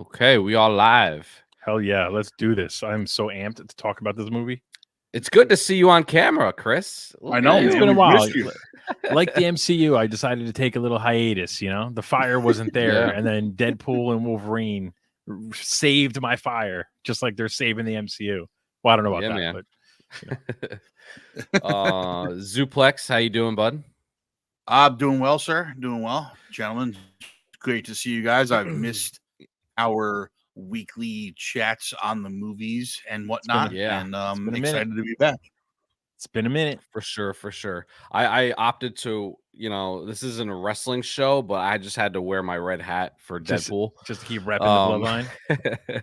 Okay, we are live. Hell yeah, let's do this. I'm so amped to talk about this movie. It's good to see you on camera, Chris. I know, It's man. been a We've while. missed you. Like the MCU, I decided to take a little hiatus, The fire wasn't there, Yeah. and then Deadpool and Wolverine saved my fire, just like they're saving the MCU. Well, I don't know about Yeah, that, man. but Zuplex, how you doing, bud? I'm doing well, sir. Doing well. Gentlemen, great to see you guys. I've missed our weekly chats on the movies and whatnot. yeah. And been a excited to be back. it's been a minute. For sure. I opted to, this isn't a wrestling show, but I just had to wear my red hat for Deadpool. Just to keep repping the bloodline.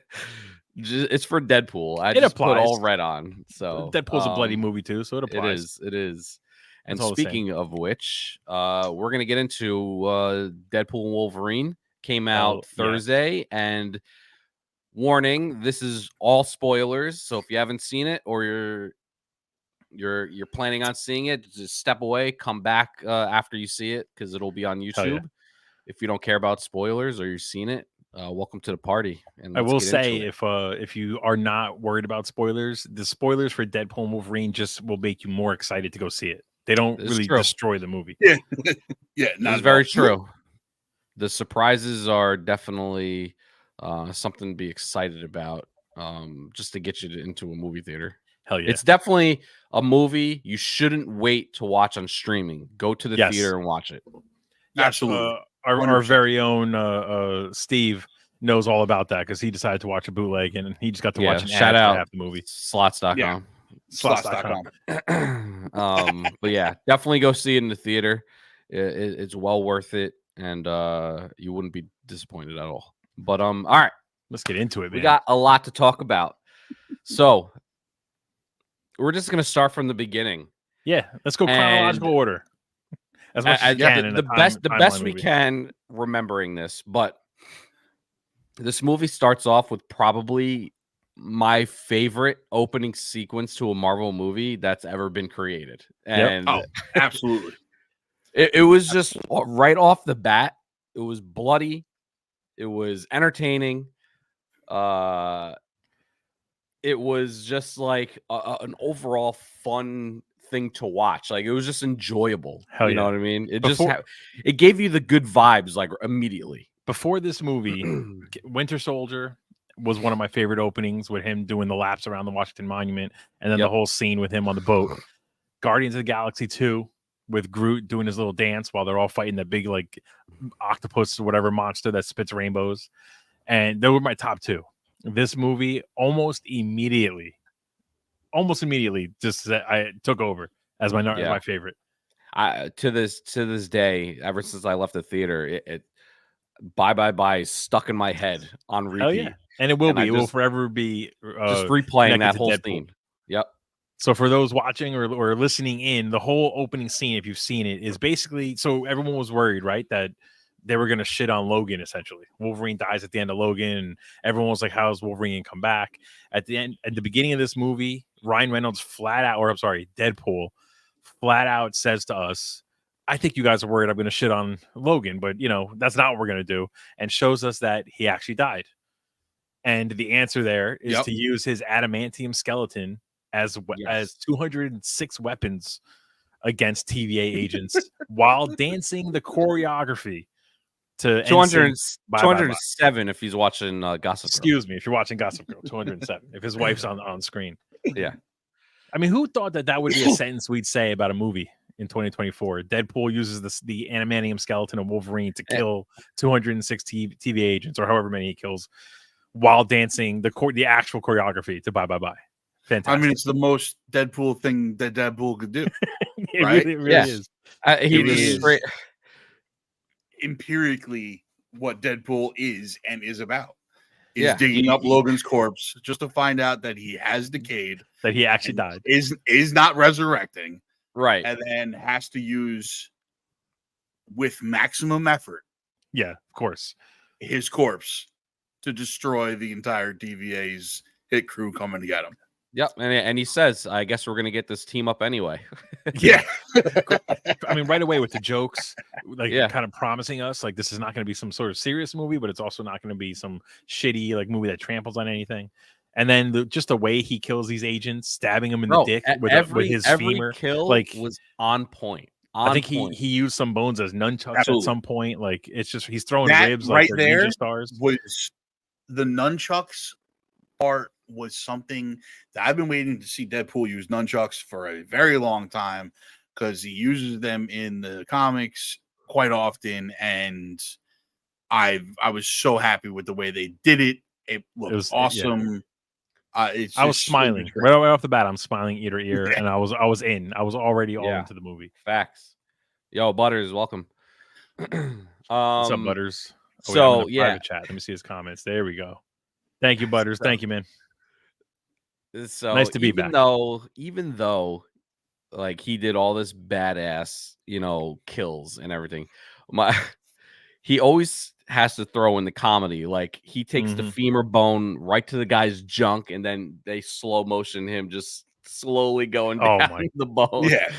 It's for Deadpool. I It just put applies. all red on. So Deadpool's a bloody movie too, so it It applies. is. And That's all the same. speaking of which, we're gonna get into Deadpool and Wolverine. Came out Thursday, and warning, this is all spoilers. So if you haven't seen it or you're planning on seeing it, just step away, come back after you see it, because it'll be on YouTube. If you don't care about spoilers or you've seen it, welcome to the party. And I will let's get say, into it. if you are not worried about spoilers, the spoilers for Deadpool and Wolverine just will make you more excited to go see it. They don't This is really true. destroy the movie. Yeah. This Not is at very all. true. The surprises are definitely something to be excited about, just to get you into a movie theater. Hell yeah. It's definitely a movie you shouldn't wait to watch on streaming. Go to the theater and watch it. Absolutely. Our 100%. very own Steve knows all about that because he decided to watch a bootleg and he just got to watch an shout ad for out half the movie. Slots.com. Yeah. Slots.com. But yeah, definitely go see it in the theater. It's well worth it, and you wouldn't be disappointed at all. But all right, Let's get into it, man. we got a lot to talk about. So we're just gonna start from the beginning. Yeah, let's go chronological order. As much as we can in The a best timeline we movie. can remembering this, but this movie starts off with probably my favorite opening sequence to a Marvel movie that's ever been created. And Oh, absolutely. it was just right off the bat. It was bloody. It was entertaining. It was just like an overall fun thing to watch. Like, it was just enjoyable. Hell you know yeah. what I mean? It it gave you the good vibes like immediately. Before this movie, Winter Soldier was one of my favorite openings, with him doing the laps around the Washington Monument, and then the whole scene with him on the boat. Guardians of the Galaxy 2, with Groot doing his little dance while they're all fighting that big like octopus or whatever monster that spits rainbows. And they were my top two. This movie almost immediately just I took over as my favorite. To this day, ever since I left the theater, it Bye is stuck in my head on repeat. Hell yeah. And it will And be. It will forever be just replaying that whole scene. Yep. So for those watching or listening in, the whole opening scene, if you've seen it, is basically, so everyone was worried, right, that they were going to shit on Logan, essentially. Wolverine dies at the end of Logan, and everyone was like, how's Wolverine going to come back? At the beginning of this movie, Ryan Reynolds Deadpool flat out says to us, I think you guys are worried I'm going to shit on Logan, but, that's not what we're going to do, and shows us that he actually died. And the answer there is to use his adamantium skeleton as 206 weapons against TVA agents while dancing the choreography to 207 if he's watching Gossip Girl. Excuse me, if you're watching Gossip Girl, 207 if his wife's on screen. Yeah. I mean, who thought that would be a sentence we'd say about a movie in 2024? Deadpool uses the adamantium skeleton of Wolverine to kill 206 TVA agents, or however many he kills, while dancing the actual choreography to Bye. Fantastic. I mean, it's the most Deadpool thing that Deadpool could do. It right? really is. He is straight. Empirically, what Deadpool is and is about is digging up Logan's corpse just to find out that he has decayed, that he actually died, is not resurrecting, right, and then has to use with maximum effort, of course, his corpse to destroy the entire DVA's hit crew coming to get him. Yep, and he says, "I guess we're gonna get this team up anyway." Yeah. I mean, right away with the jokes, like Yeah. kind of promising us like this is not going to be some sort of serious movie, but it's also not going to be some shitty like movie that tramples on anything. And then just the way he kills these agents, stabbing them in the dick with his femur, kill like was on point. I think he used some bones as nunchucks Absolutely. at some point. Like it's just he's throwing That ribs right like they're there ninja stars. Was the nunchucks part was something that I've been waiting to see Deadpool use nunchucks for a very long time because he uses them in the comics quite often, and I was so happy with the way they did it. It looked awesome. Yeah. I was smiling right off the bat. I'm smiling ear to ear, and I was in. I was already all into the movie. Facts. Yo, Butters, welcome. What's up, Butters? So private chat. Let me see his comments. There we go. Thank you, Butters. Thank you, man. So nice to be back. Even though, like he did all this badass, kills and everything, he always has to throw in the comedy. Like he takes the femur bone right to the guy's junk, and then they slow motion him just slowly going down the bone. Yeah.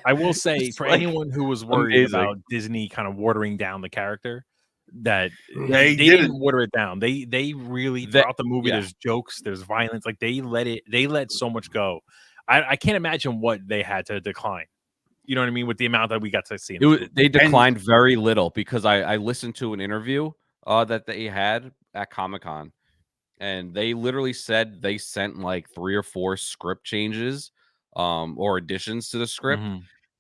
I will say for anyone who was worried about Disney kind of watering down the character, that they didn't water it down. They really throughout the movie there's jokes, there's violence, like they let so much go. I can't imagine what they had to decline. You know what I mean? With the amount that we got to see. They declined very little because I listened to an interview that they had at Comic-Con, and they literally said they sent like 3 or 4 script changes or additions to the script.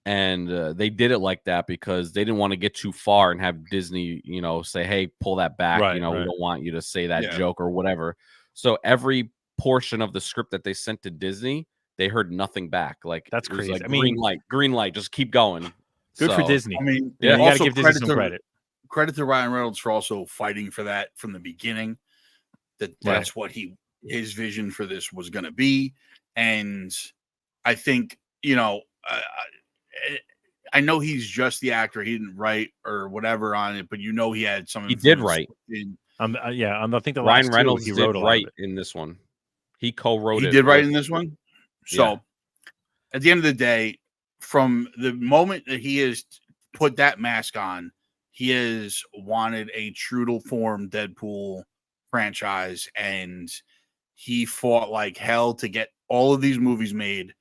And they did it like that because they didn't want to get too far and have Disney, say, "Hey, pull that back." We don't want you to say that joke or whatever. So every portion of the script that they sent to Disney, they heard nothing back. Like that's crazy. Like, green light, just keep going. Good for Disney. I mean, you got to give Disney some credit. Credit to Ryan Reynolds for also fighting for that from the beginning. That's what his vision for this was going to be, and I think I know he's just the actor. He didn't write or whatever on it, but he had some. He did write. I think the Ryan last Reynolds he wrote did write in this one. He co-wrote it. He did write in this one. So at the end of the day, from the moment that he has put that mask on, he has wanted a true to form Deadpool franchise, and he fought like hell to get all of these movies made,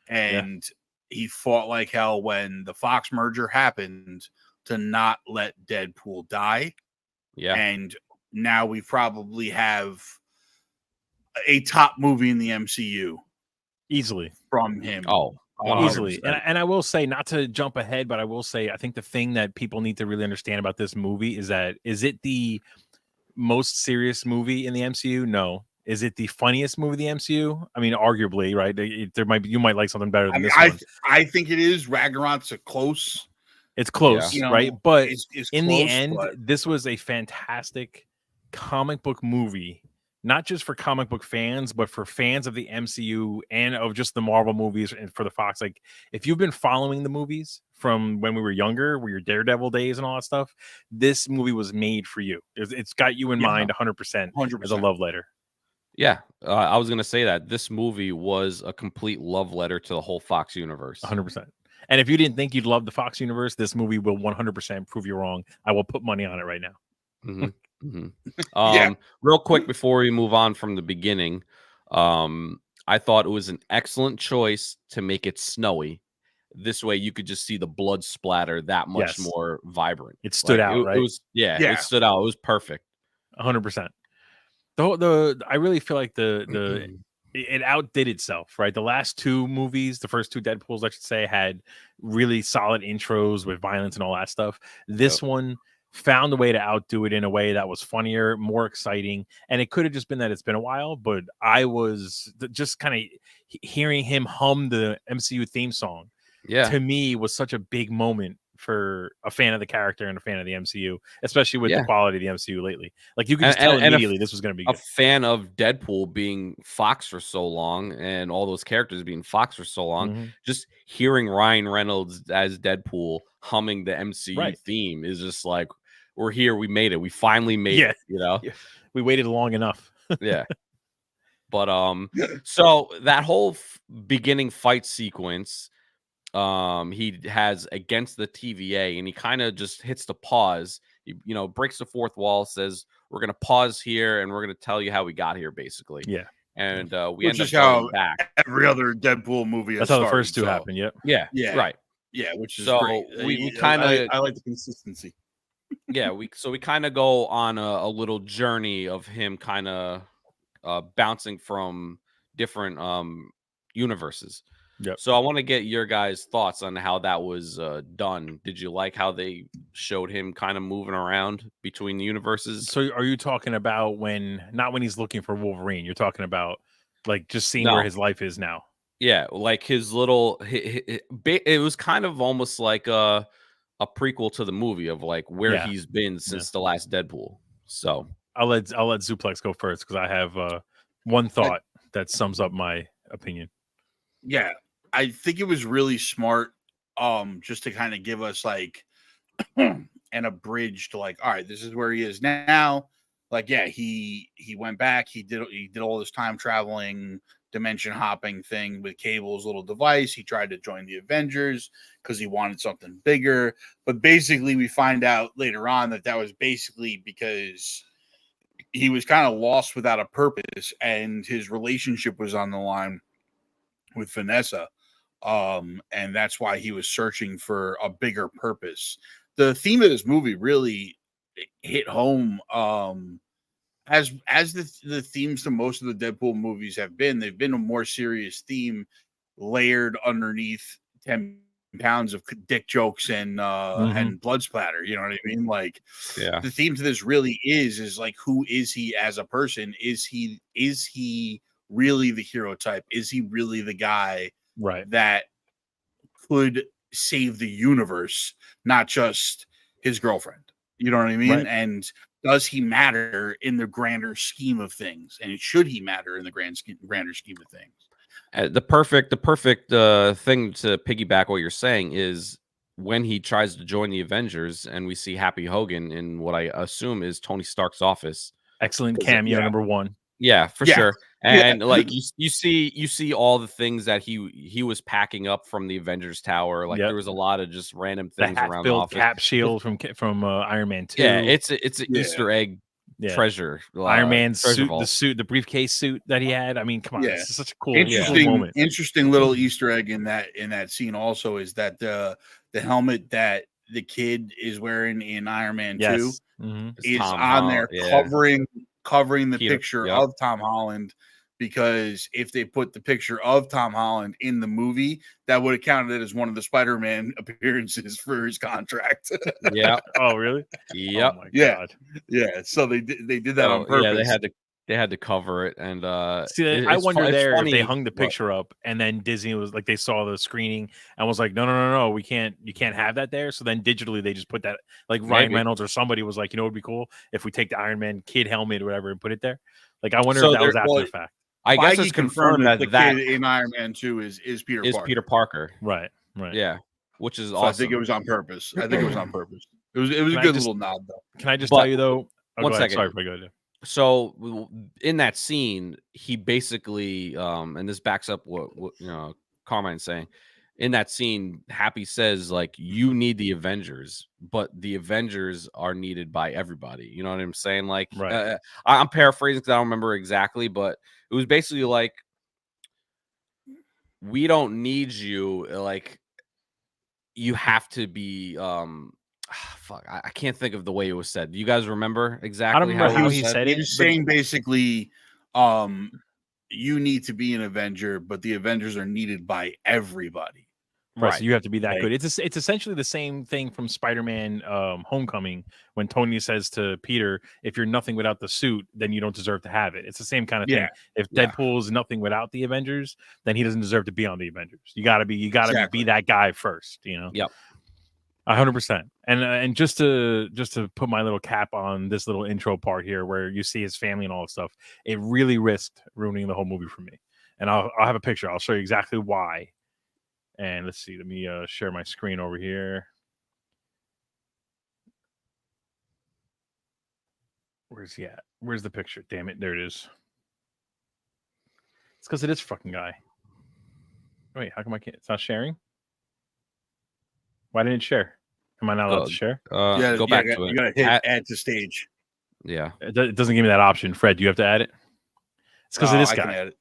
and he fought like hell when the Fox merger happened to not let Deadpool die. Yeah. And now we probably have a top movie in the MCU easily from him. Oh, easily. And I will say, not to jump ahead, but I will say, I think the thing that people need to really understand about this movie is that, is it the most serious movie in the MCU? No. Is it the funniest movie in the MCU? I mean, arguably, right? You might like something better than this one. I think it is. Ragnarok's close. It's close, right? But it's in close, the end, this was a fantastic comic book movie, not just for comic book fans, but for fans of the MCU and of just the Marvel movies and for the Fox. Like, if you've been following the movies from when we were younger, were your Daredevil days and all that stuff, this movie was made for you. It's got you in mind 100% as a love letter. Yeah, I was going to say that this movie was a complete love letter to the whole Fox universe. 100%. And if you didn't think you'd love the Fox universe, this movie will 100% prove you wrong. I will put money on it right now. Real quick before we move on from the beginning, I thought it was an excellent choice to make it snowy. This way you could just see the blood splatter that much more vibrant. It stood out, right? It was, it stood out. It was perfect. 100%. I really feel like it outdid itself, right? The last 2 movies, the first 2 Deadpools, I should say, had really solid intros with violence and all that stuff. This one found a way to outdo it in a way that was funnier, more exciting, and it could have just been that it's been a while, but I was just kind of hearing him hum the MCU theme song. To me, was such a big moment for a fan of the character and a fan of the MCU, especially with the quality of the MCU lately. Like, you could just tell immediately this was going to be good. A fan of Deadpool being Fox for so long and all those characters being Fox for so long, just hearing Ryan Reynolds as Deadpool humming the MCU theme is just like, we're here, we made it. We finally made it, We waited long enough. But so that whole beginning fight sequence, he has against the TVA, and he kind of just hits the pause. He, breaks the fourth wall, says, "We're gonna pause here, and we're gonna tell you how we got here," basically. Yeah. And we Which end up is how going back. every other Deadpool movie has That's how the started, first two happened. Yep. Yeah. Yeah. Right. Yeah, which is So great. we kind of I like the consistency. yeah we kind of go on a little journey of him kind of bouncing from different universes. Yep. So I want to get your guys' thoughts on how that was done. Did you like how they showed him kind of moving around between the universes? So are you talking about not when he's looking for Wolverine? You're talking about like just seeing No. where his life is now. Yeah, like his little it was kind of almost like a prequel to the movie of like where Yeah. he's been since the last Deadpool. So I'll let Zuplex go first because I have one thought that sums up my opinion. Yeah, I think it was really smart, just to kind of give us like and a bridge to like, all right, this is where he is now. Like, yeah, he went back, he did all this time traveling, dimension hopping thing with Cable's little device. He tried to join the Avengers because he wanted something bigger. But basically, we find out later on that was basically because he was kind of lost without a purpose, and his relationship was on the line with Vanessa. And that's why he was searching for a bigger purpose. The theme of this movie really hit home. As the themes to most of the Deadpool movies have been, they've been a more serious theme layered underneath 10 pounds of dick jokes and blood splatter. You know what I mean? Like, yeah, the theme to this really is like, who is he as a person? Is he really the hero type? Is he really the guy that could save the universe, not just his girlfriend? You know what I mean? Right. And does he matter in the grander scheme of things? And should he matter in the grander scheme of things? the perfect thing to piggyback what you're saying is when he tries to join the Avengers, and we see Happy Hogan in what I assume is Tony Stark's office. Excellent cameo, number one. Yeah, for sure. And like you see all the things that he was packing up from the Avengers Tower. Like there was a lot of just random things around the office. Cap shield from Iron Man 2. Yeah, it's an Easter egg treasure. Iron Man's suit, vault. the briefcase suit that he had. I mean, come on, this is such a cool moment. Interesting little Easter egg in that scene also is that the helmet that the kid is wearing in Iron Man 2 is on there covering the picture of Tom Holland, because if they put the picture of Tom Holland in the movie, that would have counted as one of the Spider-Man appearances for his contract. Yeah. Oh, really? Yep. Oh my God. Yeah. So they did that on purpose. Yeah, they had to cover it. And see, I wonder if they hung the picture up and then Disney was like, they saw the screening and was like, no, you can't have that there. So then digitally they just put that, like Ryan Reynolds or somebody was like, it'd be cool if we take the Iron Man kid helmet or whatever and put it there. Like, I wonder if that was after the fact. I guess it's confirmed that the kid in Iron Man 2 is Peter Parker. Peter Parker. Right. Yeah. Which is so awesome. I think it was on purpose. It was a good little nod, though. Can I just tell you though? One second. Sorry, go ahead. So in that scene, he basically, and this backs up what Carmine's saying. In that scene, Happy says, like, you need the Avengers, but the Avengers are needed by everybody. You know what I'm saying? Like, I'm paraphrasing because I don't remember exactly, but it was basically like, we don't need you. Like, you have to be. Fuck, I can't think of the way it was said. Do you guys remember exactly? I don't remember how he said it. He was saying basically, you need to be an Avenger, but the Avengers are needed by everybody. Right. So you have to be that good. It's essentially the same thing from Spider-Man Homecoming when Tony says to Peter, if you're nothing without the suit, then you don't deserve to have it. It's the same kind of thing. If Deadpool is nothing without the Avengers, then he doesn't deserve to be on the Avengers. You gotta be that guy first, you know? Yep. 100%. And just to put my little cap on this little intro part here where you see his family and all this stuff, it really risked ruining the whole movie for me. And I'll have a picture. I'll show you exactly why. And let's see. Let me share my screen over here. Where's he at? Where's the picture? Damn it. There it is. It's because it is fucking guy. Wait, how come I can't? It's not sharing. Why didn't it share? Am I not allowed to share? Go back to it. You gotta hit add to stage. Yeah. It doesn't give me that option. Fred, do you have to add it? It's because of this guy. Can add it.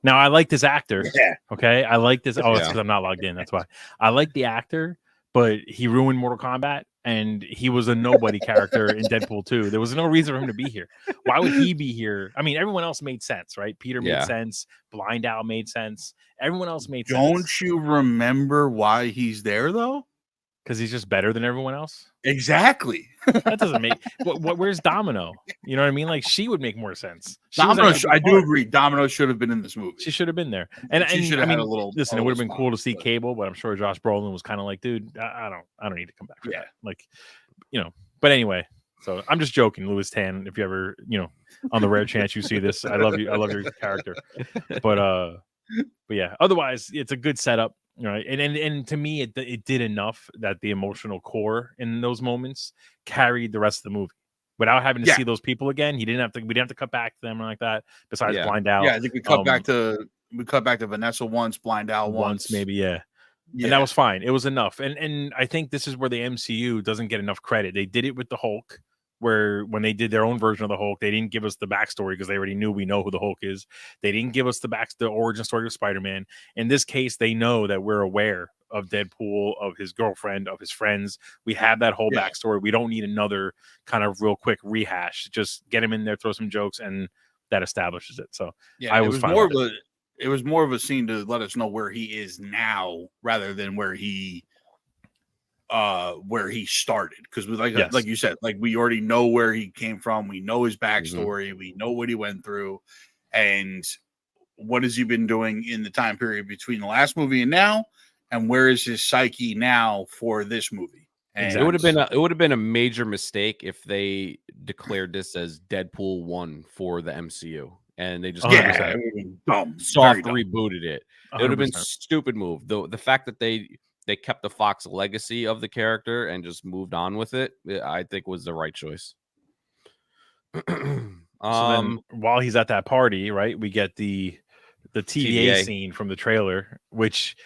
Now, I like this actor. Yeah. Okay. I like this. Oh, it's because I'm not logged in. That's why. I like the actor, but he ruined Mortal Kombat and he was a nobody character in Deadpool 2. There was no reason for him to be here. Why would he be here? I mean, everyone else made sense, right? Peter made sense. Blind Owl made sense. Everyone else made sense. Don't you remember why he's there, though? Because he's just better than everyone else. Exactly. That doesn't make. Where's Domino? You know what I mean? Like she would make more sense. Domino, I do agree. Domino should have been in this movie. She should have been there. And she should have had a little. Listen, it would have been cool to see Cable, but I'm sure Josh Brolin was kind of like, dude, I don't need to come back for that. Like, you know. But anyway, so I'm just joking, Louis Tan. If you ever, on the rare chance you see this, I love you. I love your character. But yeah. Otherwise, it's a good setup. Right, and to me, it did enough that the emotional core in those moments carried the rest of the movie without having to see those people again. We didn't have to cut back to them or like that. Besides Blind Owl, I think we cut back to Vanessa once, Blind Owl once, maybe, yeah, and that was fine. It was enough, and I think this is where the MCU doesn't get enough credit. They did it with the Hulk. Where when they did their own version of the Hulk, they didn't give us the backstory because they already knew we know who the Hulk is. They didn't give us the origin story of Spider-Man. In this case, they know that we're aware of Deadpool, of his girlfriend, of his friends. We have that whole backstory. We don't need another kind of real quick rehash. Just get him in there, throw some jokes, and that establishes it. So it was more of a scene to let us know where he is now rather than where he started, because like you said, like we already know where he came from, we know his backstory, we know what he went through, and what has he been doing in the time period between the last movie and now, and where is his psyche now for this movie. And it would have been a major mistake if they declared this as Deadpool 1 for the MCU and they just soft rebooted it. It would have been a stupid move. The fact that they kept the Fox legacy of the character and just moved on with it, I think was the right choice. So then while he's at that party, right, we get the TVA scene from the trailer, which,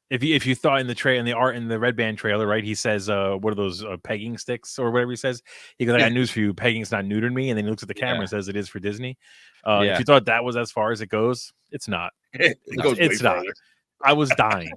if you thought in the Red Band trailer, right, he says, what are those pegging sticks or whatever he says? He goes, I got news for you. Pegging's not new to me. And then he looks at the camera and says it is for Disney. If you thought that was as far as it goes, it's not. It's not. Further. I was dying.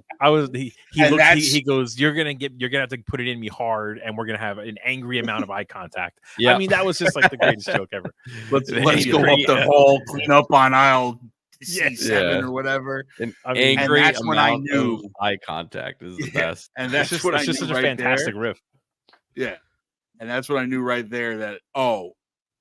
He goes, you're gonna have to put it in me hard, and we're gonna have an angry amount of eye contact. Yeah. I mean, that was just like the greatest joke ever. Let's go up the hall, clean up on aisle C7 or whatever. Angry, and that's when I knew eye contact is the best. And that's just what such a fantastic riff. Yeah. And that's what I knew right there, that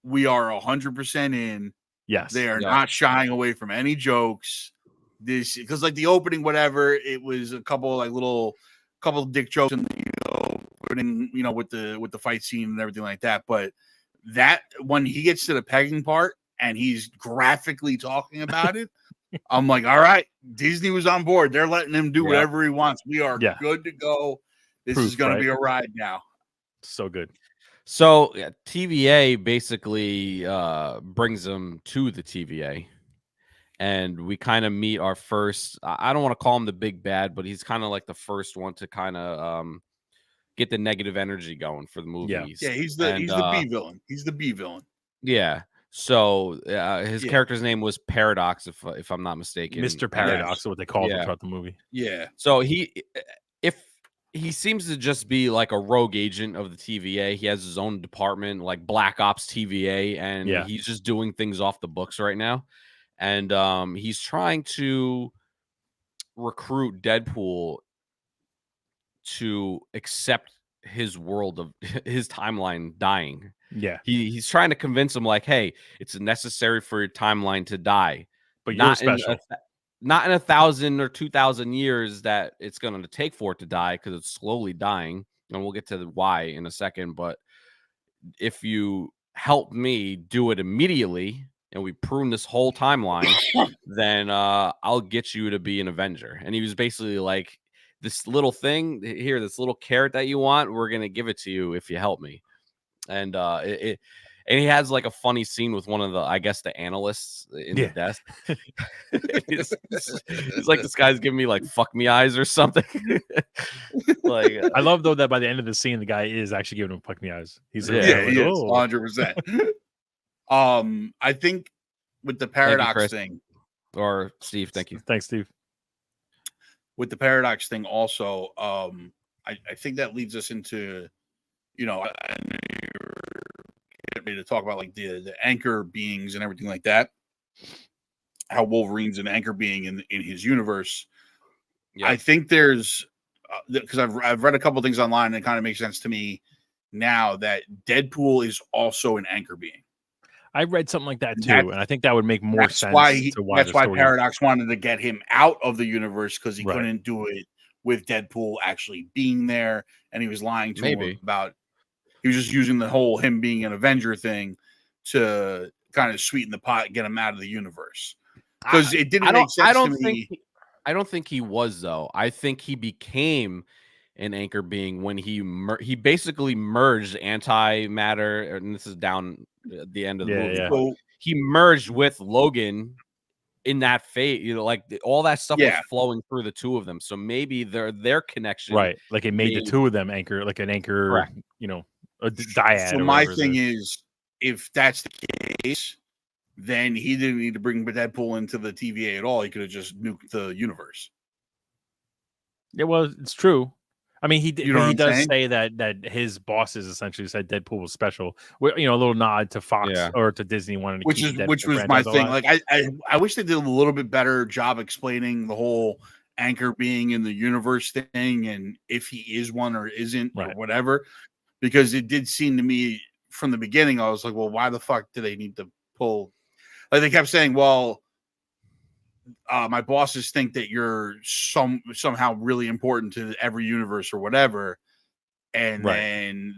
we are 100% in. Yes. They are not shying away from any jokes. This, because like the opening, whatever, it was a couple of dick jokes in the opening, with the fight scene and everything like that. But that, when he gets to the pegging part and he's graphically talking about it, I'm like, all right, Disney was on board. They're letting him do whatever he wants. We are good to go. This is going to be a ride now. So good. So TVA basically brings him to the TVA. And we kind of meet our first, I don't want to call him the big bad, but he's kind of like the first one to kind of get the negative energy going for the movies. Yeah, he's the B villain. He's the B villain. Yeah. So his character's name was Paradox, if I'm not mistaken. Mr. Paradox is what they called him throughout the movie. Yeah. So he seems to just be like a rogue agent of the TVA. He has his own department, like Black Ops TVA, and he's just doing things off the books right now. And he's trying to recruit Deadpool to accept his world of his timeline dying. Yeah. He's trying to convince him, like, hey, it's necessary for your timeline to die. But you're special. Not in 1,000 or 2,000 years that it's going to take for it to die, because it's slowly dying. And we'll get to the why in a second. But if you help me do it immediately, and we prune this whole timeline, then I'll get you to be an Avenger. And he was basically like, this little thing here, this little carrot that you want, we're going to give it to you if you help me. And And he has like a funny scene with one of the, I guess, the analysts in the desk. he's like, this guy's giving me like fuck me eyes or something. Like, I love though that by the end of the scene, the guy is actually giving him fuck me eyes. He's he is 100%. I think with the paradox thing, or Steve, thank you. Thanks, Steve. With the paradox thing, also, I think that leads us into, to talk about like the anchor beings and everything like that. How Wolverine's an anchor being in his universe. Yeah. I think there's because I've read a couple things online, and it kind of makes sense to me now that Deadpool is also an anchor being. I read something like that too, and I think that would make more sense. That's why Paradox wanted to get him out of the universe, because he couldn't do it with Deadpool actually being there, and he was lying to him about. He was just using the whole him being an Avenger thing to kind of sweeten the pot and get him out of the universe, because it didn't make sense to me. I don't think he was, though. I think he became an anchor being when he basically merged antimatter, and this is down at the end of the movie. Yeah. So he merged with Logan in that phase, like all that stuff was flowing through the two of them. So maybe their connection, right? Like it made the two of them anchor, like an anchor, correct. A dyad. So my thing is, if that's the case, then he didn't need to bring Deadpool into the TVA at all. He could have just nuked the universe. Yeah, well, it's true. I mean, he does say that his bosses essentially said Deadpool was special. A little nod to Fox or to Disney wanting to which was my thing. Like I wish they did a little bit better job explaining the whole anchor being in the universe thing, and if he is one or isn't or whatever. Because it did seem to me from the beginning, I was like, well, why the fuck do they need to pull? Like they kept saying, well, my bosses think that you're somehow really important to every universe or whatever, and then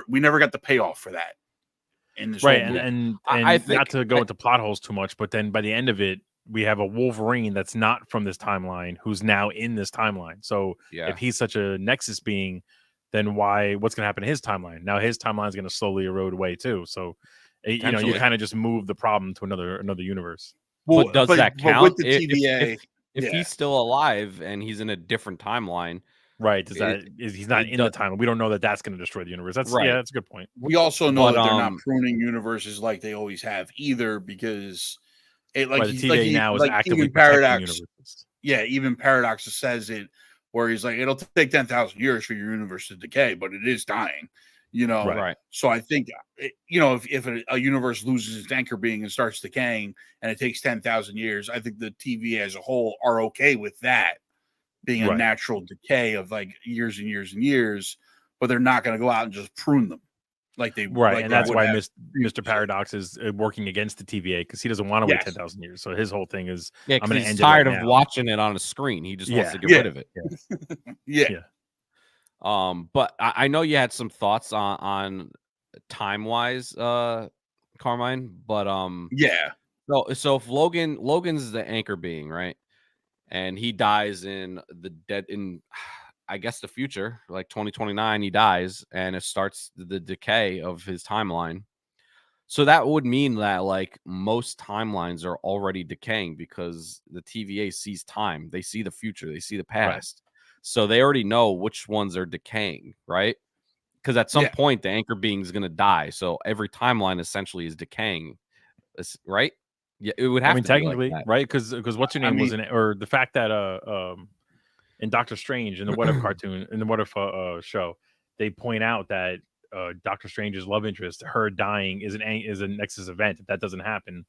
we never got the payoff for that in this and I think, not to go into plot holes too much, but then by the end of it, we have a Wolverine that's not from this timeline who's now in this timeline. So if he's such a Nexus being, then what's going to happen to his timeline? Now his timeline is going to slowly erode away too. So you kind of just move the problem to another universe. Well, but does that count? With the TVA, if he's still alive and he's in a different timeline, right? He's not in the timeline? We don't know that that's going to destroy the universe. That's that's a good point. We also know that they're not pruning universes like they always have either, because the TVA now is actively protecting universes. Yeah, even Paradox says it, where he's like, it'll take 10,000 years for your universe to decay, but it is dying. Right. So I think, if a universe loses its anchor being and starts decaying and it takes 10,000 years, I think the TVA as a whole are okay with that being a natural decay of like years and years and years, but they're not going to go out and just prune them like they and that's why Mr. Paradox is working against the TVA, because he doesn't want to wait 10,000 years. So his whole thing is, I'm going to end tired of watching it on a screen. He just wants to get rid of it. But I know you had some thoughts on time wise, Carmine. But so if Logan's the anchor being, right, and he dies in I guess the future, like 2029, he dies, and it starts the decay of his timeline. So that would mean that like most timelines are already decaying, because the TVA sees time, they see the future, they see the past. So they already know which ones are decaying, right? Because at some point the anchor being is going to die. So every timeline essentially is decaying, right? Yeah, it would have. I mean, technically, like right? Because what's your name was in it, or the fact that in Doctor Strange in the What If cartoon, in the What If show, they point out that Doctor Strange's love interest, her dying, is a Nexus event. If that doesn't happen,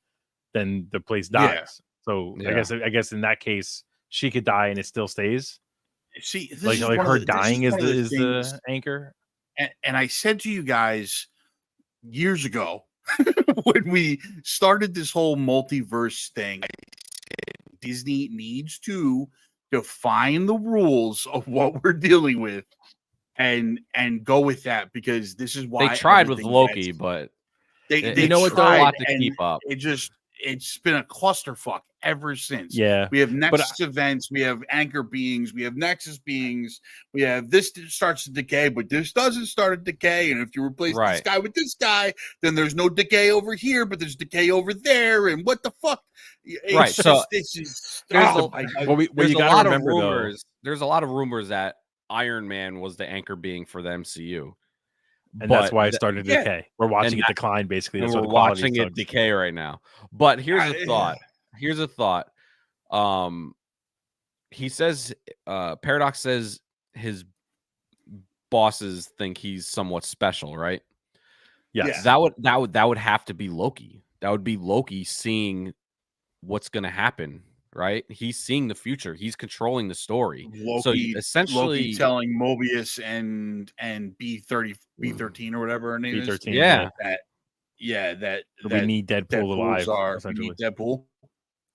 then the place dies. So I guess in that case, she could die and it still stays. See, like her dying is the anchor. And I said to you guys years ago when we started this whole multiverse thing, Disney needs to define the rules of what we're dealing with and go with that, because this is why they tried with Loki, but they know it's a lot to keep up. It's been a clusterfuck ever since. Yeah, we have Nexus events, we have anchor beings, we have Nexus beings, we have this starts to decay, but this doesn't start to decay. And if you replace this guy with this guy, then there's no decay over here, but there's decay over there. And what the fuck? Right. So this is there's oh, there's a lot of rumors. There's a lot of rumors that Iron Man was the anchor being for the MCU. And that's why it started to decay. We're watching it decline, basically. That's we're watching it decay right now. But here's a thought. Here's a thought. He says, Paradox says his bosses think he's somewhat special, right? Yes. That would have to be Loki. That would be Loki seeing what's going to happen. Right, he's seeing the future. He's controlling the story. Loki, so essentially, Loki telling Mobius and B13 or whatever her name is. Yeah, that we need Deadpool alive. We need Deadpool.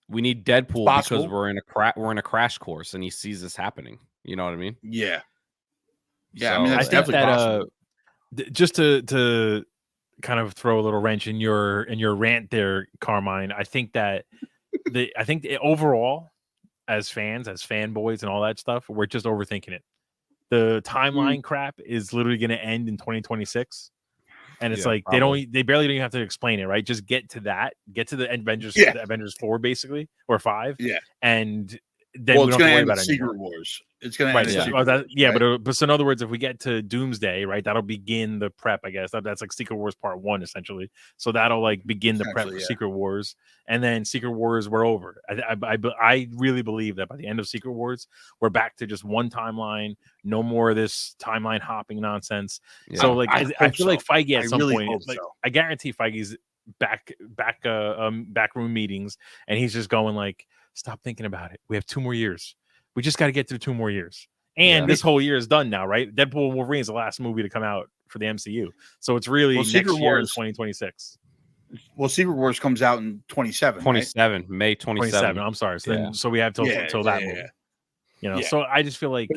We need Deadpool because we're in a crash course, and he sees this happening. You know what I mean? Yeah. So, I mean, that's definitely possible. Just to kind of throw a little wrench in your rant there, Carmine. I think that. Overall, as fans, as fanboys, and all that stuff, we're just overthinking it. The timeline crap is literally going to end in 2026, and it's like probably. they barely don't even have to explain it, right? Just get to the Avengers, the Avengers 4 basically or 5, and then we don't have to worry about it. Secret Wars. It's going to end. But so in other words, if we get to Doomsday, right, that'll begin the prep. I guess that's like Secret Wars Part 1, essentially. So that'll like begin the prep for Secret Wars, and then Secret Wars we're over. I really believe that by the end of Secret Wars, we're back to just one timeline, no more of this timeline hopping nonsense. Yeah. So like I feel like Feige at some point, I guarantee Feige's backroom meetings, and he's just going like, stop thinking about it. We have 2 more years. We just got to get through 2 more years. And this whole year is done now, right? Deadpool and Wolverine is the last movie to come out for the MCU. So it's really next year in 2026. Well, Secret Wars comes out in 27. Right? May 27. I'm sorry. So we have till that movie. You know, so I just feel like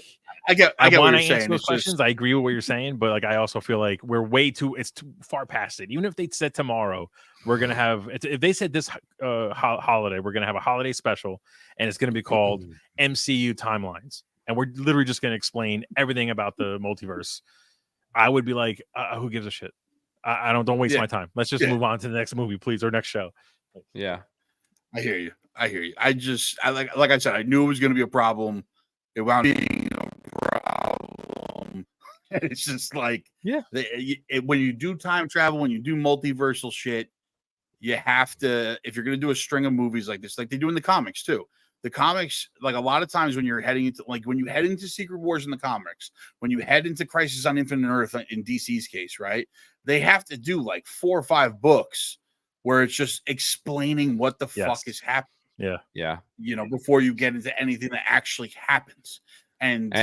I get want what to you're saying. Answer those questions. I agree with what you're saying, but like I also feel like it's too far past it. Even if they said tomorrow we're gonna have, if they said this holiday we're gonna have a holiday special and it's gonna be called MCU Timelines, and we're literally just gonna explain everything about the multiverse, I would be like, who gives a shit? I don't waste my time. Let's just move on to the next movie, please, or next show. Yeah, I hear you. I like I said, I knew it was gonna be a problem. It wound up being a problem. It's just like, when you do time travel, when you do multiversal shit, you have to, if you're going to do a string of movies like this, like they do in the comics too. The comics, like a lot of times when you're heading into, like when you head into Secret Wars in the comics, when you head into Crisis on Infinite Earth in DC's case, right? They have to do like 4 or 5 books where it's just explaining what the fuck is happening. Yeah. You know, before you get into anything that actually happens. And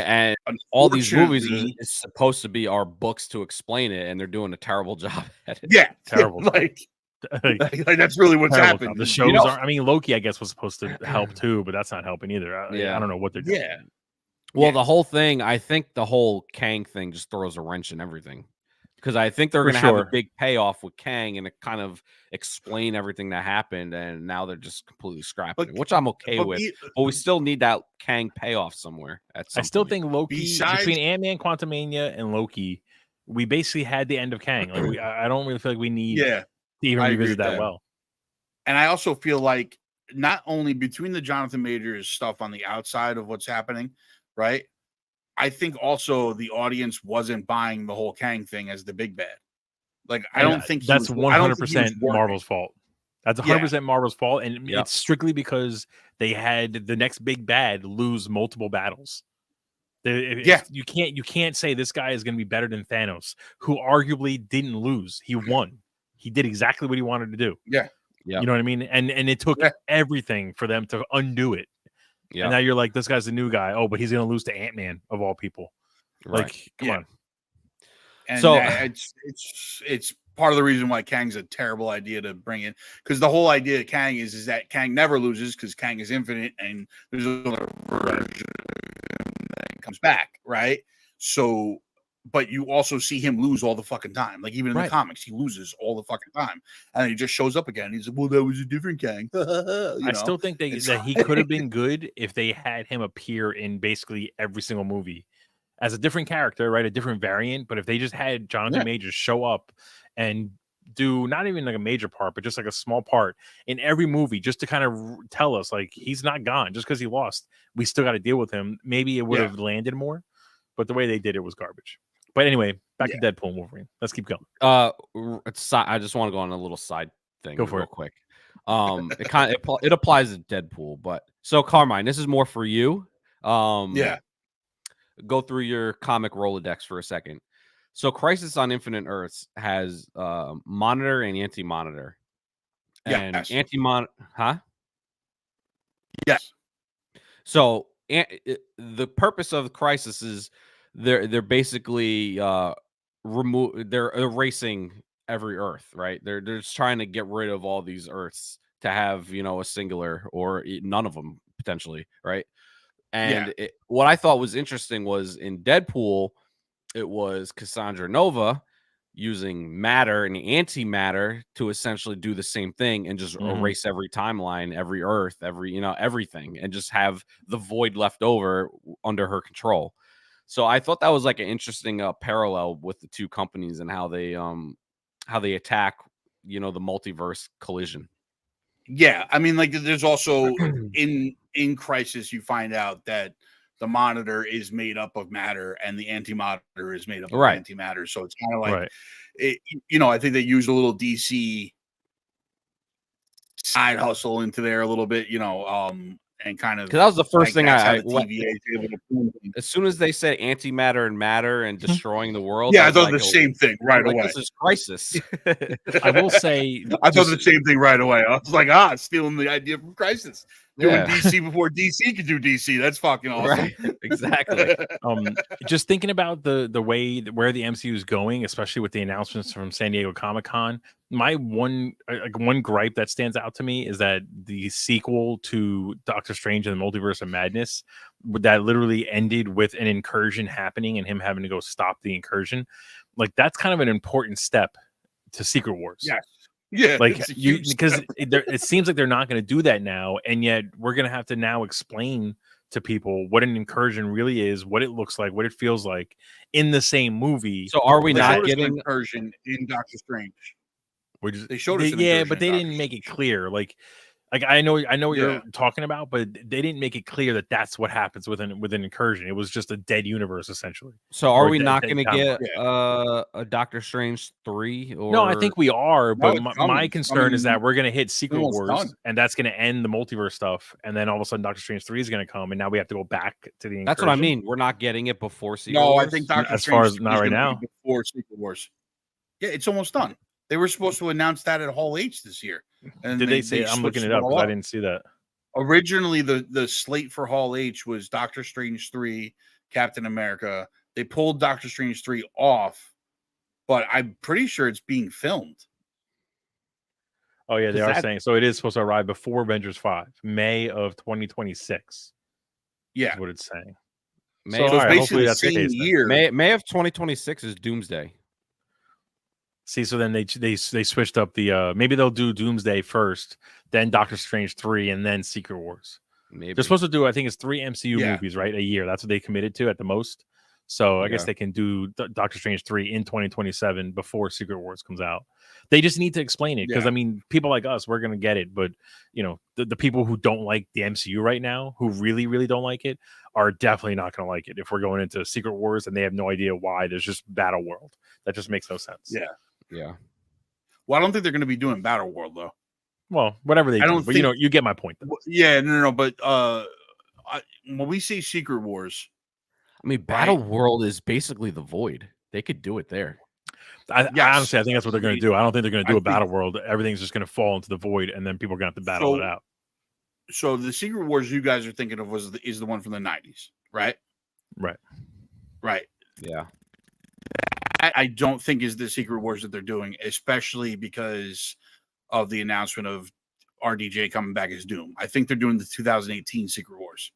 all these movies is supposed to be our books to explain it, and they're doing a terrible job at it. Yeah. Terrible. like that's really what's happened. The shows are, I mean, Loki, I guess, was supposed to help too, but that's not helping either. I don't know what they're doing. Yeah. Well, the whole thing, I think the whole Kang thing just throws a wrench in everything. Because I think they're going to have a big payoff with Kang and it kind of explain everything that happened, and now they're just completely scrapping it, which I'm okay with. But we still need that Kang payoff somewhere. I still think Loki, between Ant-Man, Quantumania, and Loki, we basically had the end of Kang. Like I don't really feel like we need to even revisit that well. And I also feel like not only between the Jonathan Majors stuff on the outside of what's happening, right? I think also the audience wasn't buying the whole Kang thing as the big bad. Like, I don't think that's 100% Marvel's fault. That's 100% Marvel's fault, and it's strictly because they had the next big bad lose multiple battles. You can't say this guy is going to be better than Thanos, who arguably didn't lose. He won. He did exactly what he wanted to do. Yeah. You know what I mean? And it took everything for them to undo it. Yeah. And now you're like, this guy's a new guy. Oh, but he's going to lose to Ant-Man of all people. Right. Like, come on. And so it's part of the reason why Kang's a terrible idea to bring in, because the whole idea of Kang is that Kang never loses because Kang is infinite and there's another version that comes back, right? So, but you also see him lose all the fucking time. Like even in the comics, he loses all the fucking time, and he just shows up again. He's like, "Well, that was a different Kang." I still think that he could have been good if they had him appear in basically every single movie as a different character, right? A different variant. But if they just had Jonathan Majors show up and do not even like a major part, but just like a small part in every movie, just to kind of tell us like he's not gone just because he lost. We still got to deal with him. Maybe it would have landed more, but the way they did it was garbage. But anyway, back to Deadpool and Wolverine. Let's keep going. I just want to go on a little side thing. Go for real quick. It applies to Deadpool, but so Carmine, this is more for you. Go through your comic Rolodex for a second. So Crisis on Infinite Earths has Monitor and Anti-Monitor. And Anti-Monitor, huh? Yes. So the purpose of Crisis is they're basically they're erasing every Earth, right? They're just trying to get rid of all these Earths to have, a singular or none of them potentially, right? And what I thought was interesting was in Deadpool, it was Cassandra Nova using matter and antimatter to essentially do the same thing and just erase every timeline, every Earth, everything, and just have the void left over under her control. So I thought that was like an interesting parallel with the two companies and how they attack, the multiverse collision. Yeah, I mean, like there's also in Crisis, you find out that the Monitor is made up of matter and the Anti-Monitor is made up of antimatter. So it's kind of like, I think they used a little DC side hustle into there a little bit, and kind of because that was the first thing I as soon as they said antimatter and matter and destroying the world. I thought the same thing right away. This is Crisis. I will say, I thought the same thing right away. I was like, stealing the idea from Crisis. Doing DC before DC could do DC. That's fucking awesome. Right. Exactly. Just thinking about the way where the MCU is going, especially with the announcements from San Diego Comic-Con, my one gripe that stands out to me is that the sequel to Doctor Strange and the Multiverse of Madness that literally ended with an incursion happening and him having to go stop the incursion, like that's kind of an important step to Secret Wars. Yes. Yeah, like because it seems like they're not going to do that now, and yet we're going to have to now explain to people what an incursion really is, what it looks like, what it feels like in the same movie. So are we not getting an incursion in Doctor Strange? They showed us, but they didn't make it clear. Like I know what you're talking about, but they didn't make it clear that that's what happens with an incursion. It was just a dead universe essentially. So are we not going to get a Doctor Strange 3? Or... No, I think we are. But my concern is that we're going to hit Secret Wars, and that's going to end the multiverse stuff. And then all of a sudden, Doctor Strange 3 is going to come, and now we have to go back to the incursion. That's what I mean. We're not getting it before Secret Wars. No, I think Doctor as Strange far as not right now before Secret Wars. Yeah, it's almost done. They were supposed to announce that at Hall H this year. And did they say? I'm looking it up because I didn't see that. Originally, the slate for Hall H was Doctor Strange 3, Captain America. They pulled Doctor Strange 3 off, but I'm pretty sure it's being filmed. Oh, yeah, they are saying. So it is supposed to arrive before Avengers 5, May of 2026. Yeah. Is what it's saying. So it's basically the same year. May of 2026 is Doomsday. See, so then they switched up the maybe they'll do Doomsday first, then Doctor Strange 3, and then Secret Wars. Maybe they're supposed to do, I think it's 3 MCU movies, right? A year. That's what they committed to at the most. So I guess they can do Doctor Strange 3 in 2027 before Secret Wars comes out. They just need to explain it because I mean, people like us, we're gonna get it, but the people who don't like the MCU right now, who really, really don't like it, are definitely not gonna like it if we're going into Secret Wars and they have no idea why. There's just Battle World. That just makes no sense. Yeah. Well, I don't think they're going to be doing Battle World though. Well, whatever they do, but you get my point. Though. Yeah, no. But when we say Secret Wars, I mean, Battle World is basically the void. They could do it there. Honestly, I think that's what they're going to do. I don't think they're going to do a Battle World. Everything's just going to fall into the void, and then people are going to have to battle it out. So the Secret Wars you guys are thinking of is the one from the 90s, right? Right. Yeah. I don't think is the Secret Wars that they're doing, especially because of the announcement of RDJ coming back as Doom. I think they're doing the 2018 Secret Wars.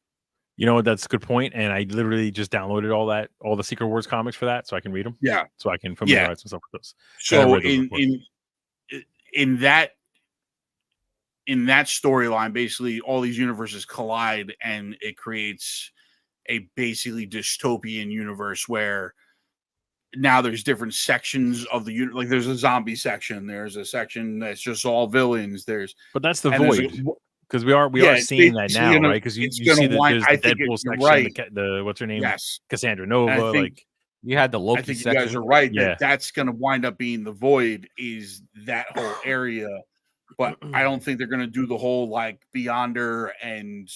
You know what? That's a good point. And I literally just downloaded all the Secret Wars comics for that, so I can read them. Yeah, so I can familiarize myself with those. So in that storyline, basically all these universes collide, and it creates a basically dystopian universe where now there's different sections of the like there's a zombie section, there's a section that's just all villains. But that's the Void. Because we are seeing that now, right? Because you see that there's the Deadpool section, right. the what's her name? Yes, Cassandra Nova. Like you had the Loki I think section. You guys are right. That's going to wind up being the Void. Is that whole area? But I don't think they're going to do the whole like Beyonder and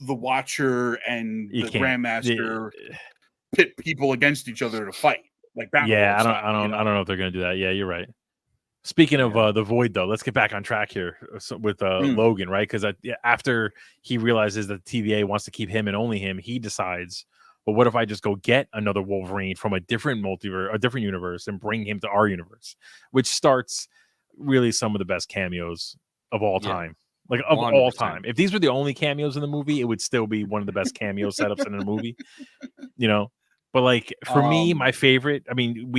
the Watcher and the Grandmaster pit people against each other to fight like that. Yeah, I don't know if they're going to do that. Yeah, you're right. Speaking of the Void, though, let's get back on track here with Logan, right? Because after he realizes that TVA wants to keep him and only him, he decides, well, what if I just go get another Wolverine from a different multiverse, a different universe, and bring him to our universe, which starts really some of the best cameos of all time. Like, of 100%. All time. If these were the only cameos in the movie, it would still be one of the best cameo setups in a movie, you know? But, like, for me, my favorite, I mean,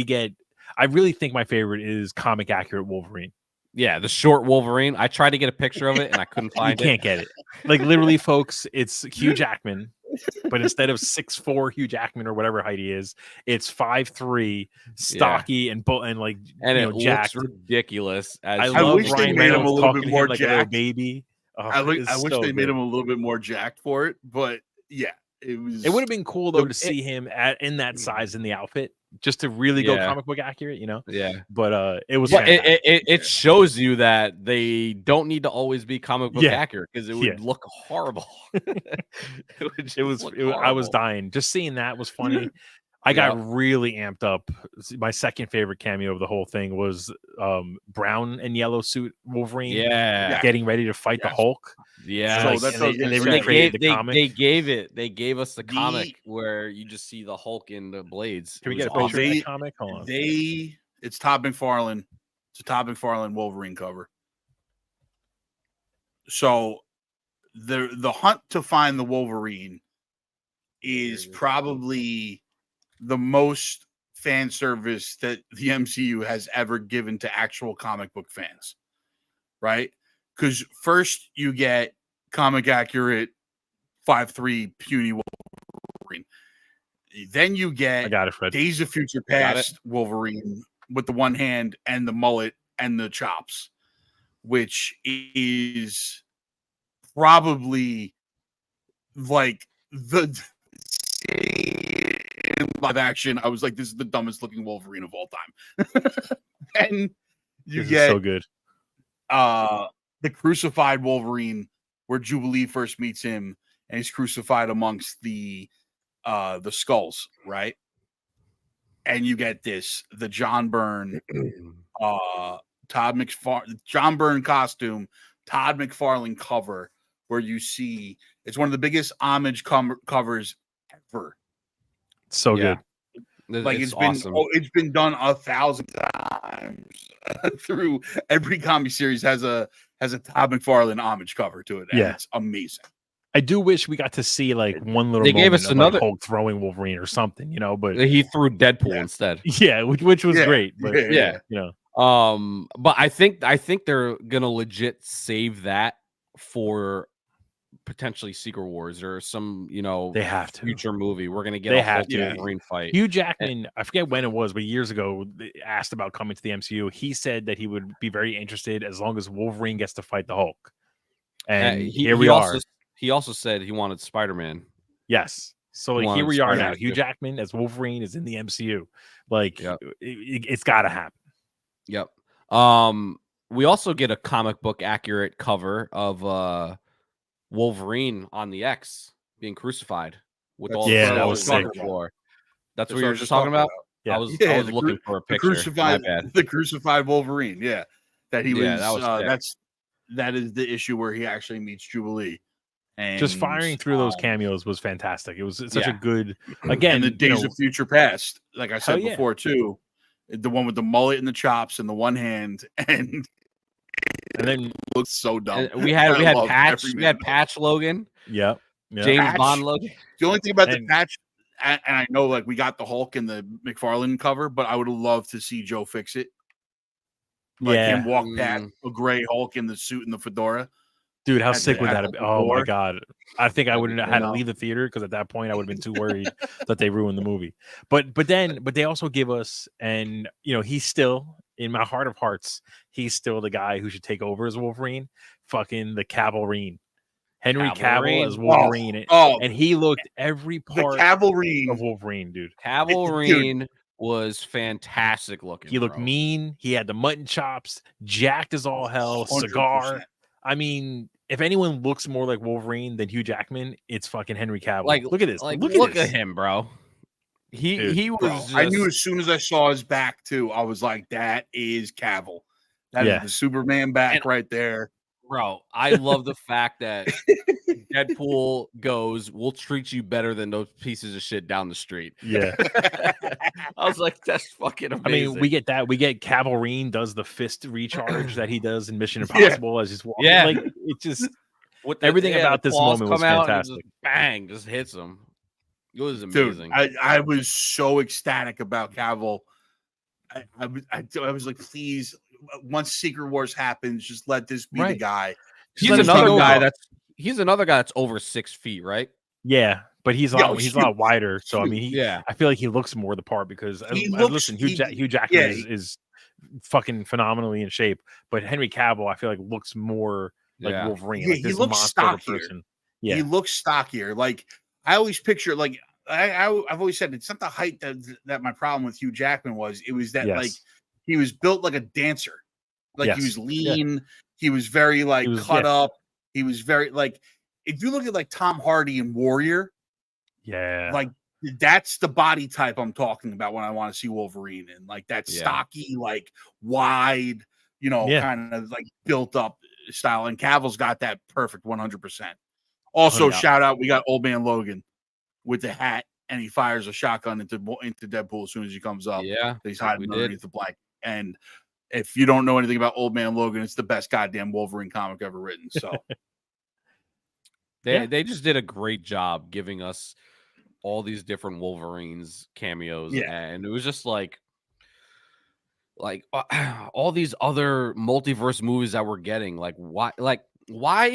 I really think my favorite is comic accurate Wolverine. Yeah, the short Wolverine. I tried to get a picture of it and I couldn't find it. You can't get it. Like, literally, folks, it's Hugh Jackman, but instead of 6'4" Hugh Jackman or whatever height he is, it's 5'3", stocky and like it jacked. Looks ridiculous. I wish they made him a little bit more like jacked. A baby. I wish they made him a little bit more jacked for it, but yeah. It would have been cool though to see him in that size in the outfit, just to really go comic book accurate, you know. Yeah, but it was. It shows you that they don't need to always be comic book accurate, because it would look horrible. I was dying just seeing that. Was funny. I got really amped up. My second favorite cameo of the whole thing was brown and yellow suit Wolverine. Getting ready to fight the Hulk. Yeah, so they recreated the comic. They gave us the comic where you just see the Hulk in the blades. Can we get a picture of the comic? Hold on. It's Todd McFarlane. It's a Todd McFarlane Wolverine cover. So the hunt to find the Wolverine is probably the most fan service that the MCU has ever given to actual comic book fans, right? Because first you get comic accurate 5'3" puny Wolverine. Then you get Days of Future Past Wolverine with the one hand and the mullet and the chops, which is probably like the in live action. I was like, this is the dumbest looking Wolverine of all time. And you get so good. The crucified Wolverine, where Jubilee first meets him, and he's crucified amongst the skulls, right? And you get the John Byrne, John Byrne costume, Todd McFarlane cover, where you see it's one of the biggest homage covers ever. So good. Like it's been done 1,000 times through every comic series has a Todd McFarlane homage cover to it. And it's amazing. I do wish we got to see like one little. They gave us another Hulk throwing Wolverine or something, you know. But he threw Deadpool instead. Yeah, which was great. But you know. But I think they're gonna legit save that for potentially Secret Wars or some, you know, they have to future movie. We're gonna get a Wolverine fight. Hugh Jackman, I forget when it was, but years ago, asked about coming to the MCU. He said that he would be very interested as long as Wolverine gets to fight the Hulk. And here we are. He also said he wanted Spider-Man. Yes. So like, here we are now. Hugh Jackman as Wolverine is in the MCU. Like it's got to happen. Yep. We also get a comic book accurate cover of Wolverine on the X being crucified with all that was sick. That's what you were just talking about. Yeah. I was looking for a picture. The crucified Wolverine. Yeah, that he was. That is the issue where he actually meets Jubilee. And just firing through those cameos was fantastic. It was such a good, again, and the Days of Future Past, like I said before too, the one with the mullet and the chops and the one hand, and then looks so dumb. We had Patch Logan. Yeah. James patch, Bond look. The only thing about the patch, and I know like we got the Hulk in the McFarlane cover, but I would have loved to see Joe fix it. Like him walk past a gray Hulk in the suit and the fedora. Dude, how sick would that have been? Oh my god. I think I wouldn't have had to leave the theater because at that point I would have been too worried that they ruined the movie. But they also give us, and he's still in my heart of hearts, he's still the guy who should take over as Wolverine. Fucking the Cavalry. Henry Cavill as Wolverine. And he looked every part of Wolverine, dude. Cavalry was fantastic looking. He looked mean. He had the mutton chops, jacked as all hell, 100%. Cigar. I mean, if anyone looks more like Wolverine than Hugh Jackman, it's fucking Henry Cavill. Like, look at this. Like, look at him, bro. He was. Just... I knew as soon as I saw his back too. I was like, that is Cavill. That is the Superman back right there, bro. I love the fact that Deadpool goes, "We'll treat you better than those pieces of shit down the street." Yeah. I was like, that's fucking amazing. I mean, we get that. We get Cavalry does the fist recharge that he does in Mission Impossible as he's walking. Yeah. Like, it just everything about this moment was fantastic. Just bang, just hits him. It was amazing. Dude, I was so ecstatic about Cavill. I was like, please, once Secret Wars happens, just let this be the guy. He's another guy that's over 6 feet, right? Yeah, but he's a lot wider. So I mean, I feel like he looks more the part because Hugh Jackman is fucking phenomenally in shape, but Henry Cavill I feel like looks more like Wolverine. Yeah, like he looks stockier. Person. Yeah, he looks stockier. Like I always picture, like I've always said, it's not the height that my problem with Hugh Jackman was. It was that like he was built like a dancer. Like he was lean. Yeah. He was very cut up. He was very like, if you look at like Tom Hardy in Warrior, like that's the body type I'm talking about when I want to see Wolverine in, like that stocky, like wide, kind of like built up style. And Cavill's got that perfect 100%. Also, shout out, we got Old Man Logan with the hat, and he fires a shotgun into Deadpool as soon as he comes up. Yeah, he's hiding underneath the blanket. And if you don't know anything about Old Man Logan, it's the best goddamn Wolverine comic ever written. So they just did a great job giving us all these different Wolverines cameos, and it was just like all these other multiverse movies that we're getting. Like why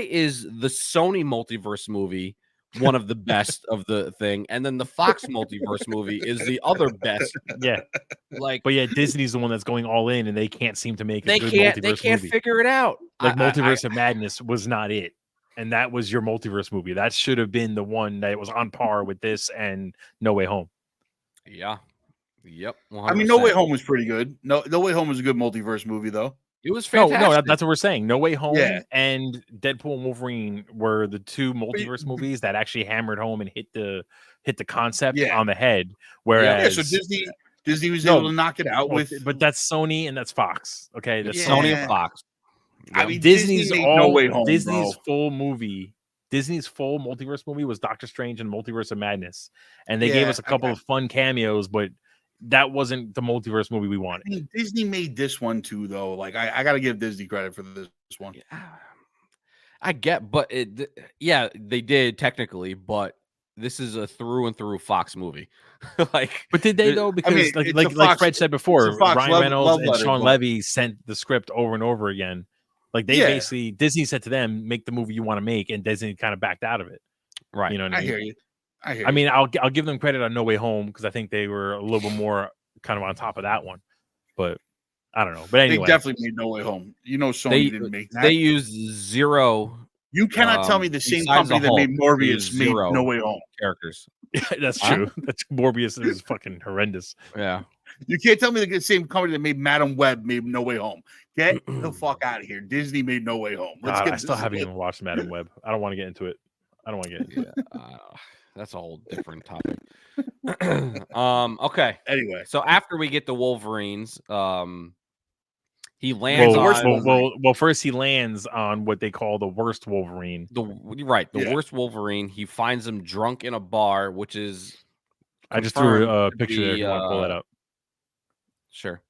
is the Sony multiverse movie one of the best of the thing, and then the Fox multiverse movie is the other best? But Disney's the one that's going all in, and they can't seem to make a good multiverse they can't movie. Figure it out. Like Multiverse of Madness was not it, and that was your multiverse movie. That should have been the one that was on par with this and No Way Home. Yep. 100%. I mean, No Way Home was pretty good. No Way Home was a good multiverse movie, though. It was fantastic. No, that's what we're saying. No Way Home and Deadpool and Wolverine were the two multiverse movies that actually hammered home and hit the concept on the head. Whereas, so Disney was able to knock it out but that's Sony and that's Fox. Okay, that's Sony and Fox. I mean, Disney's No Way Home. Disney's full movie. Disney's full multiverse movie was Doctor Strange and Multiverse of Madness, and they gave us a couple of fun cameos, but that wasn't the multiverse movie we wanted. I mean, Disney made this one too, though. Like I got to give Disney credit for this one. I get, but they did technically, but this is a through and through Fox movie. But did they though? Because like Fred said before, Ryan Reynolds and Sean Levy sent the script over and over again. Like they basically, Disney said to them, "Make the movie you want to make," and Disney kind of backed out of it. Right? You know what I mean? Hear you. I mean, I'll give them credit on No Way Home because I think they were a little bit more kind of on top of that one. But I don't know. But anyway, they definitely made No Way Home. Sony didn't make that. They used zero. You cannot tell me the same company that made Morbius made No Way Home characters. That's true. That's Morbius is fucking horrendous. Yeah. You can't tell me the same company that made Madam Web made No Way Home. Get the fuck out of here. Disney made No Way Home. I still haven't even watched Madam Web. I don't want to get into it. That's a whole different topic. Okay. Anyway, so after we get the Wolverines, he lands well, first he lands on what they call the worst Wolverine. The worst Wolverine. He finds him drunk in a bar, which is I just threw a picture there if you want to pull that up. Sure.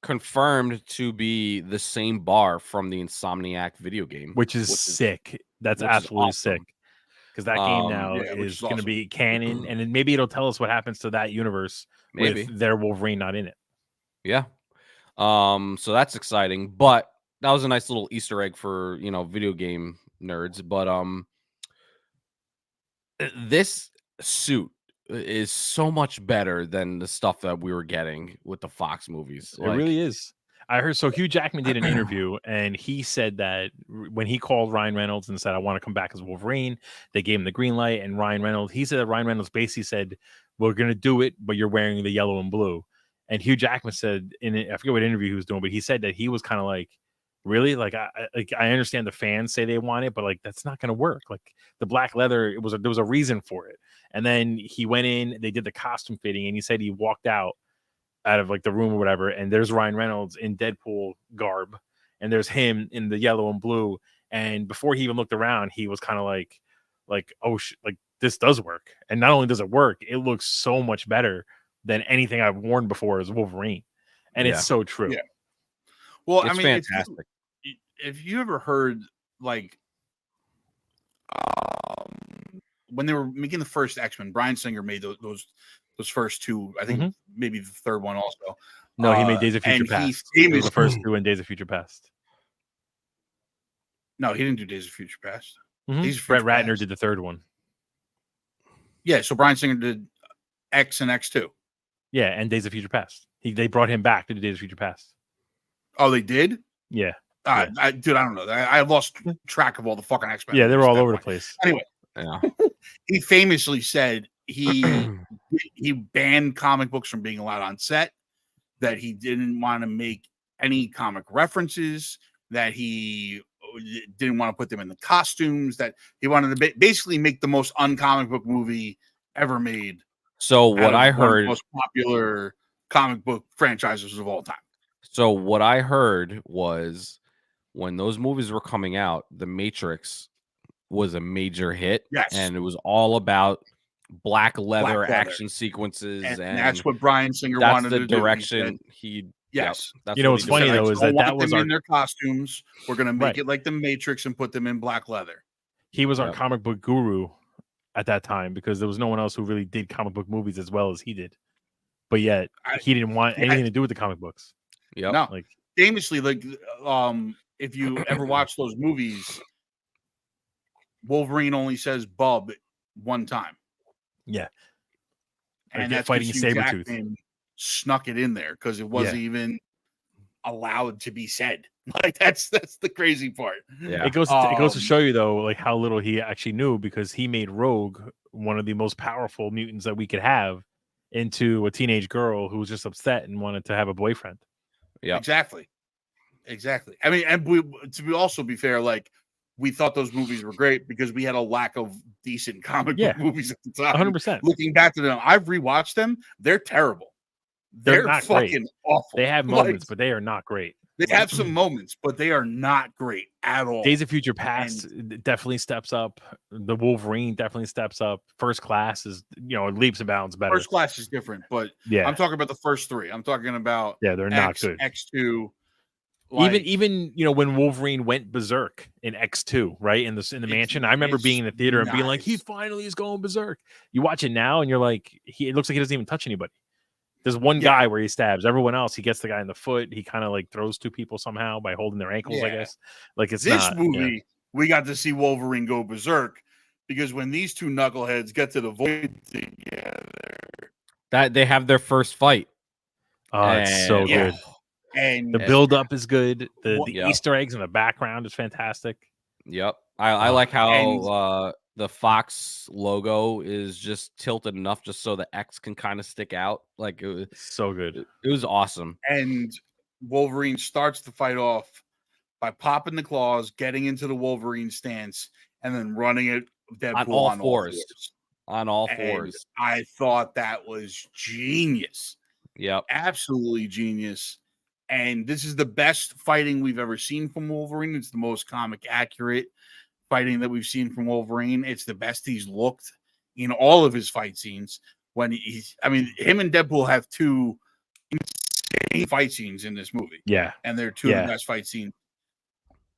confirmed to be the same bar from the Insomniac video game, which is sick. That's absolutely sick. Because that game now is going to be canon, and then maybe it'll tell us what happens to that universe with their Wolverine not in it. Yeah. So that's exciting. But that was a nice little Easter egg for video game nerds. But this suit is so much better than the stuff that we were getting with the Fox movies. It really is. I heard Hugh Jackman did an interview, and he said that when he called Ryan Reynolds and said, "I want to come back as Wolverine," they gave him the green light. And he said that Ryan Reynolds basically said, "We're going to do it, but you're wearing the yellow and blue." And Hugh Jackman said, I forget what interview he was doing, but he said that he was kind of like, really? Like, I understand the fans say they want it, but like, that's not going to work. Like the black leather, there was a reason for it. And then he went in, they did the costume fitting, and he said he walked out of like the room or whatever, and there's Ryan Reynolds in Deadpool garb, and there's him in the yellow and blue. And before he even looked around, he was kind of like, oh, like this does work. And not only does it work, it looks so much better than anything I've worn before as Wolverine. And it's so true. Yeah. Well, it's fantastic. If you ever heard like when they were making the first X-Men, Bryan Singer made those first two. I think maybe the third one also. No, he made Days of Future Past. He made the first two in Days of Future Past. No, he didn't do Days of Future Past. Brett Ratner did the third one. Yeah, so Bryan Singer did X and X2. Yeah, and Days of Future Past. They brought him back to do Days of Future Past. Oh, they did? Yeah. Dude, I don't know. I lost track of all the fucking X-Men. Yeah, they were all over the place. Anyway, he famously said he banned comic books from being allowed on set, that he didn't want to make any comic references, that he didn't want to put them in the costumes, that he wanted to basically make the most uncomic book movie ever made. So what I heard, most popular comic book franchises of all time. So what I heard was when those movies were coming out, The Matrix was a major hit. Yes. And it was all about black leather action sequences. And that's what Bryan Singer wanted to do. That's the direction he Yes. That's what's funny though is that was in their costumes. We're going to make it like The Matrix and put them in black leather. He was our comic book guru at that time because there was no one else who really did comic book movies as well as he did. But yet he didn't want anything to do with the comic books. Yeah. No. Like famously, like if you ever watch those movies, Wolverine only says "bub" one time. Yeah. And that's fighting Sabretooth. Snuck it in there because it wasn't even allowed to be said. Like that's the crazy part. Yeah. It goes to show you though, like how little he actually knew, because he made Rogue one of the most powerful mutants that we could have into a teenage girl who was just upset and wanted to have a boyfriend. Yeah, exactly. I mean, and to also be fair, like we thought those movies were great because we had a lack of decent comic book movies at the time. 100%. Looking back to them, I've rewatched them. They're terrible. They're not fucking great. Awful. They have moments, but they are not great. They have some moments, but they are not great at all. Days of Future Past definitely steps up. The Wolverine definitely steps up. First Class is, leaps and bounds better. First Class is different, but I'm talking about the first three. I'm talking about they're not good. X2. Even when Wolverine went berserk in X2, right? In the mansion. I remember being in the theater and being like, he finally is going berserk. You watch it now and you're like, it looks like he doesn't even touch anybody. There's one guy where he stabs. Everyone else, he gets the guy in the foot. He kind of like throws two people somehow by holding their ankles, I guess. Like it's this movie, we got to see Wolverine go berserk because when these two knuckleheads get to the void together, that they have their first fight. Oh, it's so good. And the build up is good. The Easter eggs in the background is fantastic. Yep. I like how the Fox logo is just tilted enough just so the X can kind of stick out. Like it was so good. It was awesome. And Wolverine starts the fight off by popping the claws, getting into the Wolverine stance, and then running it Deadpool on all fours. On all fours. I thought that was genius. Yep. Absolutely genius. And this is the best fighting we've ever seen from Wolverine. It's the most comic accurate fighting that we've seen from Wolverine. It's the best he's looked in all of his fight scenes. When him and Deadpool have two insane fight scenes in this movie. Yeah, and they're two of the best fight scenes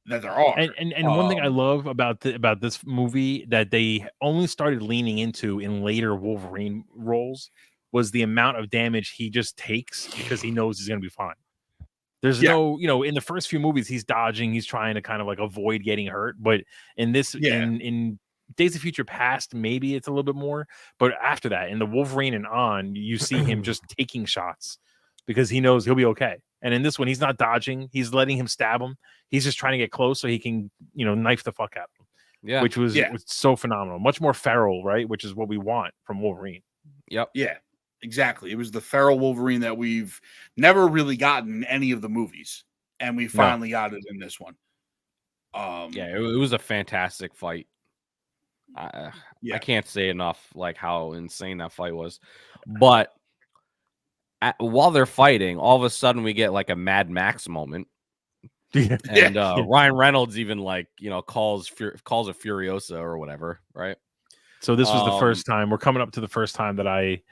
that there are. And one thing I love about this movie that they only started leaning into in later Wolverine roles was the amount of damage he just takes because he knows he's going to be fine. There's no, in the first few movies, he's dodging, he's trying to kind of like avoid getting hurt. But in this, in Days of Future Past, maybe it's a little bit more. But after that, in the Wolverine and on, you see him just taking shots because he knows he'll be okay. And in this one, he's not dodging. He's letting him stab him. He's just trying to get close so he can, knife the fuck out of him. Yeah. Which was so phenomenal. Much more feral, right? Which is what we want from Wolverine. Yep. Yeah, exactly. It was the feral Wolverine that we've never really gotten in any of the movies. And we finally got it in this one. It was a fantastic fight. I can't say enough like how insane that fight was. But while they're fighting, all of a sudden we get like a Mad Max moment. And Ryan Reynolds even calls a Furiosa or whatever, right? So this was the first time we're coming up to the first time that I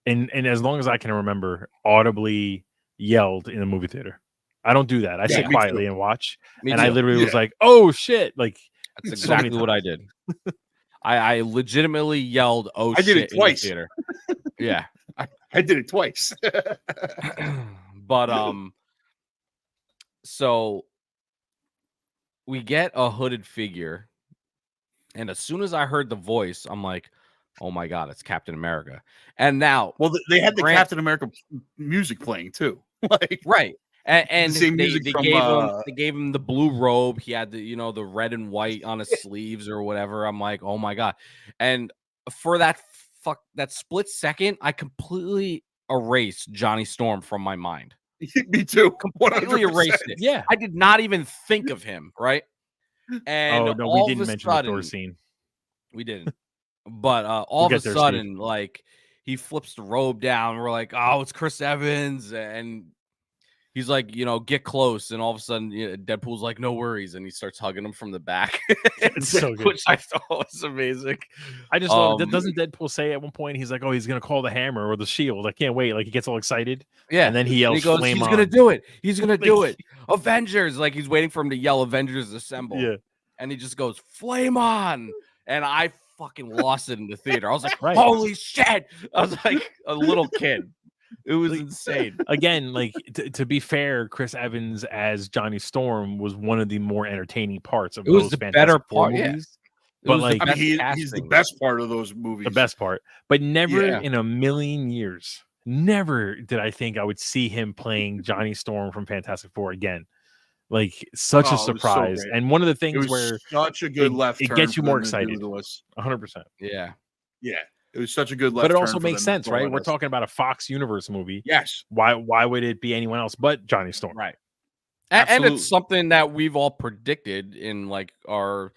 and as long as I can remember, audibly yelled in a movie theater. I don't do that. I sit quietly and watch. I literally was like, "Oh shit!" Like that's exactly what I did. I legitimately yelled, "Oh shit!" I did it twice. In the theater. Yeah. I did it twice. But so we get a hooded figure, and as soon as I heard the voice, I'm like, oh my god, it's Captain America. And now, well, they had the Captain America music playing too. Right. And the they gave him the blue robe. He had the the red and white on his sleeves or whatever. I'm like, oh my god. And for that split second, I completely erased Johnny Storm from my mind. Me too. Completely 100%. erased it. Yeah. I did not even think of him, right? And we didn't mention the Thor scene. We didn't. But all of a sudden, he flips the robe down. We're like, oh, it's Chris Evans. And he's like, get close. And all of a sudden, Deadpool's like, no worries. And he starts hugging him from the back. It's so good. Which I thought was amazing. I just love it. Doesn't Deadpool say at one point, he's like, oh, he's going to call the hammer or the shield. I can't wait. Like, he gets all excited. Yeah. And then he yells, he goes, flame he's on. going to do it. He's going to do it. Avengers. Like, he's waiting for him to yell Avengers Assemble. Yeah. And he just goes, flame on. And I fucking lost it in the theater. I was like, holy shit. I was like a little kid. It was insane. Again, to be fair, Chris Evans as Johnny Storm was one of the more entertaining parts of those Fantastic better Four part, movies. But he's the best part of those movies. The best part. But never in a million years, never did I think I would see him playing Johnny Storm from Fantastic Four again. Like such a surprise. So and one of the things where such a good left turn, it gets you more excited. 100%. Yeah. It was such a good left turn. But it also makes sense, right? We're talking about a Fox Universe movie. Yes. Why would it be anyone else but Johnny Storm? Right. And it's something that we've all predicted in our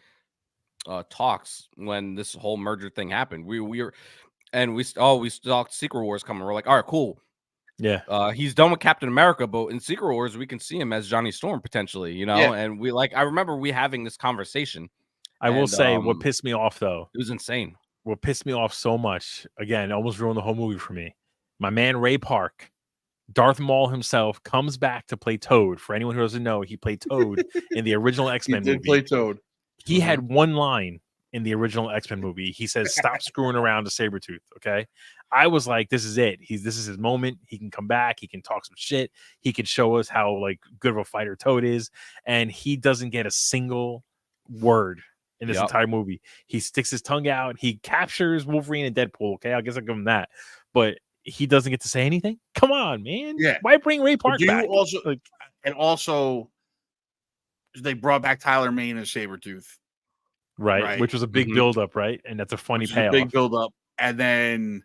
talks when this whole merger thing happened. We stalked Secret Wars coming. We're like, all right, cool. Yeah. He's done with Captain America, but in Secret Wars, we can see him as Johnny Storm potentially, and I remember we having this conversation. I will say what pissed me off though. It was insane. What pissed me off so much, again, almost ruined the whole movie for me. My man Ray Park, Darth Maul himself, comes back to play Toad. For anyone who doesn't know, he played Toad in the original X-Men movie. He did play Toad. He had one line in the original X-Men movie. He says, "Stop screwing around to Sabretooth." Okay, I was like, "This is it. This is his moment. He can come back. He can talk some shit. He can show us how good of a fighter Toad is." And he doesn't get a single word in this entire movie. He sticks his tongue out. He captures Wolverine and Deadpool. Okay, I guess I'll give him that. But he doesn't get to say anything. Come on, man. Yeah. Why bring Ray Park back? Also, they brought back Tyler Mane as Sabretooth. Right, which was a big build-up, right? And that's a funny payoff. Big build-up. And then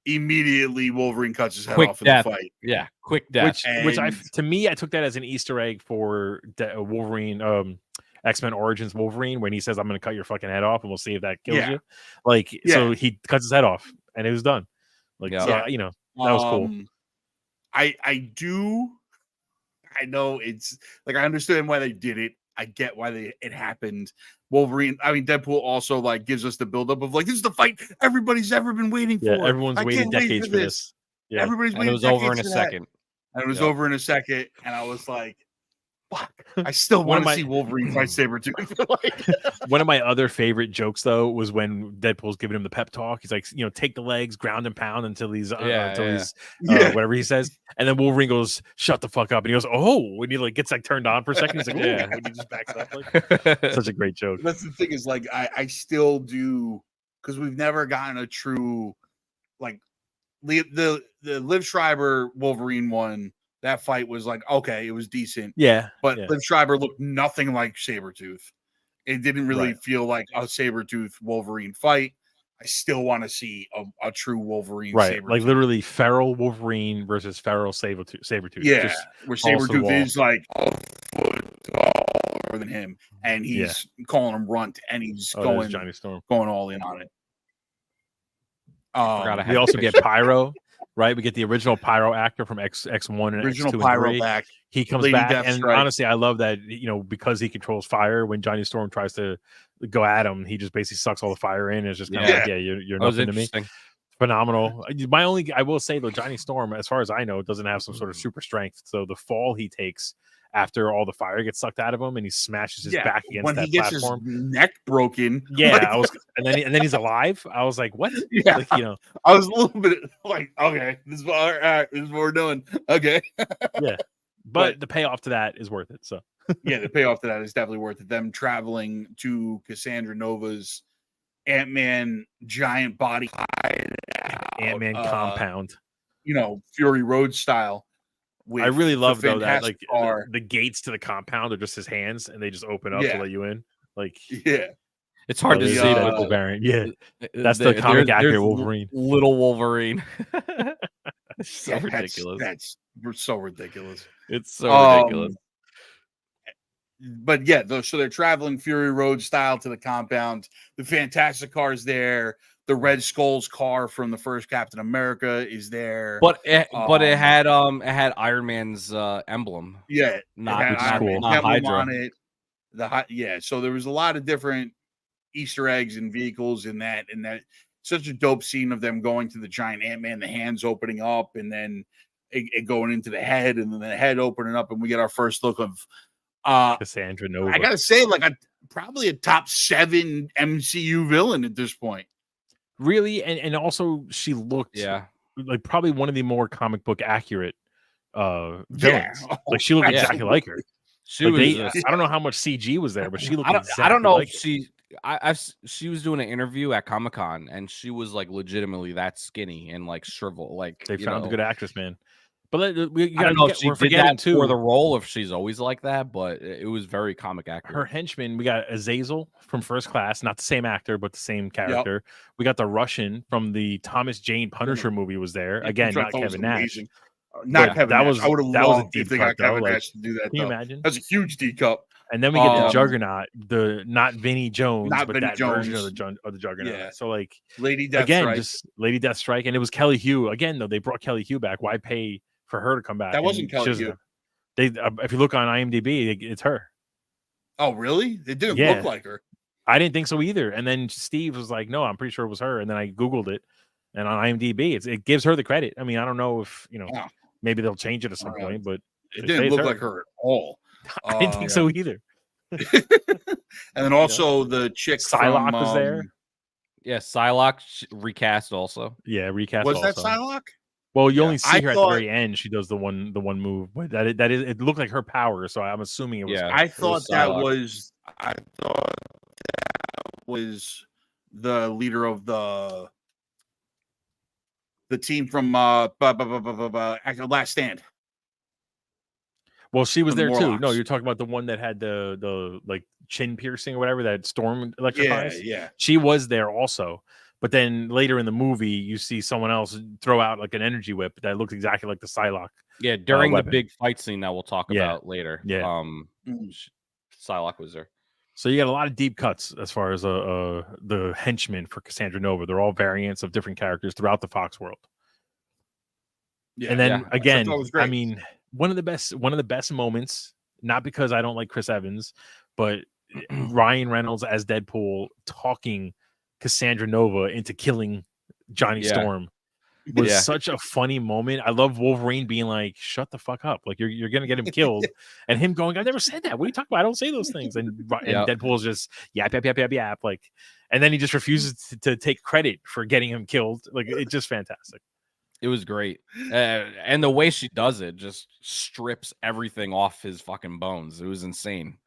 immediately Wolverine cuts his head off in the fight. Yeah, quick death. Which to me, I took that as an Easter egg for Wolverine, X-Men Origins Wolverine, when he says, "I'm going to cut your fucking head off, and well see if that kills you." So he cuts his head off, and it was done. That was cool. I know it's I understand why they did it. I get why it happened. Deadpool also gives us the buildup of this is the fight everybody's ever been waiting for. Yeah, everyone's waited decades for this. Yeah, everybody's waiting. It was over in a second. And it was over in a second, and I was like, fuck, I still want to see Wolverine fight Sabretooth. One of my other favorite jokes, though, was when Deadpool's giving him the pep talk. He's like, take the legs, ground and pound until he's whatever he says. And then Wolverine goes, shut the fuck up. And he goes, oh, when he gets turned on for a second, he's like, yeah, when he just backs up. Such a great joke. That's the thing is, I still do, because we've never gotten a true, the Liv Schreiber Wolverine one. That fight was okay, it was decent. Yeah. But Liv Schreiber looked nothing like Sabretooth. It didn't really feel like a Sabretooth Wolverine fight. I still want to see a true Wolverine Sabretooth. Like literally feral Wolverine versus feral Sabretooth. Yeah, where Sabretooth is a foot taller than him, and he's calling him Runt, and he's going Johnny Storm. going all in on it. We also get Pyro. Right, we get the original Pyro actor from X1 and original X2 Pyro and 3. Back. He comes Lady back, Death and Strike. honestly, I love that. Because he controls fire. When Johnny Storm tries to go at him, he just basically sucks all the fire in. It's just kind of you're nothing to me. Phenomenal. I will say though, Johnny Storm, as far as I know, doesn't have some sort of super strength. So the fall he takes after all the fire gets sucked out of him, and he smashes his back against when that he gets platform. his neck broken. Yeah, and then he's alive. I was like, what? Yeah, I was a little bit okay, this is what we're doing. Okay, yeah, but the payoff to that is worth it. So yeah, the payoff to that is definitely worth it. Them traveling to Cassandra Nova's Ant-Man giant body, Ant-Man compound, Fury Road style. I really love though that the gates to the compound are just his hands, and they just open up to let you in. It's hard to see. Deadpool variant. Yeah, that's the comic accurate Wolverine. Little Wolverine. So ridiculous. That's so ridiculous. It's so ridiculous. But so they're traveling Fury Road style to the compound. The Fantastic Car's there. The Red Skull's car from the first Captain America is there. But it had Iron Man's emblem. Yeah, not Iron not Hydra on it. So there was a lot of different Easter eggs and vehicles in that, such a dope scene of them going to the giant Ant-Man, the hands opening up, and then it going into the head, and then the head opening up, and we get our first look of Cassandra Nova. I gotta say, probably a top 7 MCU villain at this point. Really, and also she looked like probably one of the more comic book accurate villains. Like she looked exactly like her. I don't know how much CG was there, but she looked. I don't know if she was doing an interview at Comic-Con, and she was legitimately that skinny and shrivel. They found a good actress, man. But I don't know if she did that for the role, if she's always like that, but it was very comic accurate. Her henchman, we got Azazel from First Class, not the same actor, but the same character. Yep. We got the Russian from the Thomas Jane Punisher movie was there. Again, not Kevin Nash. Not Kevin Nash. I would have loved if they got Kevin Nash to do that. Can you imagine? That's a huge D cup. And then we get the Juggernaut, not Vinnie Jones, but Vinnie that Jones. version of the Juggernaut. Yeah. So Lady Death again, Strike. just Lady Death Strike, and it was Kelly Hu again. Though they brought Kelly Hu back, why pay for her to come back? That wasn't Kelly Hu. If you look on IMDb, it's her. Oh, really? It didn't look like her. I didn't think so either. And then Steve was like, "No, I'm pretty sure it was her." And then I Googled it, and on IMDb, it gives her the credit. I mean, I don't know if maybe they'll change it at some point, but it didn't look like her at all. I didn't think so either. And then also the chick Psylocke from, was there. Yeah, Psylocke recast also. Yeah, recast. Was also. that Psylocke? Well, you only see her at the very end. She does the one move, but it looked like her power. So I'm assuming it was. Yeah, I thought that was the leader of the team from Last Stand. Well, she was there too. No, you're talking about the one that had the chin piercing or whatever that Storm electrifies. Yeah. She was there also. But then later in the movie, you see someone else throw out an energy whip that looks exactly like the Psylocke. Yeah, during the big fight scene that we'll talk about later. Yeah. Psylocke was there. So you got a lot of deep cuts as far as the henchmen for Cassandra Nova. They're all variants of different characters throughout the Fox world. Yeah, and then again, I mean, one of the best moments, not because I don't like Chris Evans, but Ryan Reynolds as Deadpool talking Cassandra Nova into killing Johnny Storm. was such a funny moment. I love Wolverine being like, "Shut the fuck up! Like you're gonna get him killed," and him going, "I never said that. What are you talking about? I don't say those things." And Deadpool's just yap, like, and then he just refuses to take credit for getting him killed. Like it's just fantastic. It was great, and the way she does it just strips everything off his fucking bones. It was insane.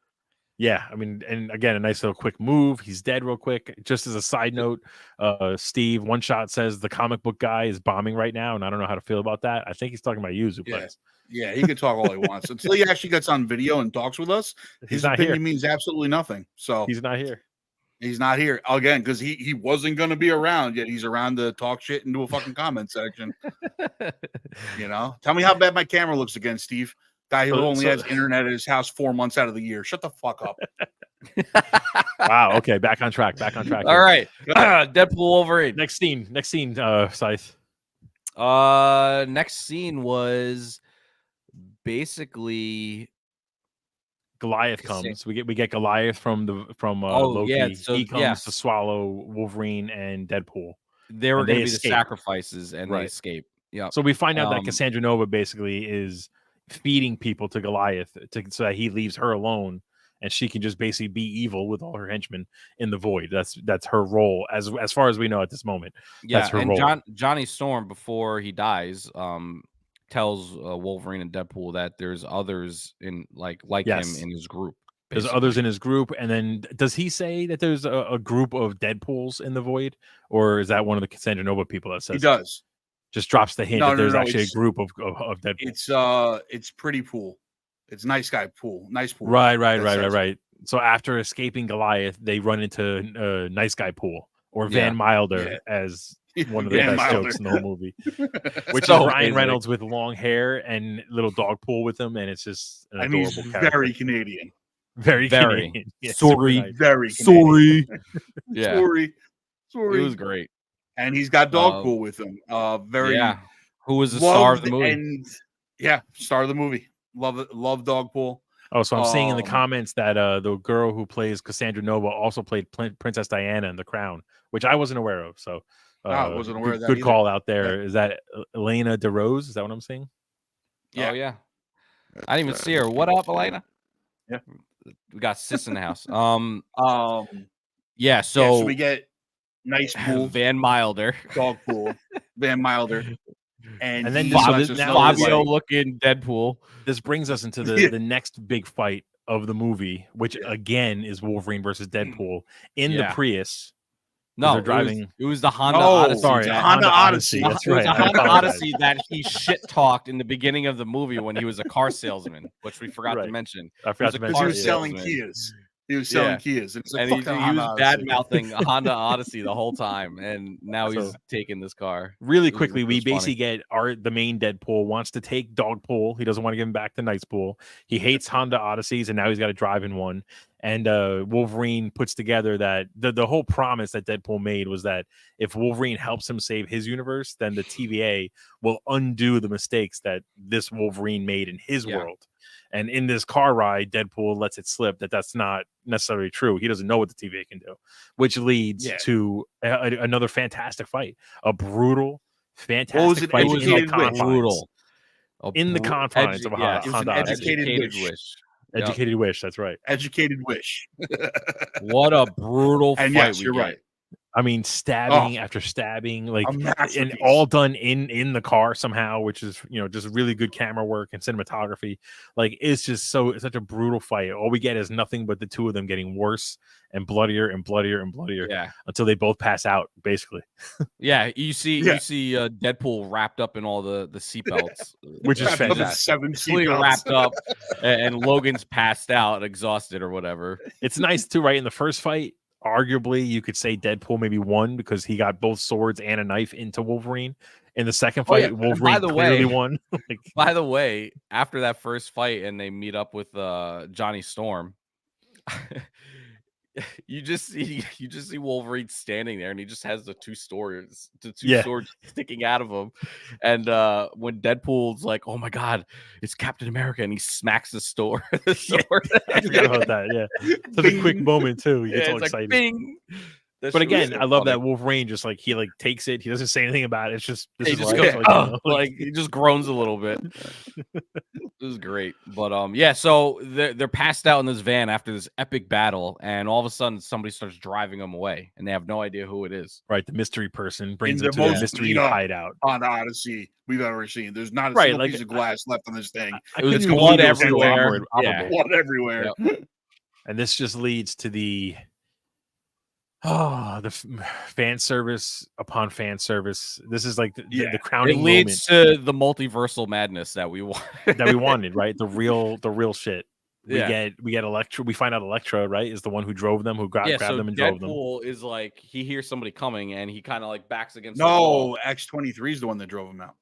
Yeah, I mean, and again, a nice little quick move. He's dead real quick. Just as a side note, Steve One Shot says the comic book guy is bombing right now, and I don't know how to feel about that. I think he's talking about you, Zuplex. Yeah, he can talk all he wants until he actually gets on video and talks with us. His opinion means absolutely nothing. So he's not here. He's not here again because he wasn't going to be around, yet he's around to talk shit into a fucking comment section. You know, tell me how bad my camera looks again, Steve. Guy who only has internet at his house 4 months out of the year. Shut the fuck up. Wow. Okay, back on track. All right, Deadpool Wolverine. Next scene. Scythe. Next scene was basically Goliath comes. We get Goliath from Loki. Yeah, so, he comes to swallow Wolverine and Deadpool. They were going to be the sacrifices, and they escape. Yeah. So we find out that Cassandra Nova basically is feeding people to Goliath so that he leaves her alone, and she can just basically be evil with all her henchmen in the void. That's her role as far as we know at this moment. Yeah, that's her and role. Johnny Storm, before he dies, tells Wolverine and Deadpool that there's others in like him in his group. Basically. There's others in his group, and then does he say that there's a group of Deadpools in the void, or is that one of the Cassandra Nova people that says? He does. Just drops the hint that there's actually a group of Deadpool. It's Pretty Pool. It's Nice Guy Pool. Nice Pool. Right. So after escaping Goliath, they run into Nice Guy Pool or Van Milder as one of the best jokes in the whole movie. Which is Ryan Reynolds with long hair and little dog pool with him, and it's just an adorable character. Very Canadian. Very Canadian. Yeah, sorry. Very Canadian. Yeah. Sorry. It was great. And he's got Dogpool with him. Who was the star of the movie? Star of the movie. Love Dogpool. Oh, so I'm seeing in the comments that the girl who plays Cassandra Nova also played Princess Diana in The Crown, which I wasn't aware of. So I wasn't aware of that. Good call out there. Yeah. Is that Elena DeRose? Is that what I'm seeing? Yeah. Oh, yeah. I didn't even see her. What up, Elena? Yeah. We got sis in the house. So we get Nice Pool, Van Milder, Dogpool, Van Milder, and then Fabio looking Deadpool. This brings us into the next big fight of the movie, which again is Wolverine versus Deadpool in the Prius. No, driving. It was the Honda Odyssey. Sorry, Honda Odyssey. That's right. It was the Honda Odyssey that he shit talked in the beginning of the movie when he was a car salesman, which we forgot to mention. I forgot to mention. He was selling Kias. He was selling Kias, and he was bad mouthing Honda Odyssey the whole time, and now he's taking this car. Really quickly, we basically get the main Deadpool wants to take Dogpool. He doesn't want to give him back to Nice Pool. He hates Honda Odysseys, and now he's got to drive in one. And Wolverine puts together that the whole promise that Deadpool made was that if Wolverine helps him save his universe, then the TVA will undo the mistakes that this Wolverine made in his world. And in this car ride, Deadpool lets it slip that that's not necessarily true. He doesn't know what the TVA can do, which leads to another fantastic fight. A brutal, fantastic fight in the confines. In the confines of a Honda Educated Wish. Educated Wish, that's right. Educated Wish. What a brutal fight. And yes, you're right. I mean, stabbing after stabbing, like, and all done in the car somehow, which is, just really good camera work and cinematography. Like, it's just such a brutal fight. All we get is nothing but the two of them getting worse and bloodier and bloodier and bloodier until they both pass out, basically. You see Deadpool wrapped up in all the seatbelts, which is fantastic. 7 seatbelts wrapped up, and Logan's passed out, exhausted or whatever. It's nice too, right? In the first fight, arguably, you could say Deadpool maybe won because he got both swords and a knife into Wolverine. In the second fight, Wolverine clearly won. By the way, after that first fight and they meet up with Johnny Storm, you just see Wolverine standing there, and he just has the two swords sticking out of him. And when Deadpool's like, "Oh my God, it's Captain America," and he smacks the sword. I forgot about that. Yeah, such a quick moment too. He gets all excited. Like, bing. But again, I love that Wolverine just like he like takes it. He doesn't say anything about it. It's just he just goes, like he just groans a little bit. It was great. But yeah, so they're passed out in this van after this epic battle, and all of a sudden somebody starts driving them away, and they have no idea who it is. Right, the mystery person brings them to the mystery hideout on Odyssey we've ever seen. There's not a single piece of glass left on this thing. It's blood everywhere. Blood everywhere. Yep. And this just leads to the fan service upon fan service. This is like the crowning moment. It leads to the multiversal madness that we wanted, right? The real shit. We get Elektra. We find out Elektra, right, is the one who drove them, who grabbed them and drove them. Deadpool is like he hears somebody coming and he kind of like backs against. No, X-23 is the one that drove him out.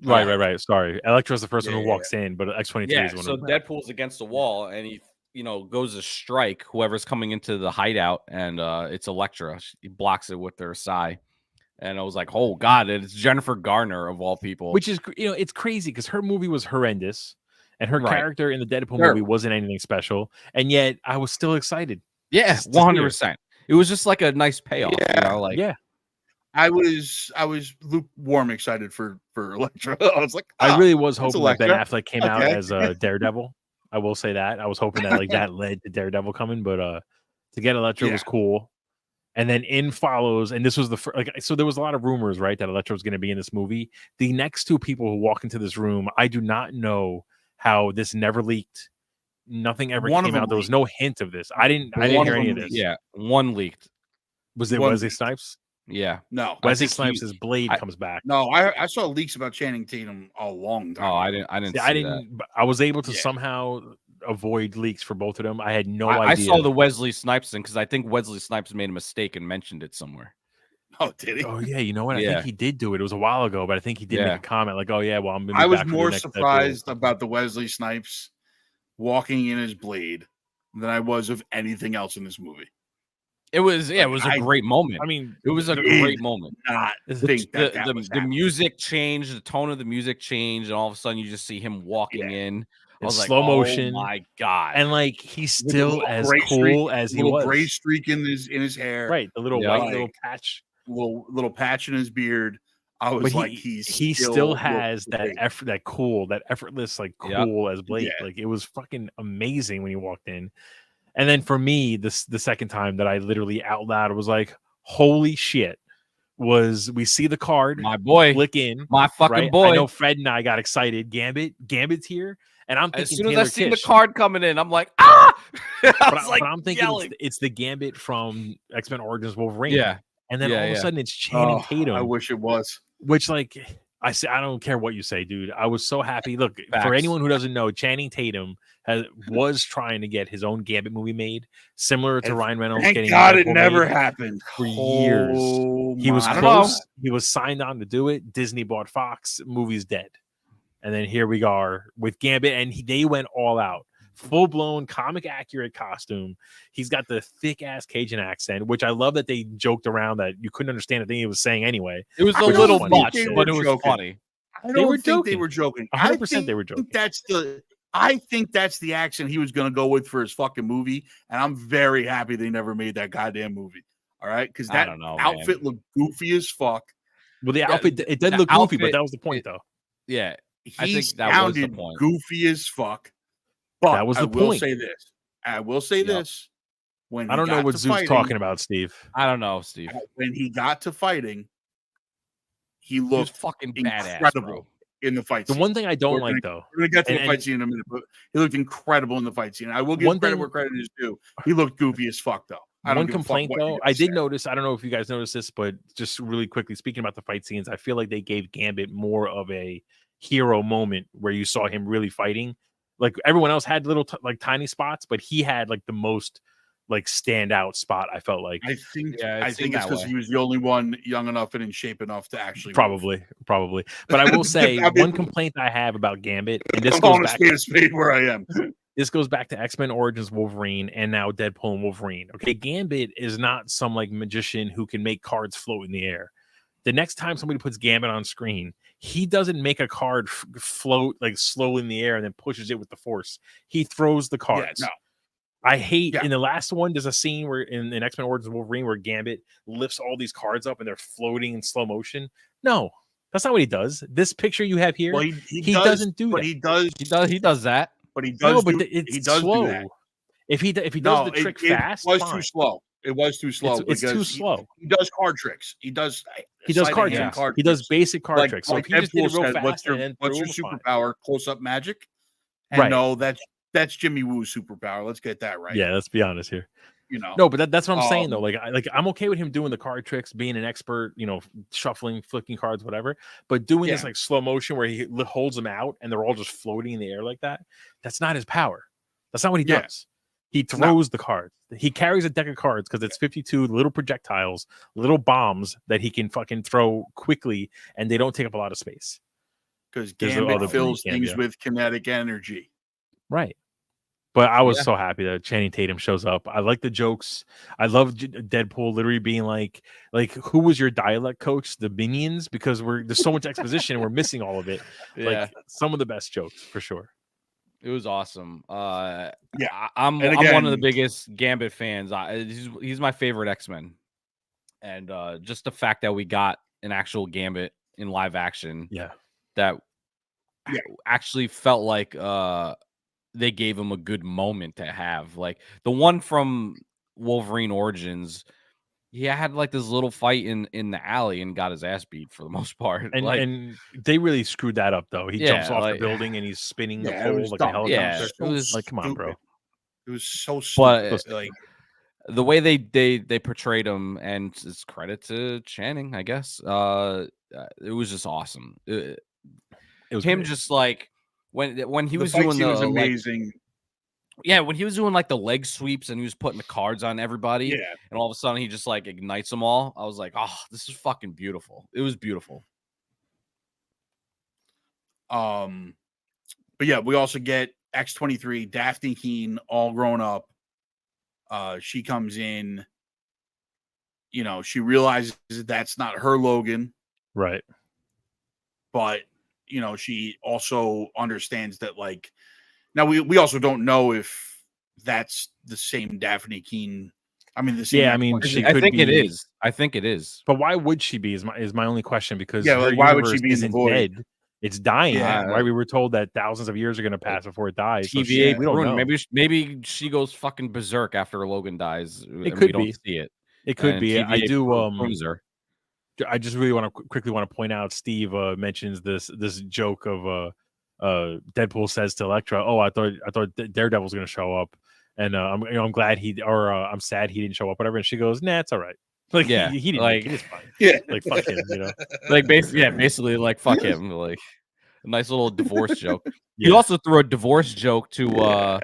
Right. Sorry, Elektra is the first one who walks in, but X-23 is one. So Deadpool's against the wall and he goes to strike whoever's coming into the hideout, and it's Elektra. He blocks it with her sai. And I was like, oh God, it's Jennifer Garner of all people. Which is, it's crazy because her movie was horrendous and her character in the Deadpool movie wasn't anything special. And yet I was still excited. Yeah, 100%. It was just like a nice payoff. I was lukewarm excited for Elektra. I was like, I really was hoping that Ben Affleck came out as a Daredevil. I will say that. I was hoping that that led to Daredevil coming, but to get Elektra was cool. And then in follows, and this was the first, so there was a lot of rumors, right, that Elektra was going to be in this movie. The next two people who walk into this room, I do not know how this never leaked. Nothing ever came out. There was no hint of this. I didn't hear any of this. Yeah, one leaked. Was it Wesley Snipes? Yeah. No. Wesley Snipes' Blade comes back. No, I saw leaks about Channing Tatum a long time. Oh, I didn't see that. I was able to somehow avoid leaks for both of them. I had no idea. I saw the Wesley Snipes thing because I think Wesley Snipes made a mistake and mentioned it somewhere. Oh, did he? Oh, yeah. You know what? I think he did do it. It was a while ago, but I think he did make a comment like, oh, yeah, well, I'm going to I was more surprised about the Wesley Snipes walking in his Blade than I was of anything else in this movie. It was a great moment. I mean, it was a great moment. The music changed, the tone of the music changed, and all of a sudden you just see him walking in. I was slow motion. Oh my God. And like he's still as cool as he was. Gray streak in his hair. Right. The little white little patch. Little patch in his beard. I was he still has that effort, that effortless, like cool as Blade. Like it was fucking amazing when he walked in. And then for me, the second time that I literally out loud was like, holy shit, was we see the card, my boy, flick in, my fucking boy. I know Fred and I got excited. Gambit's here. And I'm thinking, as soon as I see the card coming in, I'm like, ah! but I'm thinking it's the Gambit from X-Men Origins Wolverine. Yeah. And then all of a sudden it's Channing Tatum. I wish it was. Which, like, I don't care what you say, dude. I was so happy. Look, for anyone who doesn't know, Channing Tatum was trying to get his own Gambit movie made, similar to Ryan Reynolds. Thank God it never happened. For years. He was close. He was signed on to do it. Disney bought Fox. Movie's dead. And then here we are with Gambit, and they went all out. Full-blown, comic-accurate costume. He's got the thick-ass Cajun accent, which I love that they joked around that you couldn't understand the thing he was saying anyway. It was a little much, but it was funny. I don't think they were joking. 100% they were joking. I think that's the accent he was going to go with for his fucking movie, and I'm very happy they never made that goddamn movie. All right? Because that outfit looked goofy as fuck. Well, the outfit, it did look goofy, but that was the point, though. Yeah. I think that was the point. Goofy as fuck. But that was the point. I will say this. When I don't know what Zeus talking about, Steve. I don't know, Steve. When he got to fighting, he looked fucking incredible in the fight scene. The one thing I don't like, though, we're gonna get to the fight scene in a minute, but he looked incredible in the fight scene. I will give credit where credit is due. He looked goofy as fuck, though. One complaint, though, I did notice. I don't know if you guys noticed this, but just really quickly speaking about the fight scenes, I feel like they gave Gambit more of a hero moment where you saw him really fighting. Like everyone else had little tiny spots, but he had like the most like standout spot. I felt like. I think it's because he was the only one young enough and in shape enough to actually probably. But I will say one complaint I have about Gambit, and this goes back to speed where I am. This goes back to X-Men Origins Wolverine and now Deadpool and Wolverine. Okay, Gambit is not some like magician who can make cards float in the air. The next time somebody puts Gambit on screen, he doesn't make a card float like slowly in the air and then pushes it with the force. He throws the cards. Yeah, I hate in the last one. There's a scene where in X-Men Origins of Wolverine where Gambit lifts all these cards up and they're floating in slow motion. No, that's not what he does. This picture you have here, he doesn't do that. He does that. But he does. No, but it's slow. Do that. If he does the trick fast, it was too slow. It was too slow. It's too slow. He does card tricks. He does card tricks. He does basic card tricks. So if he just did it real fast, what's your superpower? Close up magic. And no, that's Jimmy Woo's superpower. Let's get that right. Yeah, let's be honest here. No, but that's what I'm saying though. Like I'm okay with him doing the card tricks, being an expert, shuffling, flicking cards, whatever. But doing this like slow motion where he holds them out and they're all just floating in the air like that, that's not his power. That's not what he does. He throws the cards. He carries a deck of cards because it's 52 little projectiles, little bombs that he can fucking throw quickly, and they don't take up a lot of space. Because Gambit fills things with kinetic energy. Right. But I was so happy that Channing Tatum shows up. I like the jokes. I love Deadpool literally being like, who was your dialect coach? The Minions? Because there's so much exposition and we're missing all of it. Like some of the best jokes for sure. It was awesome. I'm one of the biggest Gambit fans. He's my favorite X-Men, and just the fact that we got an actual Gambit in live action, that actually felt like they gave him a good moment to have. Like the one from Wolverine Origins, he had like this little fight in the alley and got his ass beat for the most part. And they really screwed that up though. He jumps off the building and he's spinning the pole like a helicopter. It was like, come on, bro. It was so stupid. But the way they portrayed him, and it's credit to Channing, I guess. It was just awesome. It was him great. Just like when he was doing was amazing. When he was doing like the leg sweeps and he was putting the cards on everybody, and all of a sudden he just like ignites them all. I was like, oh, this is fucking beautiful. It was beautiful. But yeah, we also get X-23, Daphne Keene, all grown up. She comes in, she realizes that's not her Logan. Right. But, she also understands that like, now we also don't know if that's the same Daphne Keene. I mean, the same. Yeah, I mean, I think it is. I think it is. But why would she be? Is my only question, because why would she be in the void? Dead. It's dying. Right? We were told that thousands of years are going to pass before it dies. TVA, we don't know. Maybe she goes fucking berserk after Logan dies. It could be. We don't see it. It could be. TVA I do. Her. I just really want to point out. Steve mentions this joke of Deadpool says to Elektra, "Oh, I thought Daredevil's going to show up, and I'm glad I'm sad he didn't show up, whatever." And she goes, "Nah, it's all right." Like he didn't. Like he's fine. Yeah, like fuck him, Like basically, like fuck him. Like a nice little divorce joke. He also threw a divorce joke to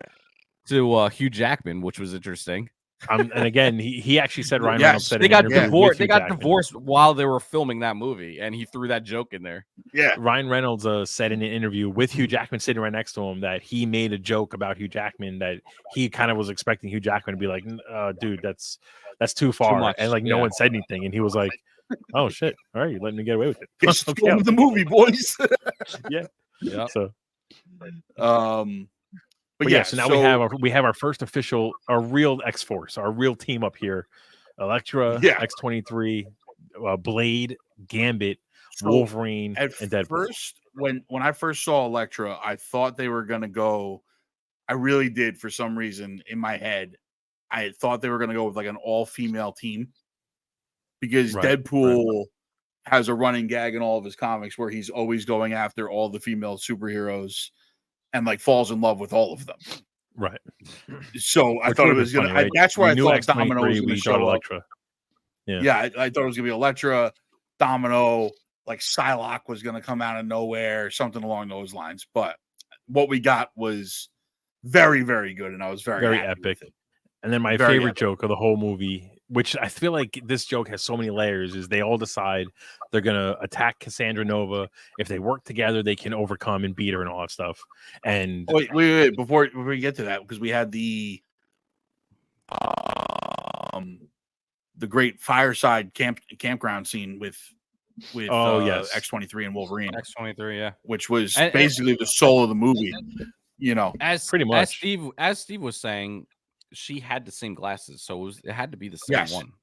Hugh Jackman, which was interesting. And again, he actually said Ryan Reynolds said they got divorced. They got divorced while they were filming that movie, and he threw that joke in there. Yeah, Ryan Reynolds said in an interview with Hugh Jackman sitting right next to him that he made a joke about Hugh Jackman that he kind of was expecting Hugh Jackman to be like, "Dude, that's too far," too much, and like no one said anything, and he was like, "Oh shit, all right, you're letting me get away with it." It's the movie, boys. yeah. So, But yeah, so now we have our first official, our real X-Force, our real team up here. Elektra, X-23, Blade, Gambit, Wolverine, and Deadpool. First, when I first saw Elektra, I thought they were gonna go. I really did, for some reason in my head. I thought they were gonna go with like an all-female team, because Deadpool has a running gag in all of his comics where he's always going after all the female superheroes and like falls in love with all of them. Right. So I thought it was going to, that's where I thought Domino was going to show Elektra. Up. Yeah. I thought it was going to be Elektra, Domino, like Psylocke was going to come out of nowhere, something along those lines. But what we got was very, very good. And I was very epic. And then my favorite joke of the whole movie, which I feel like this joke has so many layers, is they all decide they're going to attack Cassandra Nova. If they work together, they can overcome and beat her and all that stuff. And wait, before we get to that, because we had the great fireside campground scene with X-23 and Wolverine. X-23, yeah. Which was basically the soul of the movie, As pretty much. As Steve was saying, she had the same glasses, so it had to be the same one.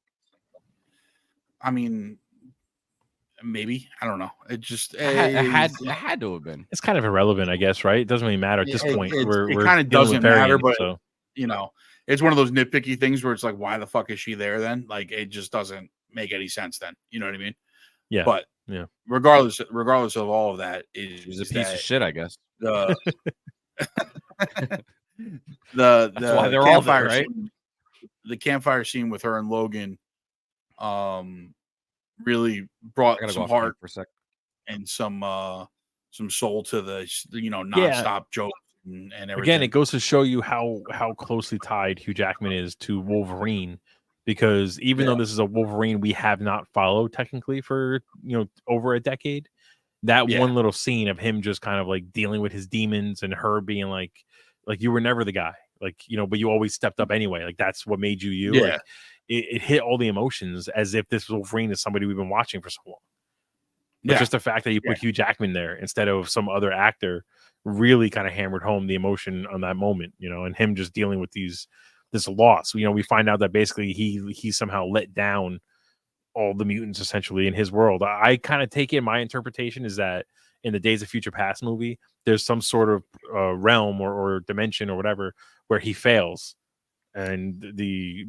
I mean, maybe, I don't know. It just it had to have been. It's kind of irrelevant, I guess, right? It doesn't really matter at this point. It kind of doesn't matter, but you know, it's one of those nitpicky things where it's like, why the fuck is she there then? Like, it just doesn't make any sense then. You know what I mean? Yeah. But yeah, regardless of all of that, she's a piece of shit, I guess. The That's why they're all there, right? The campfire scene with her and Logan, really brought some heart for a sec. and some soul to the nonstop jokes and everything. Again, it goes to show you how closely tied Hugh Jackman is to Wolverine, because even though this is a Wolverine we have not followed technically for over a decade, that one little scene of him just kind of like dealing with his demons and her being like you were never the guy, but you always stepped up anyway. Like, that's what made you you. Yeah. Like, it hit all the emotions as if this Wolverine is somebody we've been watching for so long. But just the fact that you put Hugh Jackman there instead of some other actor really kind of hammered home the emotion on that moment, and him just dealing with this loss. We find out that basically he somehow let down all the mutants essentially in his world. I kind of take it, my interpretation is that in the Days of Future Past movie, there's some sort of realm or dimension or whatever where he fails, and the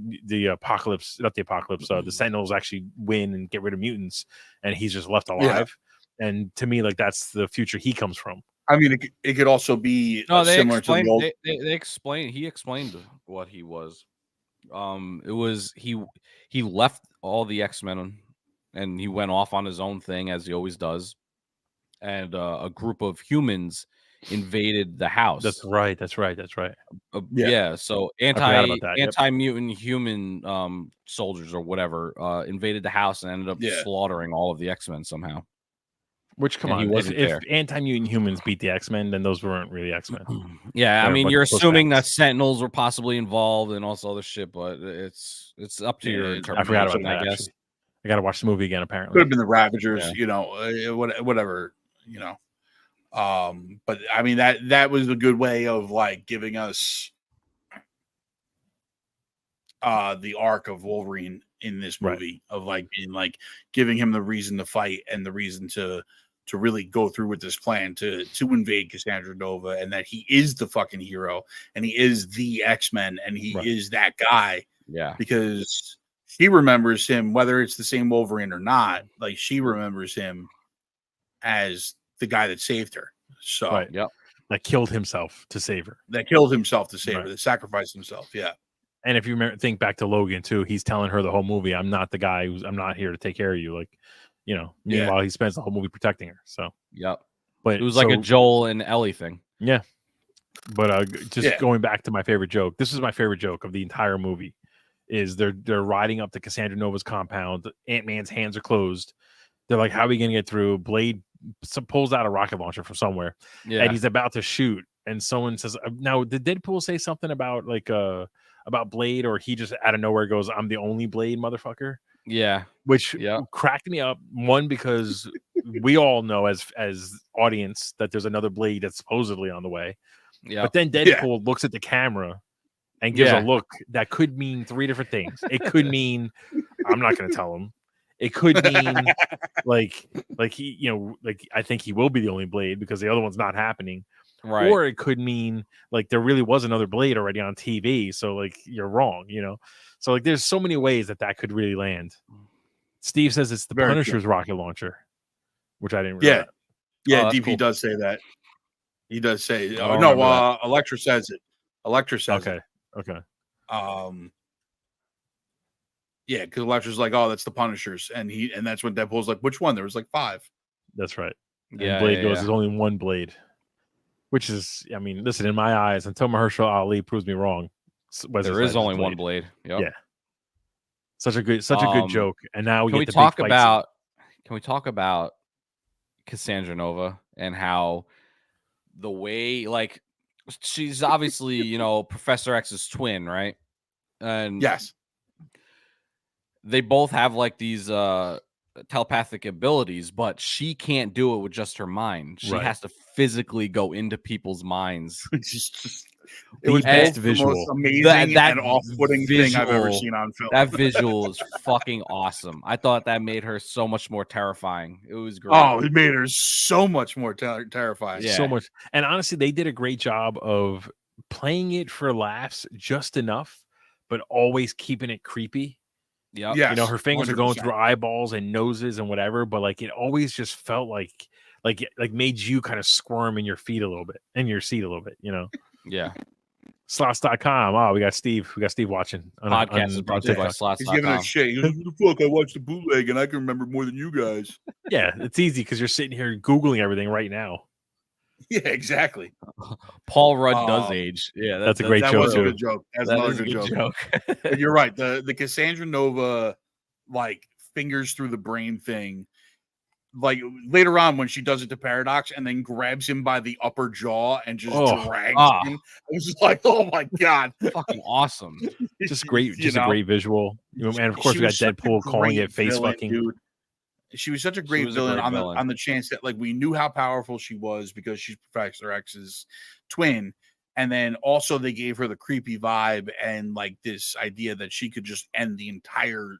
apocalypse, not the apocalypse, the Sentinels actually win and get rid of mutants, and he's just left alive. And to me, like, that's the future he comes from. I mean, it could also be similar to the old. They explained. He explained what he was. It was he left all the X-Men and he went off on his own thing, as he always does. And a group of humans invaded the house. That's right. So anti-mutant human soldiers or whatever invaded the house and ended up slaughtering all of the X-Men somehow. Which, come on, if anti-mutant humans beat the X-Men, then those weren't really X-Men. Yeah, I mean, you're assuming that Sentinels were possibly involved and also other shit, but it's up to your interpretation. I forgot about that, I guess. Actually. I got to watch the movie again, apparently. Could have been the Ravagers, whatever, But I mean, that was a good way of like giving us the arc of Wolverine in this movie, of like being like giving him the reason to fight and the reason to really go through with this plan to invade Cassandra Nova, and that he is the fucking hero and he is the X-Men and he is that guy. Yeah. Because she remembers him, whether it's the same Wolverine or not, like she remembers him as the guy that saved her. So that killed himself to save her. That sacrificed himself. Yeah. And if you think back to Logan too, he's telling her the whole movie, I'm not the guy I'm not here to take care of you. Like, meanwhile he spends the whole movie protecting her. So but it was like a Joel and Ellie thing. Yeah. But going back to my favorite joke. This is my favorite joke of the entire movie. Is they're riding up to Cassandra Nova's compound. Ant-Man's hands are closed. They're like, how are we gonna get through? Blade pulls out a rocket launcher from somewhere, and he's about to shoot. And someone says, "Now, did Deadpool say something about about Blade, or he just out of nowhere goes, I'm the only Blade, motherfucker?" Yeah, which cracked me up. One, because we all know as audience that there's another Blade that's supposedly on the way. Yeah, but then Deadpool looks at the camera and gives a look that could mean three different things. It could mean, I'm not going to tell him. It could mean like he, I think he will be the only Blade because the other one's not happening. Right. Or it could mean like there really was another Blade already on TV. So like you're wrong, So like there's so many ways that could really land. Steve says it's the Punisher's rocket launcher, which I didn't realize. Yeah, DP cool. does say that. He does say Elektra says it. Elektra says it. Okay. Yeah, because Elektra's like, oh, that's the Punishers, and that's when Deadpool's like, which one? There was like 5. That's right. And Blade goes, there's only one Blade, which is, I mean, listen, in my eyes, until Mahershala Ali proves me wrong, there is only one Blade. Yep. Yeah. Such a good joke, and now can we talk about Cassandra Nova and how the way, like, she's obviously Professor X's twin, right? And yes, they both have like these telepathic abilities, but she can't do it with just her mind. She has to physically go into people's minds It was best both visual. the most amazing That and off-putting thing I've ever visual- seen on film. That visual is fucking awesome. I thought that made her so much more terrifying. It was great. Oh, it made her so much more terrifying. Yeah. So much. And honestly, they did a great job of playing it for laughs just enough, but always keeping it creepy. Yep. Yes, You know, her fingers are going 100%. through eyeballs and noses and whatever, but like it always just felt like made you kind of squirm in your seat a little bit, you know. Yeah. Slots.com. Oh, we got Steve watching. Podcast is brought to you by TikTok. He's giving Slots.com. a shit. He goes, "Who the fuck? I watched the bootleg and I can remember more than you guys." Yeah, it's easy because you're sitting here Googling everything right now. Yeah, exactly. Paul Rudd does age. Yeah, That's a great That joke was a too. good joke. That's That another is a good good joke. joke. But you're right. The Cassandra Nova like fingers through the brain thing. Like later on when she does it to Paradox and then grabs him by the upper jaw and just drags him. I was just like, oh my god, Fucking awesome. Just great, You just know? a great visual. You know, and of course She we got was such a Deadpool calling great it face villain, fucking. dude. She was such a great was a villain great on villain. the chance that like we knew how powerful she was because she's Professor X's twin, and then also they gave her the creepy vibe and like this idea that she could just end the entire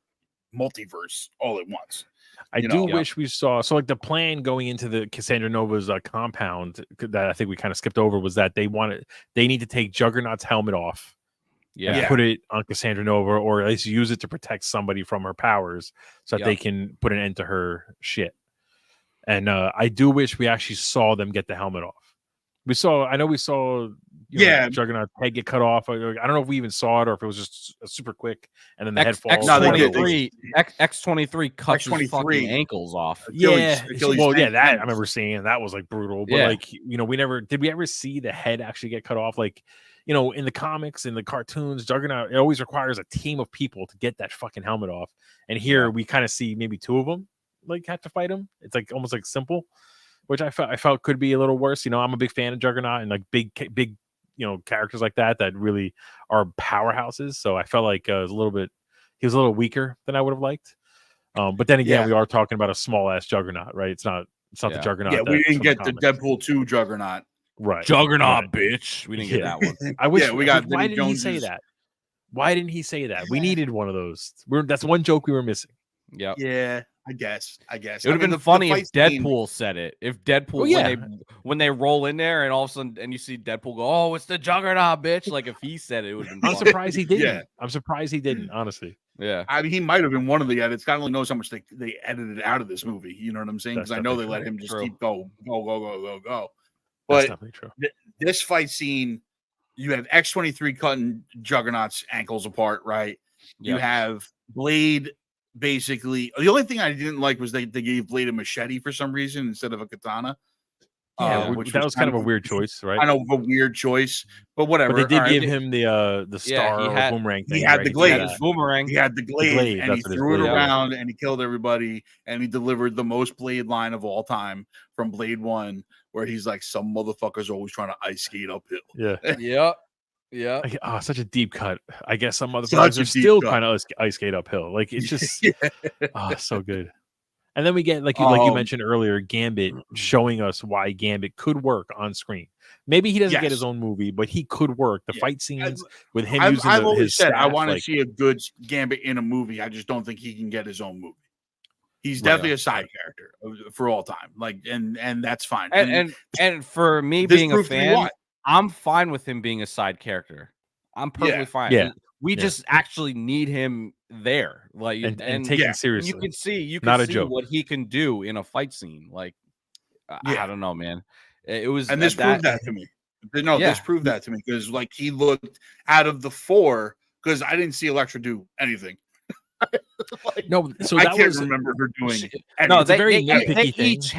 multiverse all at once. I You do know? wish we saw like the plan going into the Cassandra Nova's compound that I think we kind of skipped over was that they need to take Juggernaut's helmet off Yeah. and put it on Cassandra Nova, or at least use it to protect somebody from her powers so that they can put an end to her shit. And I do wish we actually saw them get the helmet off. I know we saw Juggernaut's head get cut off. I don't know if we even saw it or if it was just super quick and then the head falls. X23 cuts his fucking ankles off. Yeah. Well, yeah, that I hands. remember seeing. That was like brutal. But like, you know, we ever see the head actually get cut off? Like, you know, in the comics, in the cartoons, Juggernaut, it always requires a team of people to get that fucking helmet off. And here we kind of see maybe two of them like have to fight him. It's like almost like simple, which I felt could be a little worse. You know, I'm a big fan of Juggernaut and like big, you know, characters like that really are powerhouses. So I felt like he was a little weaker than I would have liked. But then again, we are talking about a small ass Juggernaut, right? It's not the Juggernaut. Yeah, we didn't get the the Deadpool 2 Juggernaut. Right. Juggernaut, bitch. We didn't get that one. I wish. Yeah, we got. Why didn't he say that? Why didn't he say that? We needed one of those. That's one joke we were missing. Yep. Yeah, I guess. It would have been funny if Deadpool said it. If Deadpool, when they roll in there and all of a sudden and you see Deadpool go, "Oh, it's the Juggernaut, bitch!" Like if he said it, it would have been. I'm surprised he didn't. I'm surprised he didn't. Honestly. Yeah. I mean, he might have been one of the edits. God only knows how much they edited out of this movie. You know what I'm saying? Because I know they let him just keep go. But this fight scene, you have X-23 cutting Juggernaut's ankles apart, right? Yep. You have Blade. Basically, the only thing I didn't like was they gave Blade a machete for some reason instead of a katana. Yeah, which was kind of a weird choice, right? I know a weird choice, but whatever. But they did give him the star or boomerang thing. He had the glaive. Boomerang. He had the glaive, and he threw it around, and he killed everybody, and he delivered the most Blade line of all time from Blade 1, where he's like, "Some motherfuckers always trying to ice skate uphill." Yeah. Yep. Yeah. Oh, such a deep cut. I guess some motherfuckers are still trying to ice skate uphill. Like it's just so good. And then we get like you mentioned earlier, Gambit showing us why Gambit could work on screen. Maybe he doesn't get his own movie, but he could work. The fight scenes with him using I've always his said staff, I want to see a good Gambit in a movie. I just don't think he can get his own movie. He's definitely a side character for all time. Like and that's fine. And for me being a fan, I'm fine with him being a side character. I'm perfectly fine. Yeah. We just actually need him there. Like and taken seriously. You can see what he can do in a fight scene. Like I don't know, man. It was and this proved that to me. No, this proved that to me because like he looked out of the 4 because I didn't see Elektra do anything. No, so I can't remember her doing. No, they each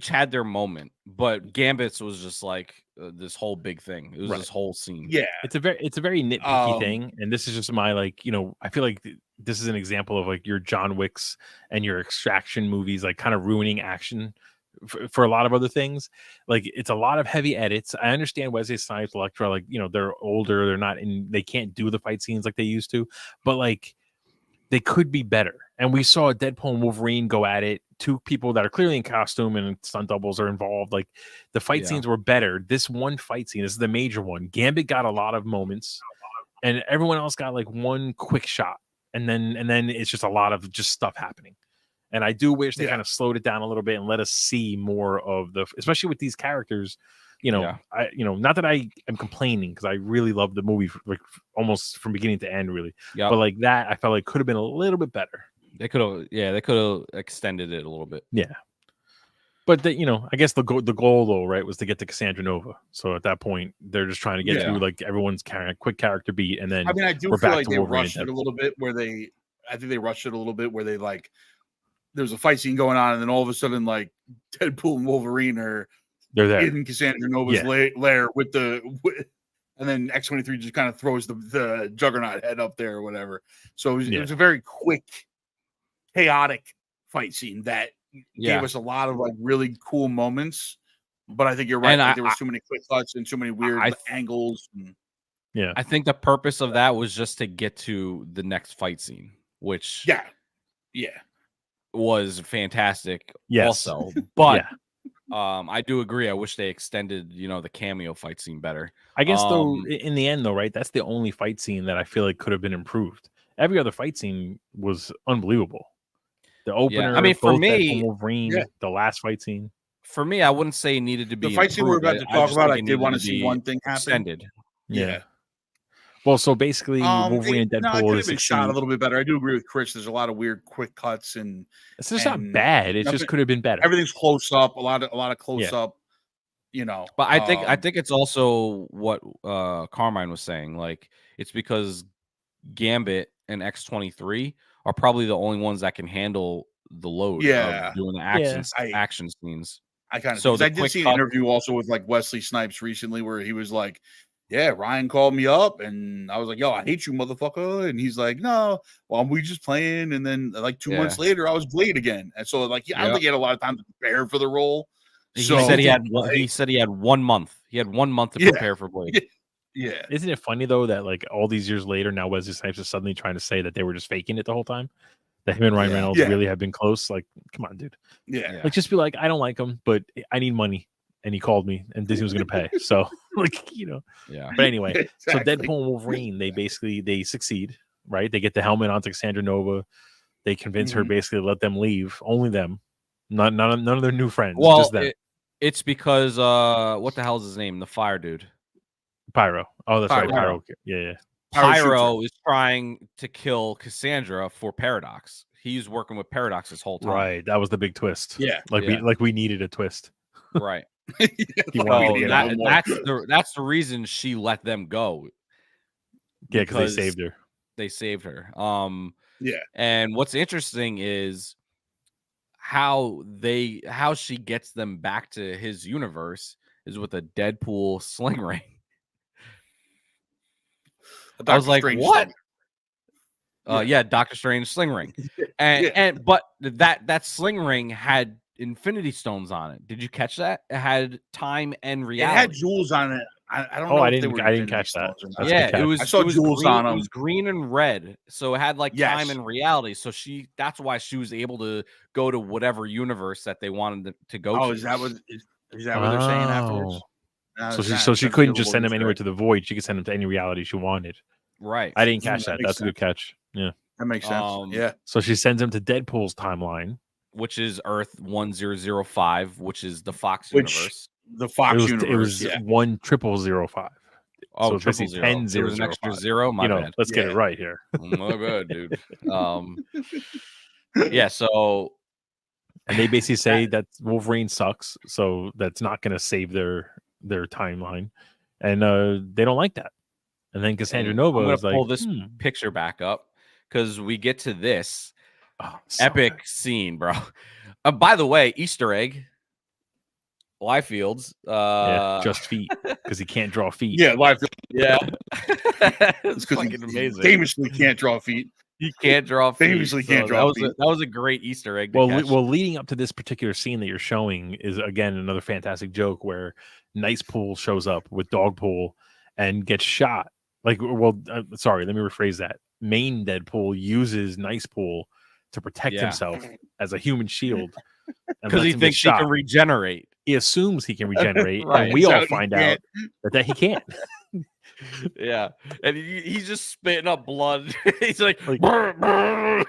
had their moment, but Gambit's was just like this whole big thing. It was this whole scene. Yeah, it's a very nitpicky thing, and this is just my I feel like this is an example of like your John Wicks and your Extraction movies, like kind of ruining action for a lot of other things. Like it's a lot of heavy edits. I understand Wesley Snipes, Elektra, like they're older, they can't do the fight scenes like they used to, but like they could be better. And we saw Deadpool and Wolverine go at it. Two people that are clearly in costume and stunt doubles are involved. Like the fight scenes were better. This one fight scene, this is the major one. Gambit got a lot of moments, and everyone else got like one quick shot, and then it's just a lot of just stuff happening. And I do wish they kind of slowed it down a little bit and let us see more of especially with these characters. Not that I am complaining, because I really love the movie, like almost from beginning to end, really. Yeah. But like that, I felt like could have been a little bit better. They could have extended it a little bit. Yeah. But I guess the goal though, right, was to get to Cassandra Nova. So at that point, they're just trying to get through like everyone's quick character beat, and then I do feel like they rushed it a little bit. I think they rushed it a little bit where they like there's a fight scene going on, and then all of a sudden, like Deadpool and Wolverine they're there in Cassandra Nova's lair and then X-23 just kind of throws the Juggernaut head up there or whatever. So it was a very quick, chaotic fight scene that gave us a lot of like really cool moments. But I think you're right. Like, there was too many quick cuts and too many weird angles. I think the purpose of that was just to get to the next fight scene, which was fantastic. Yes. Also, but. I do agree. I wish they extended, the cameo fight scene better. I guess though, in the end though, right? That's the only fight scene that I feel like could have been improved. Every other fight scene was unbelievable. The opener, I mean, for me, Wolverine, the last fight scene. For me, I wouldn't say it needed to be the fight scene we're about to talk about. I did want to see one thing happen. Extended. Yeah. Well, so basically, Wolverine and Deadpool could have been shot a little bit better. I do agree with Chris. There's a lot of weird quick cuts, and it's just not bad. It just could have been better. Everything's close up. A lot of close up. But I think it's also what Carmine was saying. Like it's because Gambit and X-23 are probably the only ones that can handle the load of doing the action scenes. I kind of I did see an interview also with like Wesley Snipes recently where he was like, yeah, Ryan called me up and I was like, yo, I hate you, motherfucker. And he's like, no, well, we just playing. And then like 2 months later, I was Blade again. And so like, I don't think he had a lot of time to prepare for the role. He said he had 1 month. He had 1 month to prepare for Blade. Yeah. Isn't it funny though that like all these years later, now Wesley Snipes is suddenly trying to say that they were just faking it the whole time? That him and Ryan Reynolds really have been close? Like, come on, dude. Yeah. Like, just be like, I don't like him, but I need money. And he called me, and Disney was going to pay. So, like, Yeah. But anyway, so Deadpool and Wolverine, they succeed, right? They get the helmet onto Cassandra Nova. They convince her basically to let them leave. Only them, none of their new friends. Well, just them. It's because what the hell is his name? The fire dude, Pyro. Oh, that's right, Pyro. Yeah. Pyro is trying to kill Cassandra for Paradox. He's working with Paradox this whole time. Right. That was the big twist. Yeah. We needed a twist. Right. That's the reason she let them go. Yeah, because they saved her. They saved her. Yeah. And what's interesting is how she gets them back to his universe is with a Deadpool sling ring. I was like, what? Doctor Strange sling ring. But that sling ring had Infinity Stones on it. Did you catch that? It had time and reality. It had jewels on it. I don't know. I didn't catch that. It was. I saw jewels on them. It was green and red, so it had like time and reality. So that's why she was able to go to whatever universe that they wanted to go to. Is that what they're saying afterwards? So she couldn't just send him anywhere to the void. She could send him to any reality she wanted. Right. I didn't catch that. That's a good catch. Yeah, that makes sense. Yeah. So she sends him to Deadpool's timeline, which is Earth 1005, which is the Fox universe. The Fox universe. It was 10005. Oh, so 10 there was an extra zero. My bad. Let's get it right here. My bad, dude. Yeah. So, and they basically say that Wolverine sucks, so that's not going to save their timeline, and they don't like that. And then Cassandra Nova is like, pull this picture back up because we get to this epic scene, bro. By the way, Easter egg. Liefield's just feet because he can't draw feet. Yeah, Liefeld. Yeah, it's fucking amazing. Famously can't draw feet. He can't draw feet. Famously can't draw feet. That was a great Easter egg. Well, leading up to this particular scene that you're showing is again another fantastic joke where Nice Pool shows up with Dog Pool and gets shot. Sorry, let me rephrase that. main Deadpool uses Nice Pool to protect himself as a human shield because he thinks he can regenerate. He assumes he can regenerate, Right. and we all find out that he can't. Yeah, and he's just spitting up blood. He's like brr, brr.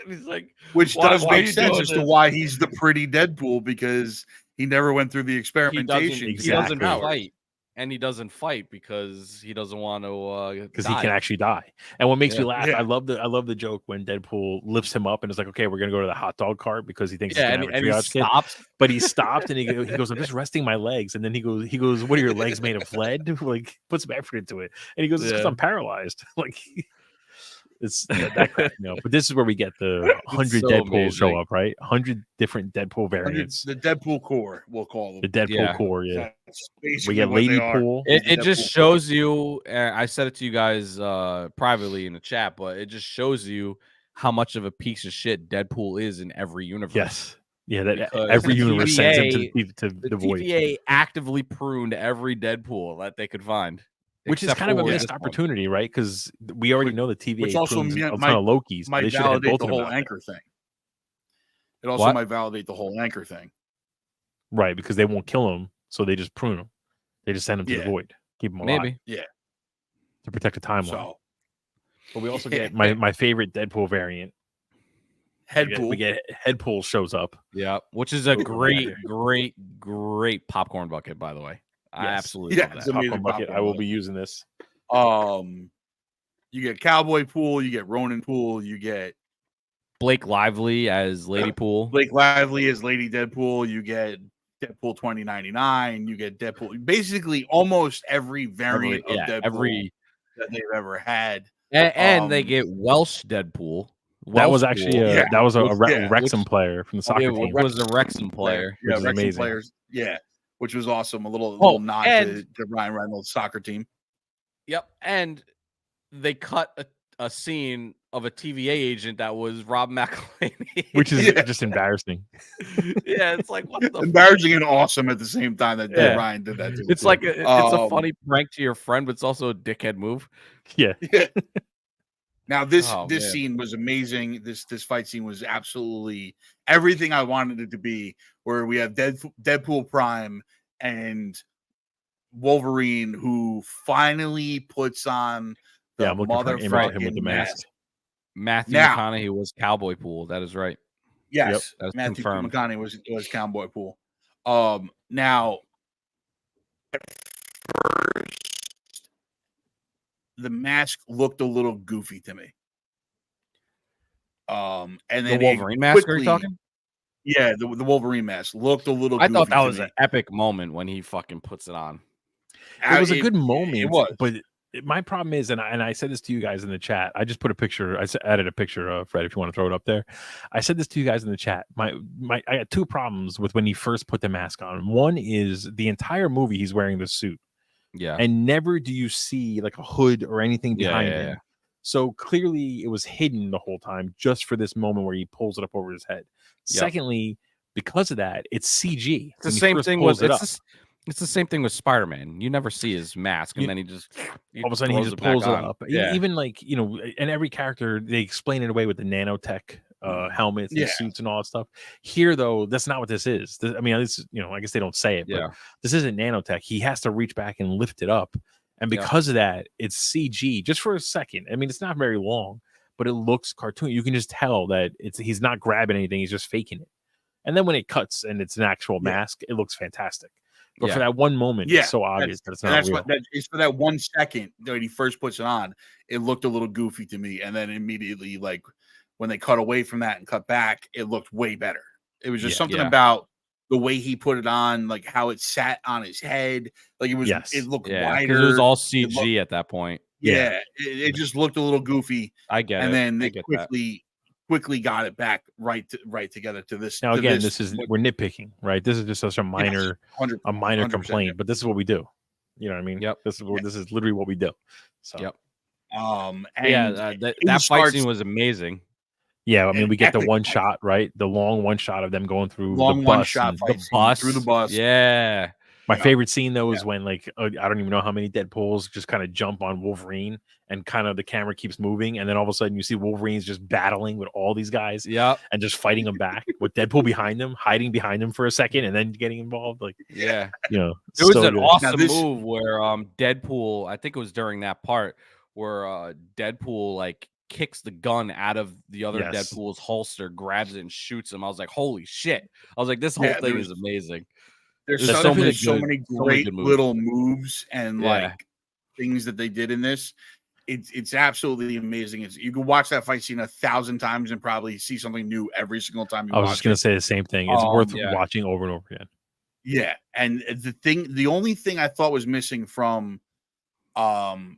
He's like, which does make sense as to why he's the pretty Deadpool, because he never went through the experimentation. He doesn't fight, and he doesn't fight because he doesn't want to. Because he can actually die. And what makes me laugh, I love the joke when Deadpool lifts him up and is like, "Okay, we're gonna go to the hot dog cart," because he thinks he's gonna have a triage kit. But he stopped and he goes, "I'm just resting my legs." And then he goes, "What are your legs made of lead?" Like, put some effort into it. And he goes, "It's because I'm paralyzed." Like, it's that crap, But this is where we get the 100 Deadpools show up, right? 100 different Deadpool variants. The Deadpool core, we'll call them. The Deadpool core, yeah. We get Lady Pool. It just shows you. I said it to you guys privately in the chat, but it just shows you how much of a piece of shit Deadpool is in every universe. Yes. Yeah, that every universe sends him to the void. TVA actively pruned every Deadpool that they could find. Which is kind of a missed opportunity, right? Because we already know the TVA which also prunes a ton of Lokis. Might validate the whole anchor thing. It also might validate the whole anchor thing. Right, because they won't kill him, so they just prune him. They just send him to the void. Keep him alive. Maybe. Yeah. To protect the timeline. But we also get my favorite Deadpool variant. Headpool. We get Headpool shows up. Yeah, which is a great popcorn bucket, by the way. I absolutely love that. Popcorn bucket. I will be using this. You get Cowboy Pool, you get Ronin Pool, you get Blake Lively as Lady Pool. Blake Lively as Lady Deadpool, you get Deadpool 2099, you get Deadpool. Basically, almost every variant of Deadpool that they've ever had. And they get Welsh Deadpool. That was actually a Wrexham player from the soccer team. It was a Wrexham player. Yeah, which is amazing. Players. Yeah. Which was awesome. A little nod to Ryan Reynolds' soccer team. Yep. And they cut a scene of a TVA agent that was Rob McElhaney. Which is just embarrassing. Yeah, it's like, what the embarrassing and awesome at the same time that Ryan did that too. It's like it's a funny prank to your friend, but it's also a dickhead move. Yeah. Now this scene was amazing. This fight scene was absolutely everything I wanted it to be. Where we have Deadpool Prime and Wolverine, who finally puts on the motherfucking mask. Matthew McConaughey was Cowboy Pool. That is right. Yes, Matthew McConaughey was Cowboy Pool. Now, at first, the mask looked a little goofy to me. And then the Wolverine mask, are you talking? Yeah, the Wolverine mask looked a little goofy. I thought that was an epic moment when he fucking puts it on. It was a good moment. It was. But my problem is, and I said this to you guys in the chat. I just put a picture. I added a picture, Fred, if you want to throw it up there. I said this to you guys in the chat. I got two problems with when he first put the mask on. One is the entire movie he's wearing the suit. Yeah. And never do you see like a hood or anything behind him. So clearly it was hidden the whole time just for this moment where he pulls it up over his head. Yep. Secondly, because of that, it's CG. It's the same thing with it's the same thing with Spider-Man. You never see his mask, and then he just all of a sudden he just pulls it up. Yeah. Even like, and every character they explain it away with the nanotech helmets and suits and all that stuff. Here though, that's not what this is. I mean, this I guess they don't say it, but this isn't nanotech. He has to reach back and lift it up. And because of that, it's CG just for a second. I mean, it's not very long, but it looks cartoony. You can just tell that he's not grabbing anything. He's just faking it. And then when it cuts and it's an actual mask, it looks fantastic. But for that one moment, it's so obvious that it's not real. It's for that 1 second that he first puts it on. It looked a little goofy to me. And then immediately, like when they cut away from that and cut back, it looked way better. It was just something about the way he put it on, like how it sat on his head. Like it was, it looked wider. It was all CG at that point. Yeah. It just looked a little goofy. I get it. And then they quickly got it back right together to this. Now again, we're nitpicking, right? This is just such a minor complaint, but this is what we do. You know what I mean? Yep. This is literally what we do. So that fight scene was amazing. Yeah, I mean, we get the one shot, right? The long one shot of them going through the bus. Through the bus. Yeah. My favorite scene though is when like I don't even know how many Deadpools just kind of jump on Wolverine, and kind of the camera keeps moving, and then all of a sudden you see Wolverine's just battling with all these guys, and just fighting them back with Deadpool behind them, hiding behind them for a second, and then getting involved. Like, it was an awesome move where Deadpool, I think it was during that part where Deadpool like kicks the gun out of the other Deadpool's holster, grabs it and shoots him. I was like, holy shit. I was like, this whole thing is amazing. There's so many great little moves and like things that they did in this. It's absolutely amazing. You can watch that fight scene 1,000 times and probably see something new every single time you watch it. I was just going to say the same thing. It's worth watching over and over again. Yeah. And the only thing I thought was missing from them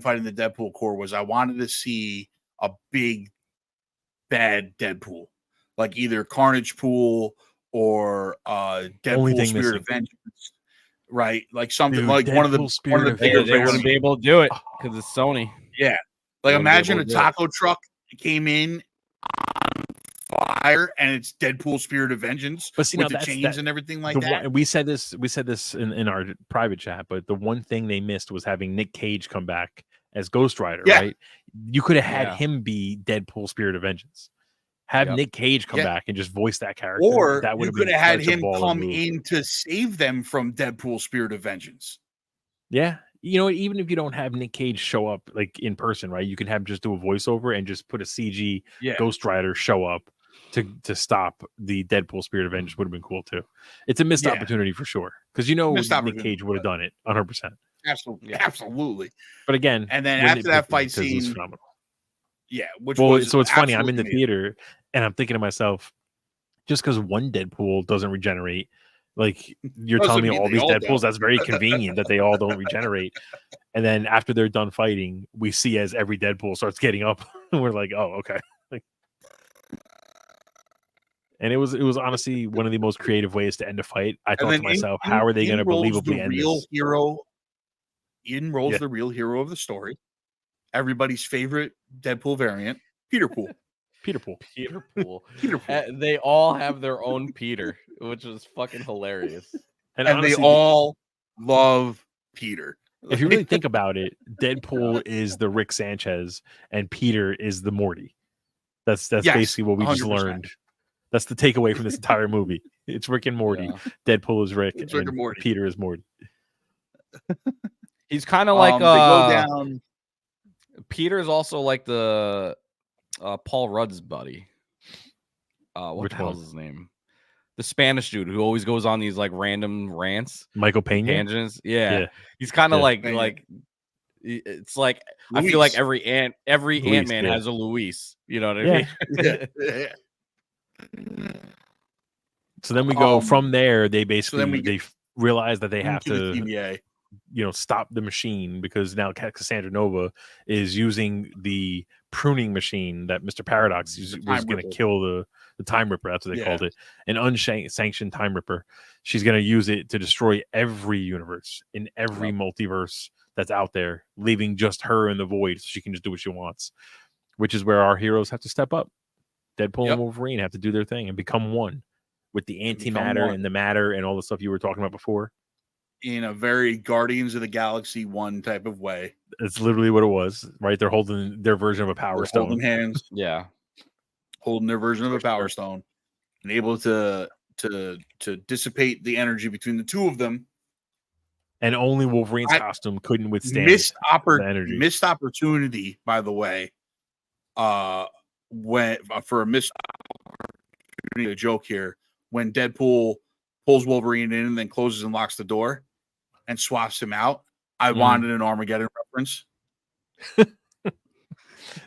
fighting the Deadpool Corps was I wanted to see a big bad Deadpool, like either Carnage Pool or Deadpool Spirit of Vengeance, right? Like something like Deadpool one of the bigger. They wouldn't be able to do it because it's Sony. Yeah, like imagine a taco truck came in on fire and it's Deadpool Spirit of Vengeance, but with the chains and everything like that. We said this in our private chat, but the one thing they missed was having Nick Cage come back as Ghost Rider, right? You could have had him be Deadpool Spirit of Vengeance. Have Nick Cage come back and just voice that character. Or that you could have had him come in to save them from Deadpool Spirit of Vengeance. Yeah. Even if you don't have Nick Cage show up like in person, right? You can have him just do a voiceover and just put a CG Ghost Rider show up to stop the Deadpool Spirit of Vengeance. Would have been cool too. It's a missed opportunity for sure. Because Nick Cage would have done it 100%. Absolutely. But again, and then after that fight scene, phenomenal. Yeah, so it's funny. I'm in the theater and I'm thinking to myself, just because one Deadpool doesn't regenerate, like you're telling me all these Deadpools, that's very convenient that they all don't regenerate. And then after they're done fighting, we see as every Deadpool starts getting up, and we're like, oh, okay. And it was honestly one of the most creative ways to end a fight. I thought to myself, how are they going to believably end this? In rolls the real hero of the story. Everybody's favorite Deadpool variant, Peter Pool. Peter Pool. They all have their own Peter, which is fucking hilarious. And honestly, they all love Peter. If you really think about it, Deadpool is the Rick Sanchez and Peter is the Morty. That's basically what we 100%. Just learned. That's the takeaway from this entire movie. It's Rick and Morty. Yeah. Deadpool is Rick, and Morty. Peter is Morty. He's kind of like they go down. Peter's also like the Paul Rudd's buddy. What the hell's his name? The Spanish dude who always goes on these like random rants. Michael Pena. Tangents. Yeah. He's kind of like it's like Luis. I feel like every Ant-Man has a Luis. You know what I mean? So then we go from there. They basically they realize that they have to stop the machine, because now Cassandra Nova is using the pruning machine that Mr. Paradox was going to kill the Time Ripper. That's what they called it, an unsanctioned Time Ripper. She's going to use it to destroy every universe in every multiverse that's out there, leaving just her in the void so she can just do what she wants, which is where our heroes have to step up. Deadpool and Wolverine have to do their thing and become one with the antimatter and the matter and all the stuff you were talking about before. In a very Guardians of the Galaxy 1 type of way. It's literally what it was, right? They're holding their version of a power stone. Holding hands. Holding their version of a power stone and able to dissipate the energy between the two of them. And only Wolverine's costume couldn't withstand missed opportunity, by the way. When for a missed opportunity, a joke here, when Deadpool pulls Wolverine in and then closes and locks the door and swaps him out, I wanted an Armageddon reference.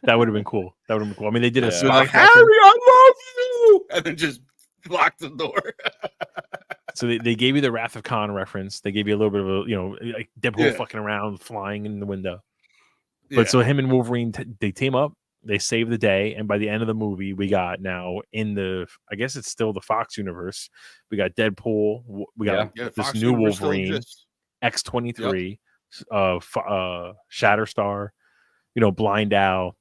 That would have been cool. I mean, they did a like, Harry, I love you, and then just locked the door. So they gave you the Wrath of Khan reference. They gave you a little bit of a, like Deadpool fucking around, flying in the window. But so him and Wolverine, they team up. They save the day, and by the end of the movie, we got now in the, I guess it's still the Fox universe. We got Deadpool. We got this new Wolverine, X-23, Shatterstar, Blind Owl,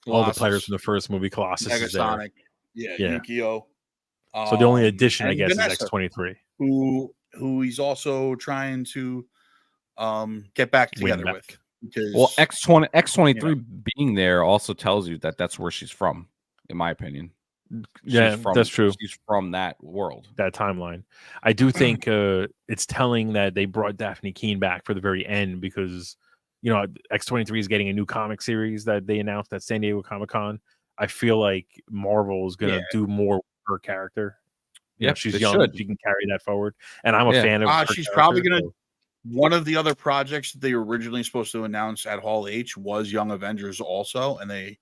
all the players from the first movie. Colossus is there. Yukio. So the only addition, I guess, Vanessa, is X-23, who who he's also trying to get back together with. Because, well, X23 being there also tells you that that's where she's from, in my opinion. That's true. She's from that world, that timeline. I do think it's telling that they brought Daphne Keane back for the very end because, you know, X23 is getting a new comic series that they announced at San Diego Comic-Con. I feel like Marvel is going to do more with her character. You know, she's young. She can carry that forward. And I'm a fan of her she's probably going to... One of the other projects that they were originally supposed to announce at Hall H was Young Avengers also, and they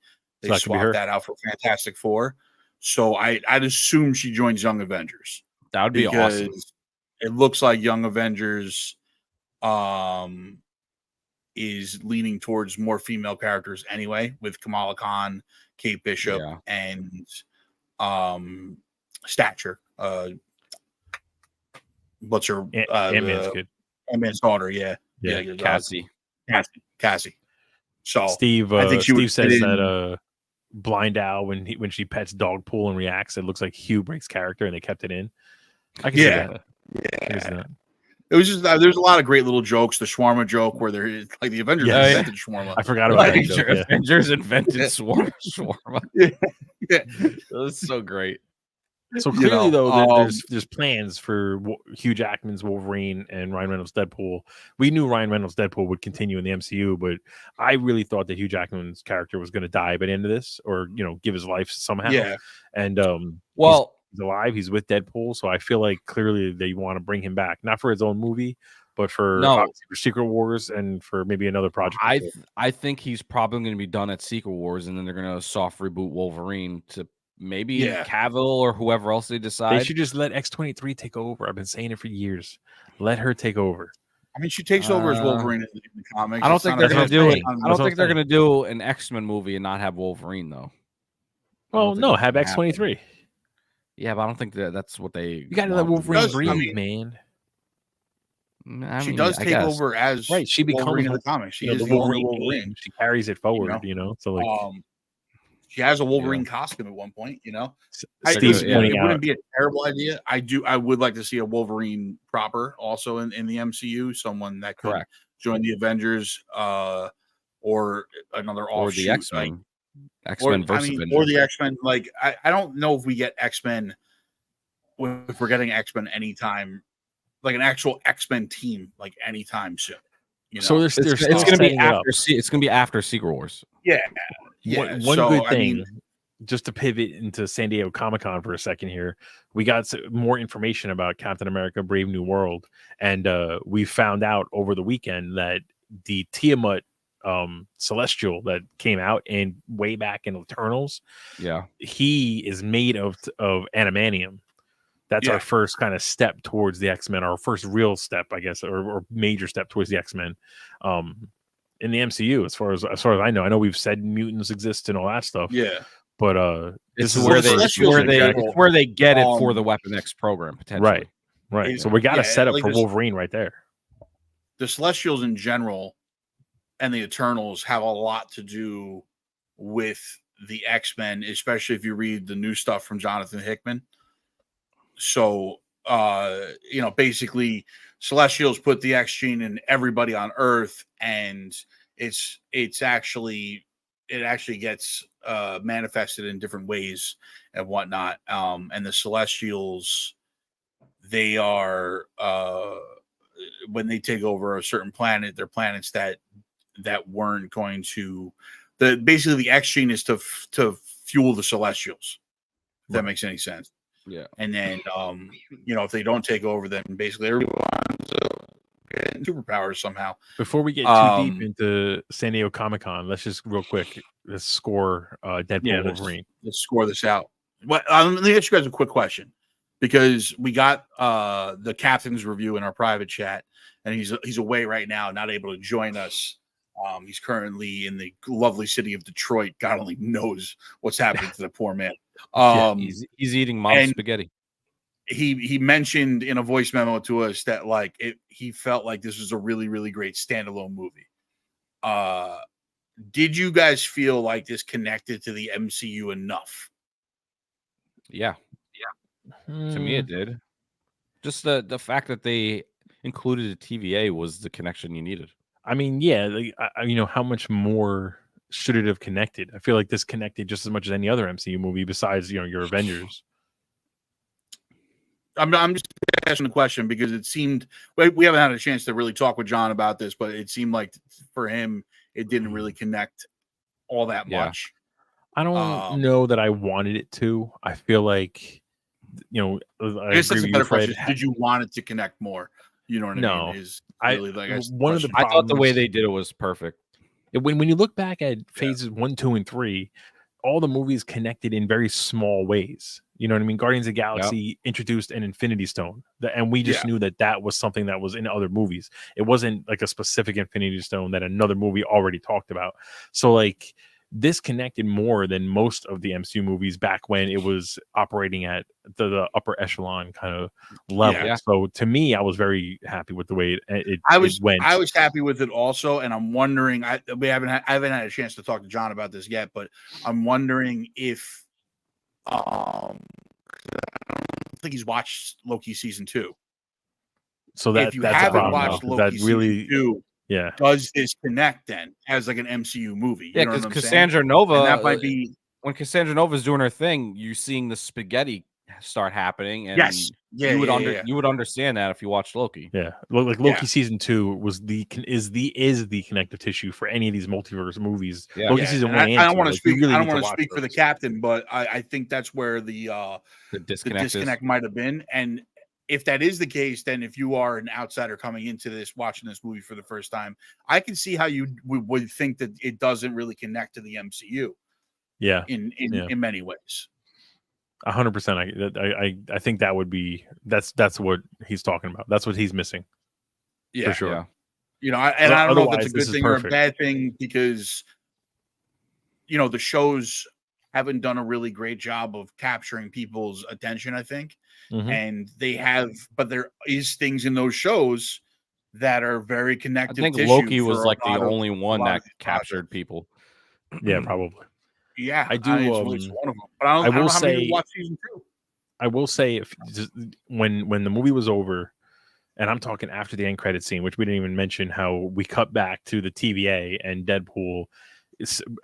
swapped that out for Fantastic Four. So I'd assume she joins Young Avengers. That would be awesome. It looks like Young Avengers is leaning towards more female characters anyway, with Kamala Khan, Kate Bishop, and Stature. What's her Ant-Man's kid? Ant-Man's daughter, Cassie. So Steve, I think Steve says that Blind Owl when she pets Dog Pool and reacts, it looks like Hugh breaks character, and they kept it in. I can see that. Yeah. It was just there's a lot of great little jokes. The shawarma joke where they're like the Avengers invented shawarma. I forgot about that joke. Avengers invented shawarma. That was so great. So clearly, though, there's plans for Hugh Jackman's Wolverine and Ryan Reynolds' Deadpool. We knew Ryan Reynolds' Deadpool would continue in the MCU, but I really thought that Hugh Jackman's character was going to die by the end of this, or give his life somehow. Yeah, and he's alive. He's with Deadpool, so I feel like clearly they want to bring him back, not for his own movie, but for Secret Wars and for maybe another project. I think he's probably going to be done at Secret Wars, and then they're going to soft reboot Wolverine to. Maybe Cavill or whoever else they decide. They should just let X23 take over. I've been saying it for years. Let her take over. I mean, she takes over as Wolverine in the comics. I don't think they're going to do it. I don't think they're going to do an X-Men movie and not have Wolverine, though. Well, no, have X23. Yeah, but I don't think that's what they. You got to let Wolverine breathe, man. She does take over as She becomes Wolverine in the comics. She is the Wolverine. She carries it forward, So like. She has a Wolverine costume at one point, It wouldn't be a terrible idea. I would like to see a Wolverine proper also in the MCU, someone that could join the Avengers or another or the X-Men. X-Men versus Avengers. Or the X-Men. Like I don't know if we get X-Men if we're getting X-Men anytime, like an actual X-Men team, like anytime soon. So it's going to be after it's going to be after Secret Wars. Yeah. One good thing, just to pivot into San Diego Comic-Con for a second here, we got more information about Captain America: Brave New World, and we found out over the weekend that the Tiamat Celestial that came out in way back in Eternals, he is made of adamantium. That's our first kind of step towards the X-Men, our first real step, I guess, or major step towards the X-Men. In the MCU, as far as I know we've said mutants exist and all that stuff. Yeah, but this is where they get it for the Weapon X program potentially. Right. So we got to set up for Wolverine right there. The Celestials in general and the Eternals have a lot to do with the X-Men, especially if you read the new stuff from Jonathan Hickman. So, basically, Celestials put the X gene in everybody on Earth, and it actually gets manifested in different ways and whatnot. And the Celestials, they are when they take over a certain planet, they're planets that weren't going to. Basically the X gene is to fuel the Celestials. If that makes any sense. Yeah. And then, if they don't take over, then basically everyone's getting superpowers somehow. Before we get too deep into San Diego Comic-Con, let's just real quick, let's score Deadpool and Wolverine. Let's score this out. Let me ask you guys a quick question, because we got the captain's review in our private chat, and he's away right now, not able to join us. He's currently in the lovely city of Detroit. God only knows what's happening to the poor man. He's eating mom's spaghetti. He mentioned in a voice memo to us that he felt like this was a really, really great standalone movie. Did you guys feel like this connected to the MCU enough? Yeah. To me, it did. Just the fact that they included a TVA was the connection you needed. I mean, yeah, like, how much more should it have connected? I feel like this connected just as much as any other MCU movie besides, your Avengers. I'm just asking the question because it seemed we haven't had a chance to really talk with John about this, but it seemed like for him it didn't really connect all that much. I don't know that I wanted it to. I feel like, I guess agree that's a with better you, Fred. question. Did you want it to connect more? You know what I mean? Is really one of the I thought the way problems- they did it was perfect. when you look back at phases 1, 2, and 3, all the movies connected in very small ways. You know what I mean? Guardians of the Galaxy introduced an Infinity Stone, and we just knew that was something that was in other movies. It wasn't like a specific Infinity Stone that another movie already talked about. So like this connected more than most of the MCU movies back when it was operating at the upper echelon kind of level. Yeah. So to me, I was very happy with the way it went. I was happy with it also, and I'm wondering. I haven't had a chance to talk to John about this yet, but I'm wondering if I don't think he's watched Loki season 2. So if you that's haven't a problem, watched though, Loki that really, season 2, yeah. does this connect then as like an MCU movie? Yeah, because Cassandra Nova, and that might be when Cassandra Nova's doing her thing, you're seeing the spaghetti start happening, and you would understand that if you watched Loki. Yeah, like Loki season 2 was the connective tissue for any of these multiverse movies. Yeah. Loki season 1 and 2. I don't want to speak. Really I don't want to speak for the captain, but I think that's where the disconnect might have been. And if that is the case, then if you are an outsider coming into this, watching this movie for the first time, I can see how you would think that it doesn't really connect to the MCU. Yeah, in many ways. 100%. I think that would be that's what he's talking about. That's what he's missing. Yeah, for sure. Yeah. I don't know if that's a good thing or a bad thing because the shows haven't done a really great job of capturing people's attention, I think. And they have, but there is things in those shows that are very connected. I think Loki was like the only one that captured people. Yeah, probably. Yeah, I do. It's one of them, but I don't know how many watch season 2. I will say, when the movie was over, and I'm talking after the end credit scene, which we didn't even mention, how we cut back to the TVA and Deadpool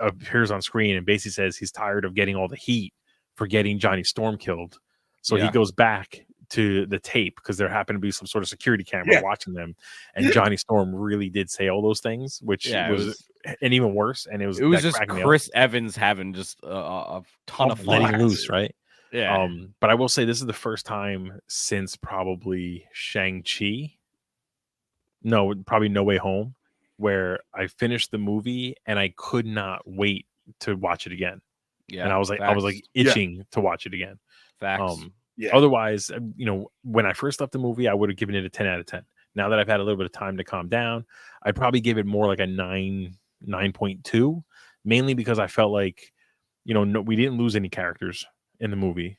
appears on screen and basically says he's tired of getting all the heat for getting Johnny Storm killed. So he goes back to the tape because there happened to be some sort of security camera watching them, and Johnny Storm really did say all those things, which was and even worse. And it was just Chris Evans having just a ton of fun. Letting loose, right? Yeah. But I will say this is the first time since probably Shang-Chi. No, probably No Way Home, where I finished the movie and I could not wait to watch it again. Yeah. And I was like itching to watch it again. Facts. Otherwise, when I first left the movie, I would have given it a 10 out of 10. Now that I've had a little bit of time to calm down, I'd probably give it more like a 9.2, mainly because I felt like, we didn't lose any characters in the movie.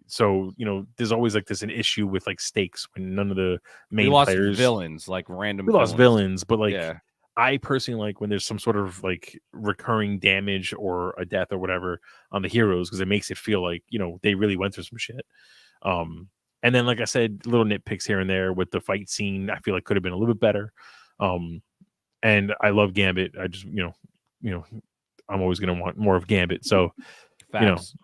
So, there's always like an issue with like stakes when none of the main players, villains, like random lost villains, but like I personally like when there's some sort of like recurring damage or a death or whatever on the heroes, because it makes it feel like, they really went through some shit. And then, like I said, little nitpicks here and there with the fight scene, I feel like could have been a little bit better. And I love Gambit. I just, I'm always going to want more of Gambit. So, Facts.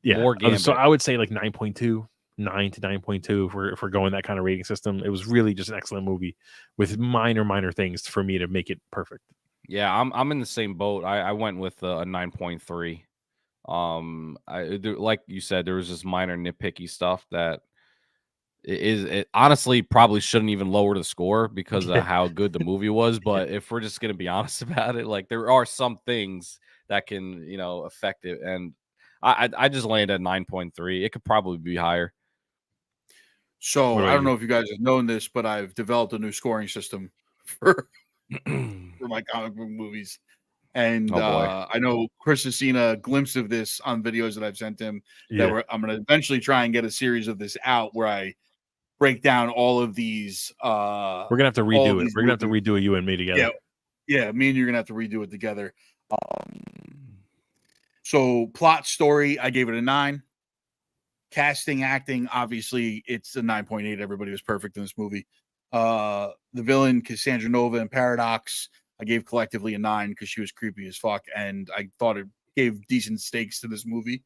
More Gambit. So I would say like 9.2. 9 to 9.2 if we're going that kind of rating system. It was really just an excellent movie with minor things for me to make it perfect. Yeah, I'm in the same boat. I went with a 9.3. Like you said, there was just minor nitpicky stuff that it honestly probably shouldn't even lower the score because of how good the movie was. But if we're just gonna be honest about it, like there are some things that can affect it, and I just landed at 9.3. It could probably be higher. So I don't know if you guys have known this, but I've developed a new scoring system for my comic book movies. And I know Chris has seen a glimpse of this on videos that I've sent him. That I'm going to eventually try and get a series of this out where I break down all of these. We're going to have to redo it. We're going to have to redo it, you and me together. Yeah, me and you're going to have to redo it together. So plot story, I gave it a 9. Casting, acting, obviously, it's a 9.8. Everybody was perfect in this movie. The villain, Cassandra Nova and Paradox, I gave collectively a 9 because she was creepy as fuck, and I thought it gave decent stakes to this movie.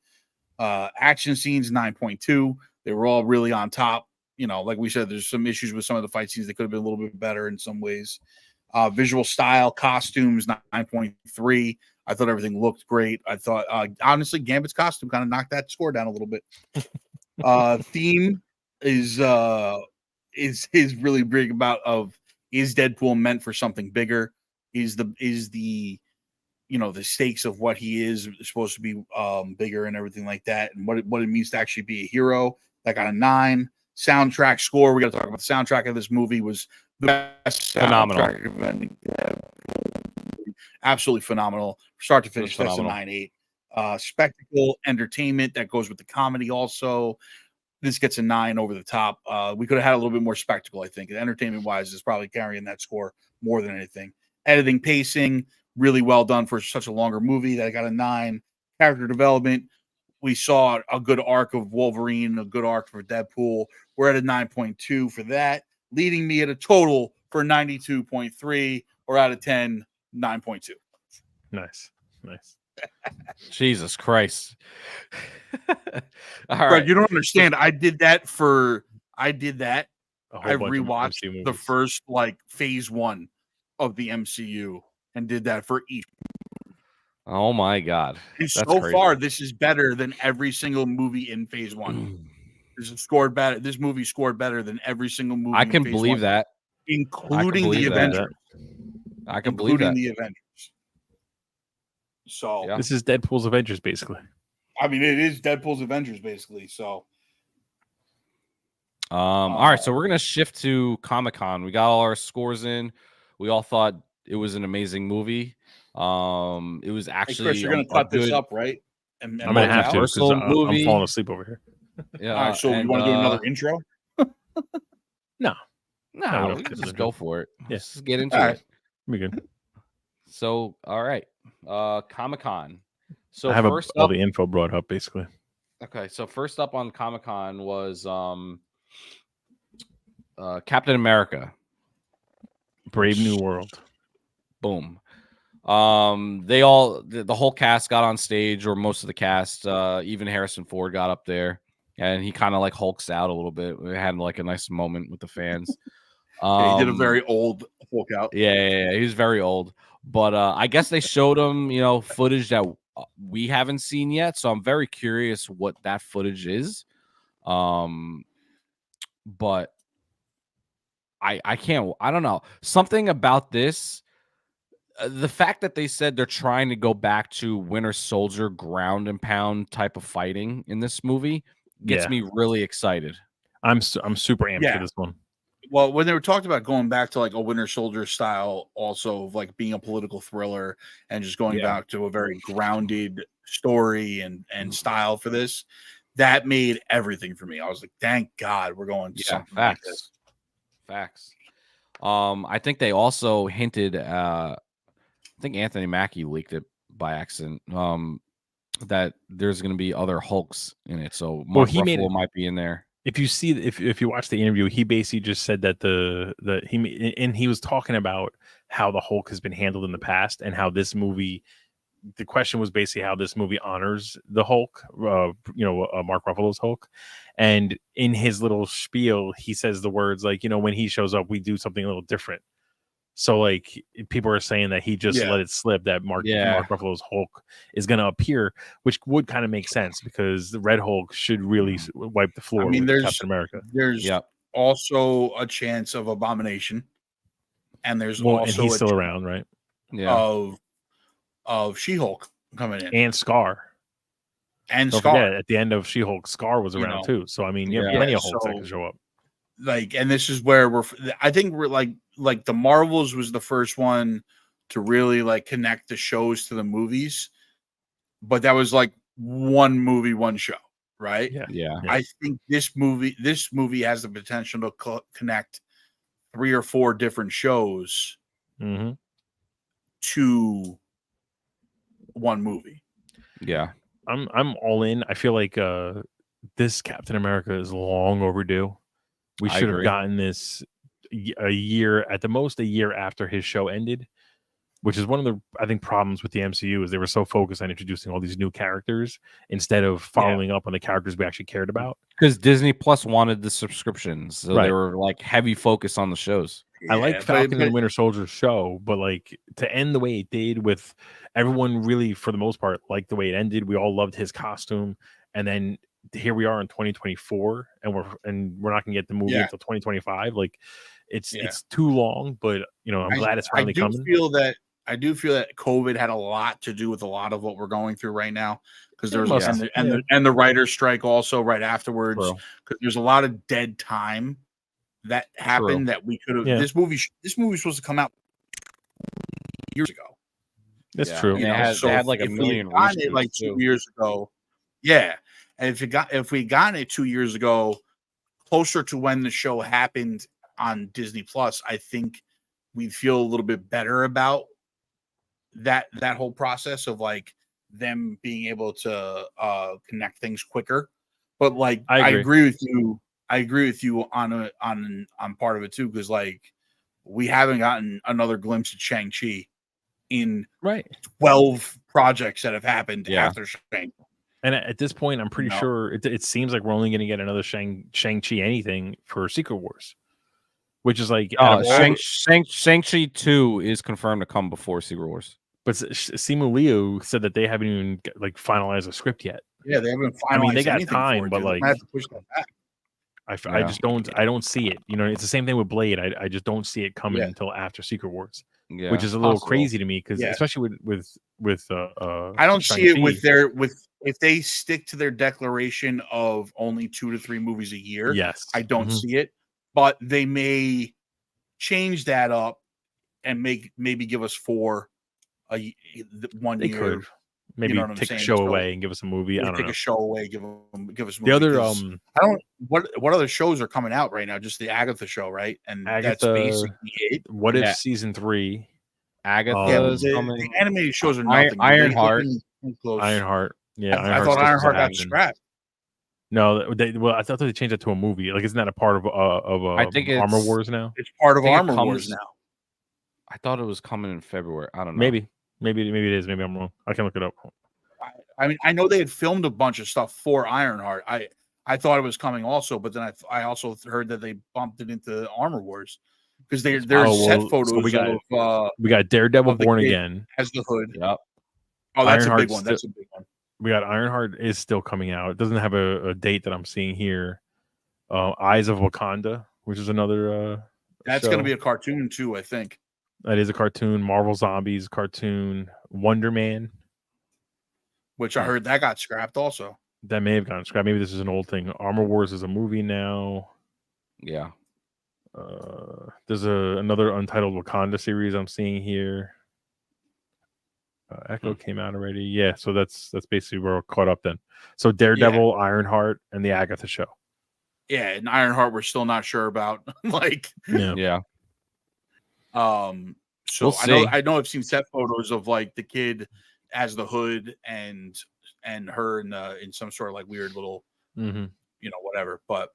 Action scenes, 9.2. They were all really on top. You know, like we said, there's some issues with some of the fight scenes that could have been a little bit better in some ways. Visual style, costumes, 9.3. I thought everything looked great. I thought, honestly, Gambit's costume kind of knocked that score down a little bit. Theme is really big about is Deadpool meant for something bigger? Is the you know, the stakes of what he is supposed to be bigger and everything like that, and what it means to actually be a hero. That got a 9. Soundtrack score. We got to talk about the soundtrack of this movie. Was the best Phenomenal. Absolutely phenomenal. Start to finish, that's a 9.8. Spectacle, entertainment, that goes with the comedy also. This gets a 9 over the top. We could have had a little bit more spectacle, I think. Entertainment-wise, is probably carrying that score more than anything. Editing, pacing, really well done for such a longer movie. That got a 9. Character development, we saw a good arc of Wolverine, a good arc for Deadpool. We're at a 9.2 for that, leading me at a total for 92.3, or out of 10, 9.2. Nice. Jesus Christ. All right. right. You don't understand. I did that. I rewatched the first phase 1 of the MCU and did that for each. Oh my God. And That's so crazy. far, this is better than every single movie in phase 1. This movie scored better than every single movie. I can believe that. Including the Avengers. I can believe that. The Avengers. So yeah. This is Deadpool's Avengers, basically. I mean, it is Deadpool's Avengers, basically. So all right, so we're gonna shift to Comic-Con. We got all our scores in. We all thought it was an amazing movie. It was actually. Hey Chris, you're gonna cut this up, right? And I'm gonna have to because I'm falling asleep over here. Yeah. All right, so you want to do another intro? No, we can just go for it. Yeah. Let's just get into it. Be good. So, all right, Comic-Con. So I have first all the info brought up, basically. Okay, so first up on Comic-Con was Captain America, Brave New World. Boom. The whole cast got on stage, or most of the cast. Even Harrison Ford got up there, and he kind of hulks out a little bit. We had a nice moment with the fans. He did a very old Hulk out. Yeah, he was very old. But I guess they showed him, footage that we haven't seen yet. So I'm very curious what that footage is. But I don't know. Something about this, the fact that they said they're trying to go back to Winter Soldier ground and pound type of fighting in this movie gets me really excited. I'm super amped for this one. Well, when they were talking about going back to a Winter Soldier style, also of being a political thriller and just going back to a very grounded story and style for this, that made everything for me. I was like, thank God we're going to something like this. Facts. I think they also hinted. I think Anthony Mackie leaked it by accident. That there's going to be other Hulks in it, so Mark Ruffalo might be in there. If you watch the interview, he basically just said that he was talking about how the Hulk has been handled in the past and how this movie. The question was basically how this movie honors the Hulk, Mark Ruffalo's Hulk. And in his little spiel, he says the words when he shows up, we do something a little different. So people are saying that he just let it slip that Mark Ruffalo's Hulk is going to appear, which would kind of make sense because the Red Hulk should really wipe the floor. I mean, there's Captain America. There's also a chance of Abomination, and there's also and he's still around, right? Yeah. Of She-Hulk coming in, and Scar. And Scar. At the end of She-Hulk, Scar was around too. So I mean, you have plenty of Hulks that can show up. And this is where I think we're like the Marvels was the first one to really connect the shows to the movies, but that was one movie, one show, right? Yeah. I think this movie has the potential to connect 3 or 4 different shows to one movie. Yeah. I'm all in. I feel like this Captain America is long overdue. We I should have agree. gotten this a year, at the most a year after his show ended, which is one of the, I think, problems with the MCU is they were so focused on introducing all these new characters instead of following up on the characters we actually cared about. Because Disney Plus wanted the subscriptions, so Right. they were like heavy focus on the shows. I like Falcon and the Winter Soldier show, but like to end the way it did, with everyone really, for the most part, liked the way it ended. We all loved his costume, and then here we are in 2024, and we're not gonna get the movie until 2025. Like it's too long, but you know, I'm glad it's finally coming. I do feel that COVID had a lot to do with a lot of what we're going through right now, because there's and the writer's strike also right afterwards, because there's a lot of dead time that happened that we could have. This movie was supposed to come out years ago. That's true. They had like a million it like 2 years ago. Yeah, and if we got it 2 years ago, closer to when the show happened on Disney Plus, I think we'd feel a little bit better about that whole process of like them being able to connect things quicker. But like I agree with you. I agree with you on part of it too, because like we haven't gotten another glimpse of Shang-Chi in 12 projects that have happened after Shang. And at this point, I'm pretty sure it seems like we're only going to get another Shang-Chi anything for Secret Wars, which is like Shang-Chi 2 is confirmed to come before Secret Wars. But Simu Liu said that they haven't even like finalized a script yet. Yeah, they haven't finalized. I mean, they got time, but like, have to push that back. I just don't see it. You know, it's the same thing with Blade. I just don't see it coming until after Secret Wars, which is a little crazy to me, because especially with I don't see it with if they stick to their declaration of only 2 to 3 movies a year. Yes, I don't see it, but they may change that up and maybe give us 4 1 year. Could. Maybe take a show away and give us a movie. I don't know. Take a show away, give us a movie. The other I don't what other shows are coming out right now? Just the Agatha show, right? And that's basically it. What if season 3? Agatha the animated shows are nothing. Ironheart. Ironheart. Yeah, I thought Ironheart got scrapped. No, I thought they changed it to a movie. Like, isn't that a part of I think Armor Wars now? It's part of Armor Wars now. I thought it was coming in February. I don't know. Maybe it is. Maybe I'm wrong. I can look it up. I mean, I know they had filmed a bunch of stuff for Ironheart. I thought it was coming also, but then I also heard that they bumped it into Armor Wars, because there's set photos. So we got Daredevil Born Again as the Hood. Yep. Oh, that's a big one. That's a big one. We got Ironheart is still coming out. It doesn't have a date that I'm seeing here. Eyes of Wakanda, which is another. That's going to be a cartoon too, I think. That is a cartoon. Marvel Zombies cartoon. Wonder Man, which I heard that got scrapped also. That may have gotten scrapped. Maybe this is an old thing. Armor Wars is a movie now. Yeah. There's another untitled Wakanda series I'm seeing here. Echo came out already. Yeah, so that's basically where we're caught up then. So Daredevil, Ironheart, and the Agatha show. Yeah, and Ironheart we're still not sure about. Like, yeah. So I know I've seen set photos of like the kid as the Hood and her in some sort of like weird little whatever. But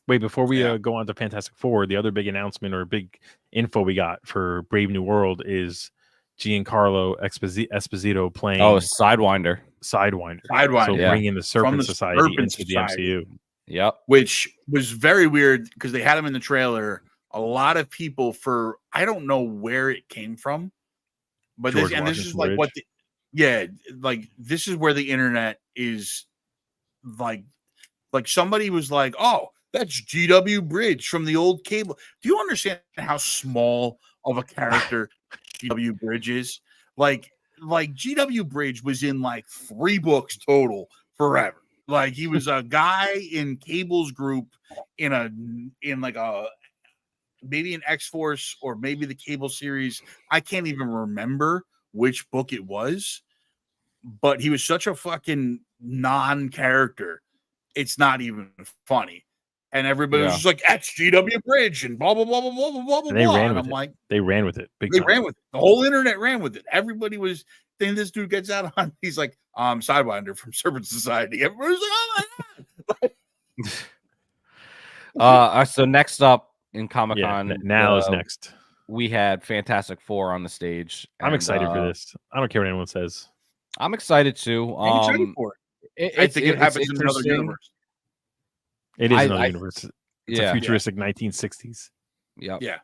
wait, before we go on to Fantastic Four, the other big announcement or big info we got for Brave New World is Giancarlo Esposito playing Sidewinder. So bringing the Serpent Society into the MCU. Yep. Which was very weird because they had him in the trailer. A lot of people I don't know where it came from, but this is like what this is where the internet is like somebody was like, oh, that's GW Bridge from the old cable. Do you understand how small of a character GW Bridge is? Like GW Bridge was in like 3 books total forever. Like he was a guy in Cable's group in like a maybe an X-Force or maybe the Cable series. I can't even remember which book it was, but he was such a fucking non-character. It's not even funny. And everybody was just like, that's GW Bridge and blah, blah, blah, blah, blah, blah, blah, blah. And I'm like, they ran with it. Ran with it. The whole internet ran with it. Everybody was, then this dude gets out on, he's like, Sidewinder from Serpent Society. Everybody's like, oh my God. So next up in Comic-Con, now is next. We had Fantastic Four on the stage. I'm excited for this. I don't care what anyone says. I'm excited too. I'm excited for it. I think it happens in another universe. It is another universe. It's a futuristic 1960s. Yep. Yeah.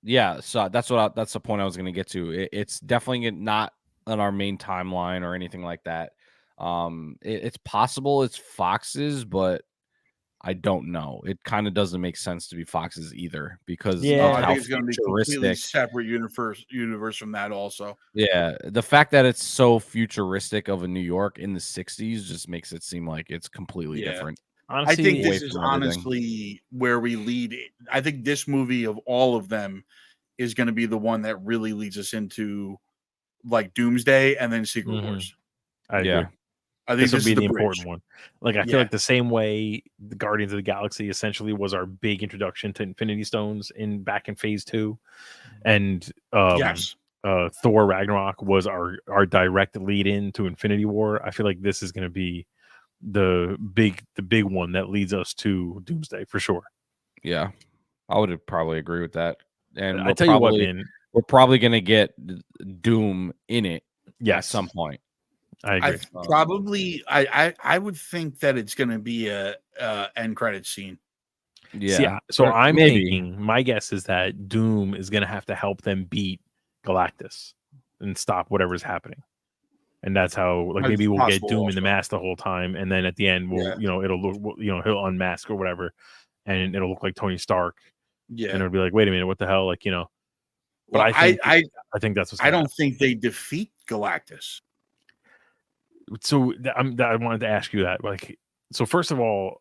Yeah. So that's the point I was going to get to. It's definitely not on our main timeline or anything like that. It's possible it's Fox's, but I don't know. It kind of doesn't make sense to be Fox's either because I think it's going to be completely separate universe from that also. Yeah, the fact that it's so futuristic of a New York in the 60s just makes it seem like it's completely different. Honestly, I think this is honestly where we lead. I think this movie of all of them is going to be the one that really leads us into like Doomsday and then Secret Wars. I agree. I think this will be the important one. Like I feel like the same way the Guardians of the Galaxy essentially was our big introduction to Infinity Stones back in Phase 2, and Thor Ragnarok was our direct lead in to Infinity War. I feel like this is going to be the big one that leads us to Doomsday for sure. Yeah, I would probably agree with that. And I tell you what, man, we're probably going to get Doom in it at some point. I agree. I would think that it's going to be a end credit scene. Yeah. So I'm thinking. My guess is that Doom is going to have to help them beat Galactus and stop whatever's happening, and that's how. Like maybe we'll get Doom in the mask the whole time, and then at the end, it'll look, he'll unmask or whatever, and it'll look like Tony Stark. Yeah. And it'll be like, wait a minute, what the hell? Like But I think that's what's. I don't think they defeat Galactus. So I wanted to ask you that, so first of all,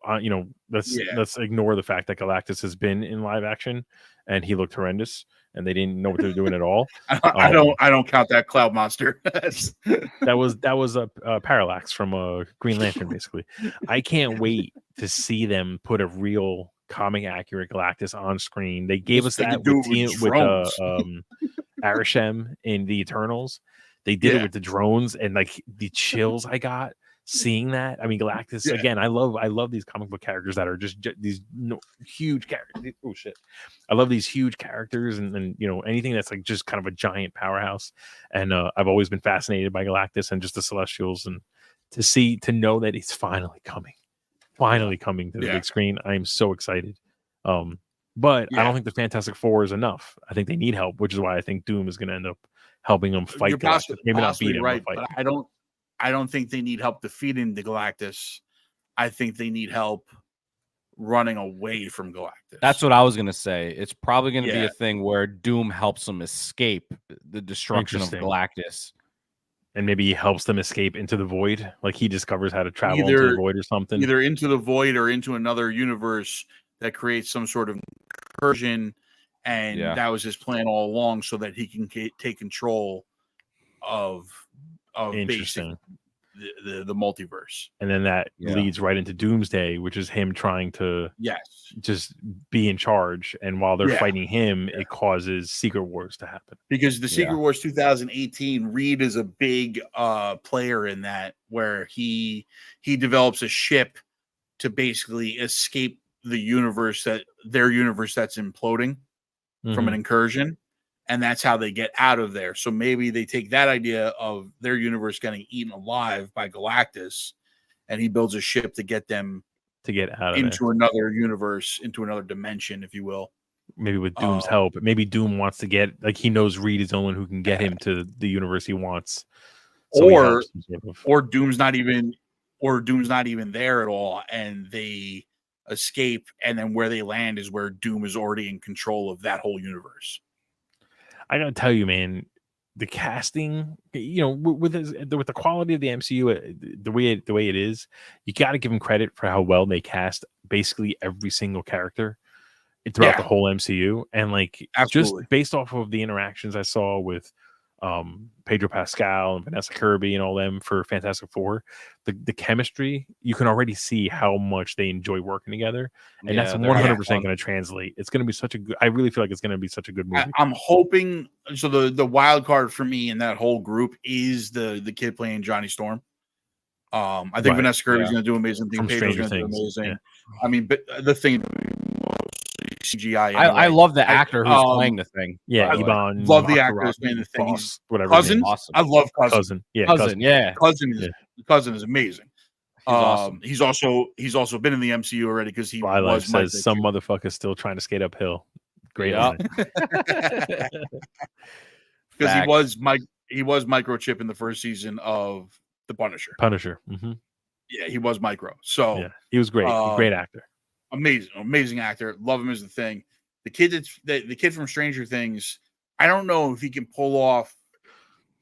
let's ignore the fact that Galactus has been in live action and he looked horrendous and they didn't know what they were doing at all. I don't count that cloud monster. that was a Parallax from Green Lantern, basically. I can't wait to see them put a real comic accurate Galactus on screen. They gave us that with Arishem in the Eternals. They did it with the drones, and like the chills I got seeing that. I mean, Galactus again. I love these comic book characters that are just these huge characters. Oh shit! I love these huge characters, and anything that's like just kind of a giant powerhouse. And I've always been fascinated by Galactus and just the Celestials, and to know that he's finally coming to the big screen. I am so excited. But I don't think the Fantastic Four is enough. I think they need help, which is why I think Doom is going to end up helping them fight Galactus. Maybe not beat him, right? But I don't think they need help defeating the Galactus. I think they need help running away from Galactus. That's what I was going to say. It's probably going to be a thing where Doom helps them escape the destruction of Galactus. And maybe he helps them escape into the void. Like he discovers how to travel into the void or something. Either into the void or into another universe that creates some sort of incursion. And that was his plan all along, so that he can take control of basically the multiverse. And then that leads right into Doomsday, which is him trying to just be in charge. And while they're fighting him, it causes Secret Wars to happen. Because the Secret Wars 2018, Reed is a big player in that, where he develops a ship to basically escape the universe that's imploding from an incursion, and that's how they get out of there. So maybe they take that idea of their universe getting eaten alive by Galactus, and he builds a ship to get them out into another universe, into another dimension, if you will. Maybe with Doom's help. Maybe Doom wants to get, like, he knows Reed is the only one who can get him to the universe he wants. So or Doom's not even there at all, and they escape, and then where they land is where Doom is already in control of that whole universe. I gotta tell you, man, the casting, with the quality of the MCU, the way it is, you got to give them credit for how well they cast basically every single character throughout the whole MCU, and just based off of the interactions I saw with Pedro Pascal and Vanessa Kirby and all them for Fantastic Four, the chemistry, you can already see how much they enjoy working together, and that's 100% going to translate. It's going to be such a good. I really feel like it's going to be such a good movie. I'm hoping. So the wild card for me in that whole group is the kid playing Johnny Storm. I think Vanessa Kirby's going to do amazing things. From Pedro's Stranger going to do Things. amazing. Yeah. I mean, but the thing, CGI. Anyway. I love the actor who's playing the thing. Yeah, Iban. Love the actor who's playing the thing. He's whatever. Cousin. Awesome. I love Cousin. Cousin. Yeah, Cousin is amazing. He's awesome. He's also been in the MCU already because he was says some motherfucker still trying to skate uphill. Great line. Because he was Microchip in the first season of The Punisher. Mm-hmm. Yeah, he was Micro. So yeah, he was great. Great actor. Amazing actor. Love him as the Thing. The kid from Stranger Things. I don't know if he can pull off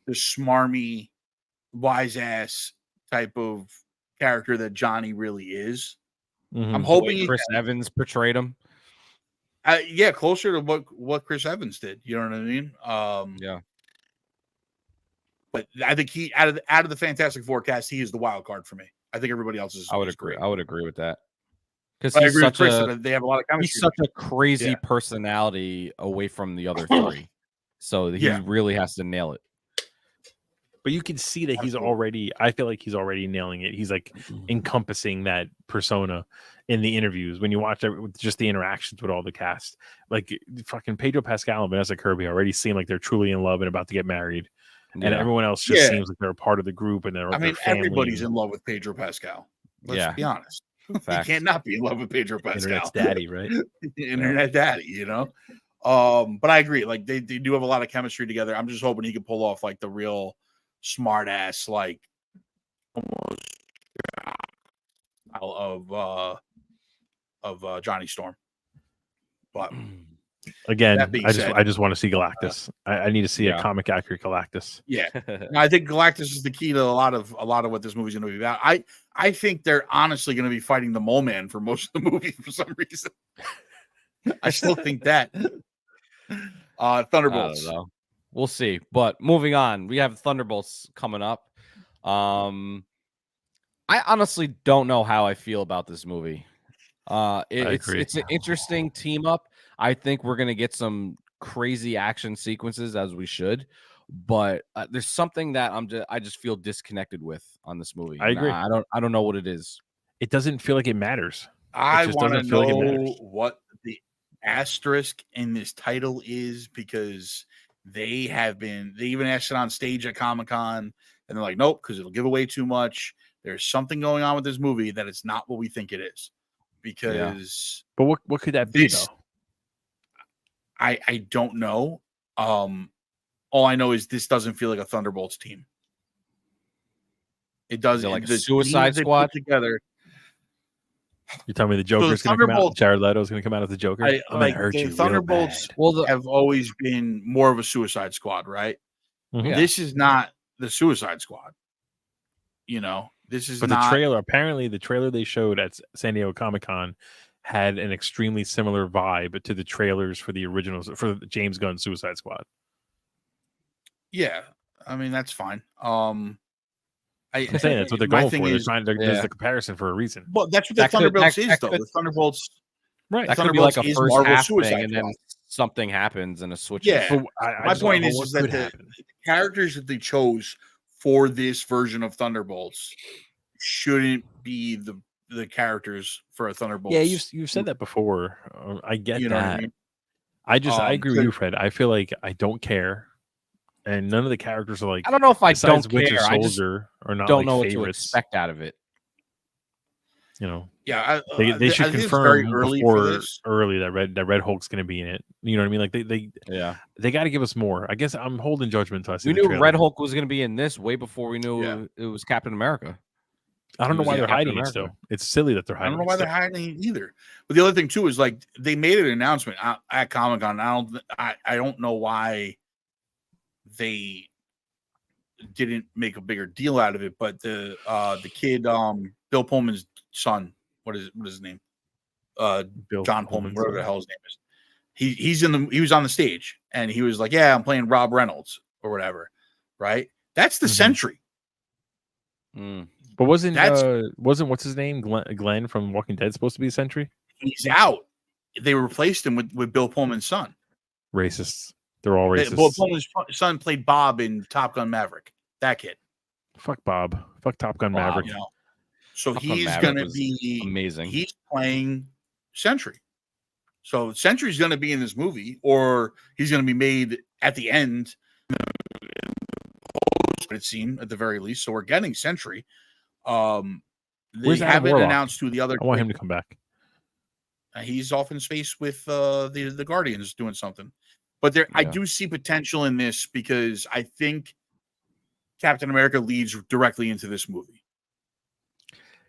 the smarmy, wise ass type of character that Johnny really is. Mm-hmm. I'm hoping Chris Evans portrayed him. Yeah, closer to what Chris Evans did. You know what I mean? Yeah. But I think he out of the Fantastic Four cast, he is the wild card for me. I think everybody else is. I would agree. Great. I would agree with that. Because I agree with Chris that they have a lot of chemistry. He's such a crazy personality away from the other three, so he really has to nail it. But you can see that he's already. I feel like he's already nailing it. He's like encompassing that persona in the interviews when you watch just the interactions with all the cast. Like fucking Pedro Pascal and Vanessa Kirby already seem like they're truly in love and about to get married, and everyone else just seems like they're a part of the group and they're. I mean, everybody's in love with Pedro Pascal. Let's be honest. Fact. You cannot be in love with Pedro Pascal. Internet's daddy, right? Internet daddy, you know. But I agree. Like they do have a lot of chemistry together. I'm just hoping he can pull off like the real smart ass, like almost of Johnny Storm. But again, I just want to see Galactus. I need to see a comic accurate Galactus. Yeah, I think Galactus is the key to a lot of what this movie's going to be about. I think they're honestly going to be fighting the Mole Man for most of the movie for some reason. I still think that. Thunderbolts. I don't know. We'll see. But moving on, we have Thunderbolts coming up. I honestly don't know how I feel about this movie. It's an interesting team up. I think we're gonna get some crazy action sequences as we should, but there's something that I just feel disconnected with on this movie. I agree. I don't know what it is. It doesn't feel like it matters. I want to know what the asterisk in this title is because they even asked it on stage at Comic-Con and they're like, nope, because it'll give away too much. There's something going on with this movie that it's not what we think it is. Because but what could that be though? I don't know. All I know is this doesn't feel like a Thunderbolts team. It doesn't like a Suicide Squad together. You're telling me the Joker's going to come out? Jared Leto's going to come out as the Joker? I'm going to hurt you. Thunderbolts have always been more of a Suicide Squad, right? Mm-hmm. This is not the Suicide Squad. You know, this is not. The trailer, apparently the trailer they showed at San Diego Comic-Con had an extremely similar vibe to the trailers for the originals, for the James Gunn Suicide Squad. Yeah. I mean, that's fine. I'm saying that's what they're going for. They're trying to there's the comparison for a reason. Well, that's what the Thunderbolts is, though. The Thunderbolts, right? That could be like a first half thing, and then something happens and a switch. Yeah. My point is that the characters that they chose for this version of Thunderbolts shouldn't be the characters for a Thunderbolts. Yeah, you've said that before. I get that. I mean? I agree with you, Fred. I feel like I don't care. And none of the characters are like. I don't know if I don't care. I just don't know what to expect out of it. You know. Yeah, they should confirm early that Red Hulk's going to be in it. You know what I mean? Like they got to give us more. I guess I'm holding judgment until I see. We knew Red Hulk was going to be in this way before we knew it was Captain America. I don't know why they're hiding it still. It's silly that they're hiding. I don't know why they're hiding it either. But the other thing too is like they made an announcement at Comic-Con. I don't know why they didn't make a bigger deal out of it, but the kid, Bill Pullman's son, what is his name? John Pullman, whatever the hell his name is. He was on the stage and he was like, yeah, I'm playing Rob Reynolds or whatever. Right. That's the Sentry. But wasn't what's his name? Glenn from Walking Dead supposed to be a Sentry? He's out. They replaced him with Bill Pullman's son. Racists. They're all racist. Bill Pullman's son played Bob in Top Gun Maverick. That kid. Fuck Bob. Fuck Top Gun Maverick. You know, so Top Gun he's Maverick going to was be amazing. He's playing Sentry. So Sentry's going to be in this movie, or he's going to be made at the end. It seemed at the very least. So we're getting Sentry. They haven't announced who the other. I want him to come back. He's off in space with the Guardians doing something. But I do see potential in this because I think Captain America leads directly into this movie.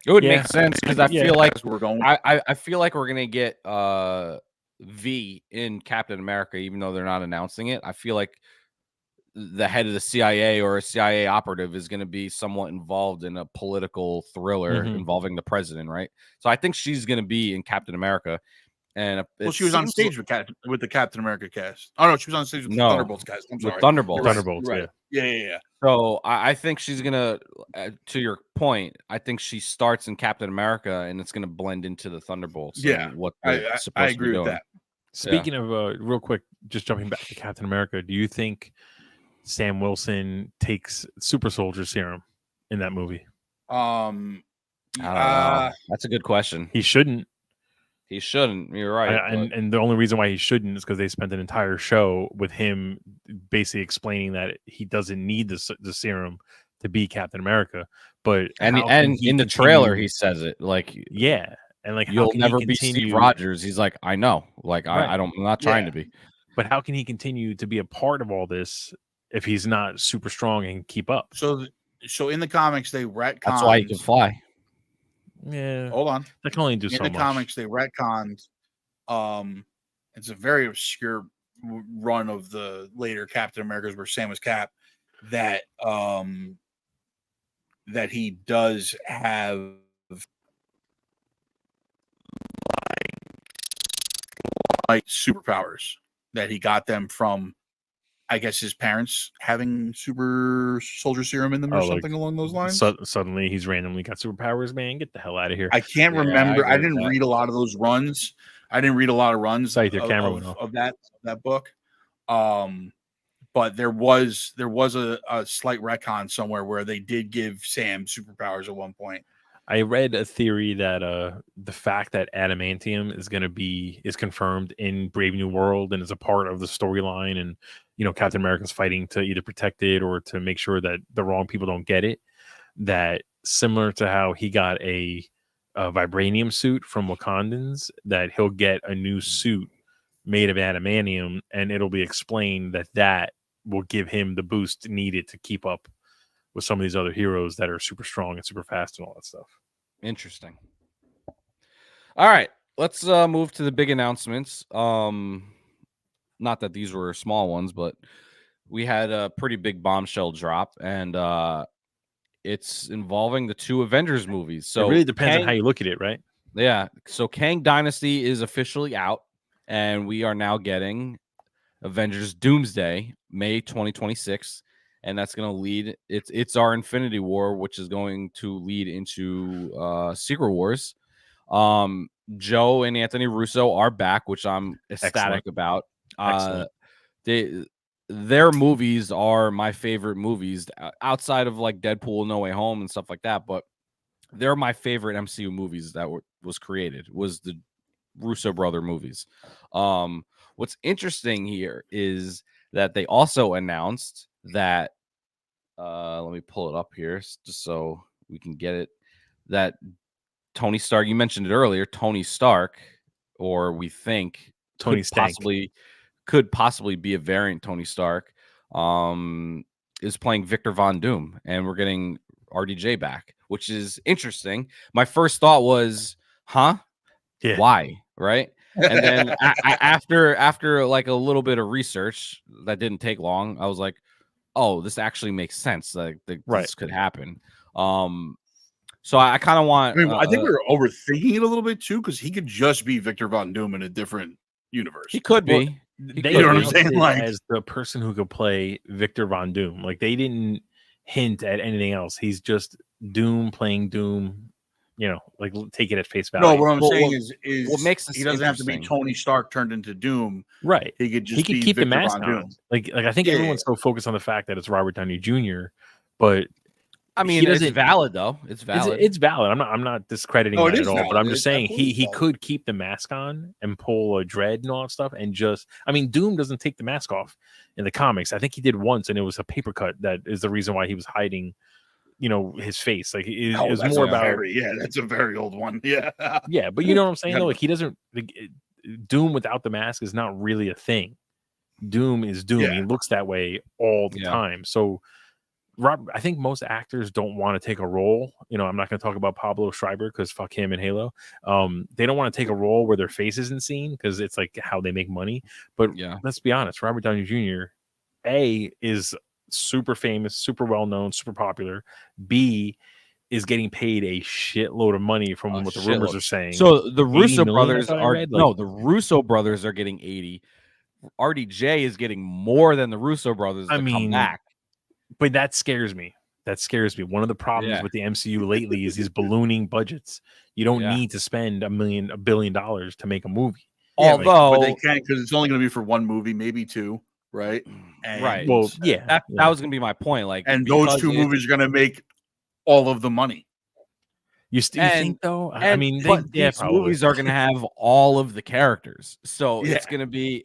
It would make sense because I feel like we're going. I feel like we're gonna get V in Captain America, even though they're not announcing it. I feel like the head of the CIA or a CIA operative is going to be somewhat involved in a political thriller involving the president, right? So I think she's going to be in Captain America. And she was on stage with the Captain America cast. Oh no, she was on stage with the Thunderbolts cast. I'm sorry, Thunderbolts. Thunderbolts, right. Yeah. So I think she's gonna, to your point, I think she starts in Captain America and it's gonna blend into the Thunderbolts. Yeah, what I agree with that. Speaking of real quick, just jumping back to Captain America, do you think Sam Wilson takes Super Soldier Serum in that movie? I don't know. That's a good question. He shouldn't. He shouldn't. You're right. And the only reason why he shouldn't is because they spent an entire show with him basically explaining that he doesn't need the serum to be Captain America. But and in the trailer he says it like and like you'll never be Steve Rogers. He's like, I know, like I'm not trying to be. But how can he continue to be a part of all this if he's not super strong and keep up? So in the comics they retconned. That's why he can fly. Yeah, hold on. They can only do so much. In the comics, they retconned. It's a very obscure run of the later Captain Americas where Sam was Cap. That he does have like superpowers that he got them from. I guess his parents having super soldier serum in them or something along those lines. Suddenly he's randomly got superpowers, man. Get the hell out of here. I can't remember. I didn't read a lot of those runs. I didn't read a lot of runs of that book. But there was a slight retcon somewhere where they did give Sam superpowers at one point. I read a theory that the fact that adamantium is confirmed in Brave New World and is a part of the storyline, and Captain America's fighting to either protect it or to make sure that the wrong people don't get it. That similar to how he got a vibranium suit from Wakandans, that he'll get a new suit made of adamantium, and it'll be explained that will give him the boost needed to keep up with some of these other heroes that are super strong and super fast and all that stuff. Interesting. All right, let's move to the big announcements. Not that these were small ones, but we had a pretty big bombshell drop, and it's involving the 2 Avengers movies. So it really depends on how you look at it, right? Yeah. So Kang Dynasty is officially out, and we are now getting Avengers Doomsday, May 2026. And that's going to lead. It's our Infinity War, which is going to lead into Secret Wars. Joe and Anthony Russo are back, which I'm ecstatic about. Their movies are my favorite movies outside of like Deadpool, No Way Home, and stuff like that. But they're my favorite MCU movies that was created. Was the Russo brother movies. What's interesting here is that they also announced that let me pull it up here just so we can get it, that Tony Stark, you mentioned it earlier, Tony Stark, or we think Tony could possibly be a variant Tony Stark, is playing Victor Von Doom, and we're getting RDJ back, which is interesting. My first thought was, why, right? And then after like a little bit of research that didn't take long, I was like, oh, this actually makes sense. Like this could happen. So I kind of want. I think we were overthinking it a little bit too, because he could just be Victor Von Doom in a different universe. He could be. They know what I'm saying? Like, as the person who could play Victor Von Doom, like they didn't hint at anything else. He's just Doom playing Doom. Like take it at face value. No, what I'm saying is what makes he doesn't have to be Tony Stark turned into Doom. Right. He could just keep Victor the mask Von on. Doom. Like I think everyone's so focused on the fact that it's Robert Downey Jr., but I mean, it's valid though. It's valid. It's valid. I'm not discrediting that at all. Valid. But I'm just saying he could keep the mask on and pull a dread and all that stuff, and just Doom doesn't take the mask off in the comics. I think he did once, and it was a paper cut. That is the reason why he was hiding, his face. Like it was more about that's a very old one. Yeah, yeah. But you know what I'm saying though. Like he doesn't. Doom without the mask is not really a thing. Doom is Doom. Yeah. He looks that way all the time. So. I think most actors don't want to take a role. I'm not going to talk about Pablo Schreiber because fuck him and Halo. They don't want to take a role where their face isn't seen because it's like how they make money. But let's be honest, Robert Downey Jr. A is super famous, super well known, super popular. B is getting paid a shitload of money from what the rumors are saying. So the Russo brothers are the Russo brothers are getting 80. RDJ is getting more than the Russo brothers to come back. But that scares me. One of the problems with the MCU lately is these ballooning budgets. You don't need to spend $1 billion to make a movie. Although, but they can't because it's only going to be for one movie, maybe two, right? Right. Well, that was going to be my point. Like, and those two movies are going to make all of the money. You think though? These movies are going to have all of the characters, so it's going to be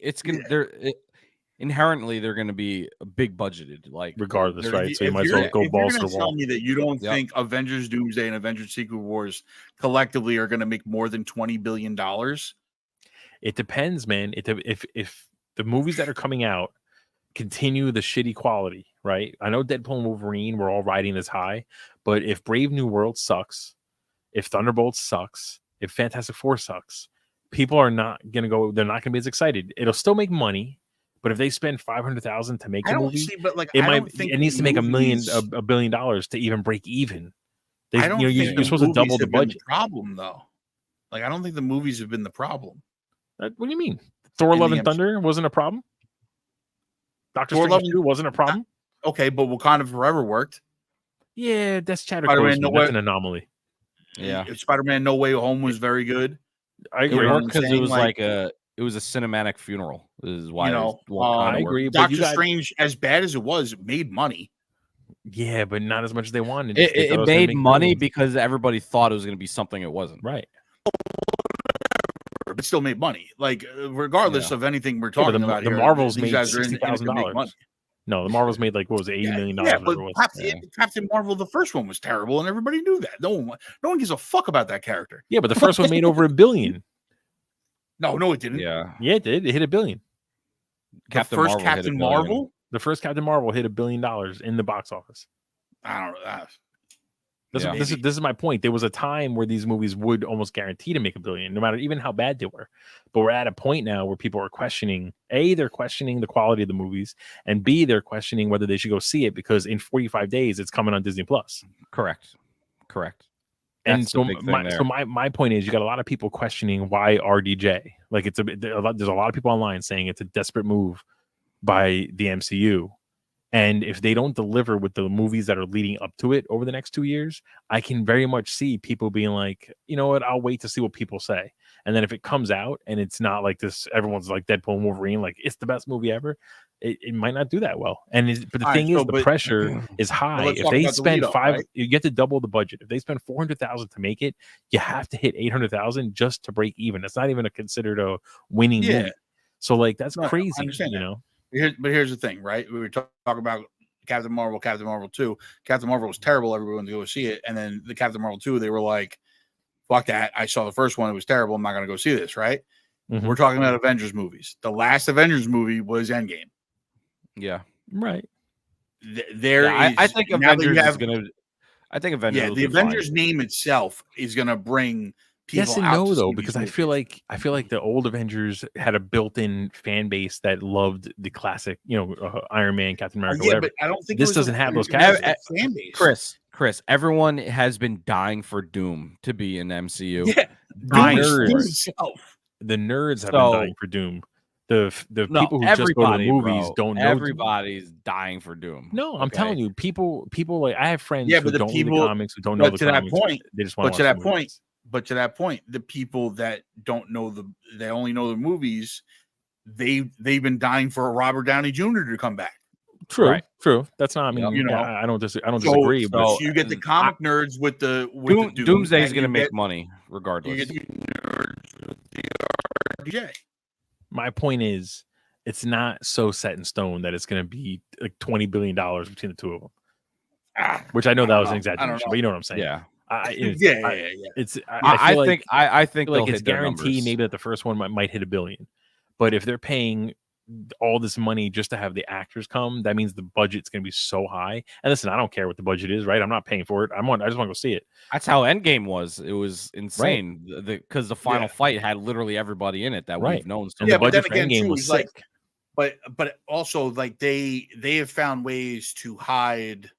inherently they're going to be big budgeted, like regardless, right? So you might as well go balls to the wall. Tell me that you don't think Avengers Doomsday and Avengers Secret Wars collectively are going to make more than $20 billion? It depends, man. If the movies that are coming out continue the shitty quality, right? I know Deadpool and Wolverine, we're all riding this high, but if Brave New World sucks, if Thunderbolts sucks, if Fantastic Four sucks, people are not going to go. They're not going to be as excited. It'll still make money. But if they spend $500,000 to make a movie, it needs to make $1 billion to even break even. You're supposed to double the budget. Problem though, like I don't think the movies have been the problem. What do you mean? Thor: Love and Thunder wasn't a problem. Doctor Strange 2 wasn't a problem. Okay, but Wakanda Forever worked. Yeah, that's Chadwick Boseman. That's an anomaly. Yeah, Spider-Man: No Way Home was very good. I agree because it was like it was a cinematic funeral. Is why I agree. Doctor Strange, as bad as it was, made money. Yeah, but not as much as they wanted. It made money because everybody thought it was going to be something it wasn't. Right. But still made money. Like regardless of anything we're talking about, the Marvels made $60,000. No, the Marvels made like $80 million. Yeah, but Captain Marvel, the first one was terrible, and everybody knew that. No one gives a fuck about that character. Yeah, but the first one made over $1 billion. No, it didn't. Yeah, it did. It hit $1 billion. The first Captain Marvel hit $1 billion in the box office. I don't know. This is my point. There was a time where these movies would almost guarantee to make $1 billion, no matter even how bad they were. But we're at a point now where people are questioning. A, they're questioning the quality of the movies, and B, they're questioning whether they should go see it because in 45 days it's coming on Disney Plus. Correct. And so my point is, you got a lot of people questioning why RDJ. Like there's a lot of people online saying it's a desperate move by the MCU, and if they don't deliver with the movies that are leading up to it over the next 2 years, I can very much see people being like, you know what, I'll wait to see what people say, and then if it comes out and it's not like this, everyone's like Deadpool and Wolverine, like it's the best movie ever. It might not do that well. But the thing is, the pressure is high. If they spend you get to double the budget. If they spend $400,000 to make it, you have to hit $800,000 just to break even. That's not even considered a winning movie. So like that's crazy, you know. But here's the thing, right? We were talking about Captain Marvel 2. Captain Marvel was terrible. Everyone to go see it, and then the Captain Marvel 2, they were like, "Fuck that! I saw the first one; it was terrible. I'm not going to go see this." Right? Mm-hmm. We're talking about Avengers movies. The last Avengers movie was Endgame. Yeah. Right. I think Avengers is going to. I think Avengers. Yeah, the Avengers name itself is going to bring people. Yes and no, though, because I feel like the old Avengers had a built-in fan base that loved the classic, Iron Man, Captain America, whatever. But I don't think this doesn't have those characters. Fan base. Chris, everyone has been dying for Doom to be in the MCU. Yeah, the nerds have been dying for Doom. The people who just go to the movies don't know. Everybody's dying for Doom. No, I'm telling you, people like I have friends who don't read the comics, who don't know the comics. They just want to watch the movies. But to that point, the people that don't know they only know the movies, they've been dying for a Robert Downey Jr. to come back. True, Right. true. That's not. I mean, You know, I don't disagree. But So you get the comic nerds with the Doomsday is and going to you make get- money You regardless. get the nerds with the RDJ. my point is, it's not so set in stone that it's going to be like $20 billion between the two of them. Which I know that was an exaggeration, but you know what I'm saying. Yeah. It's. I think like they'll it's hit their guaranteed numbers. maybe that the first one might hit $1 billion, but if they're paying all this money just to have the actors come, that means the budget's going to be so high. And listen, I don't care what the budget is, right? I'm not paying for it. I just want to go see it. That's how Endgame was. It was insane because the final fight had literally everybody in it that we've known. So the but budget then for again, Endgame too, was is sick. like, but also like they have found ways to hide.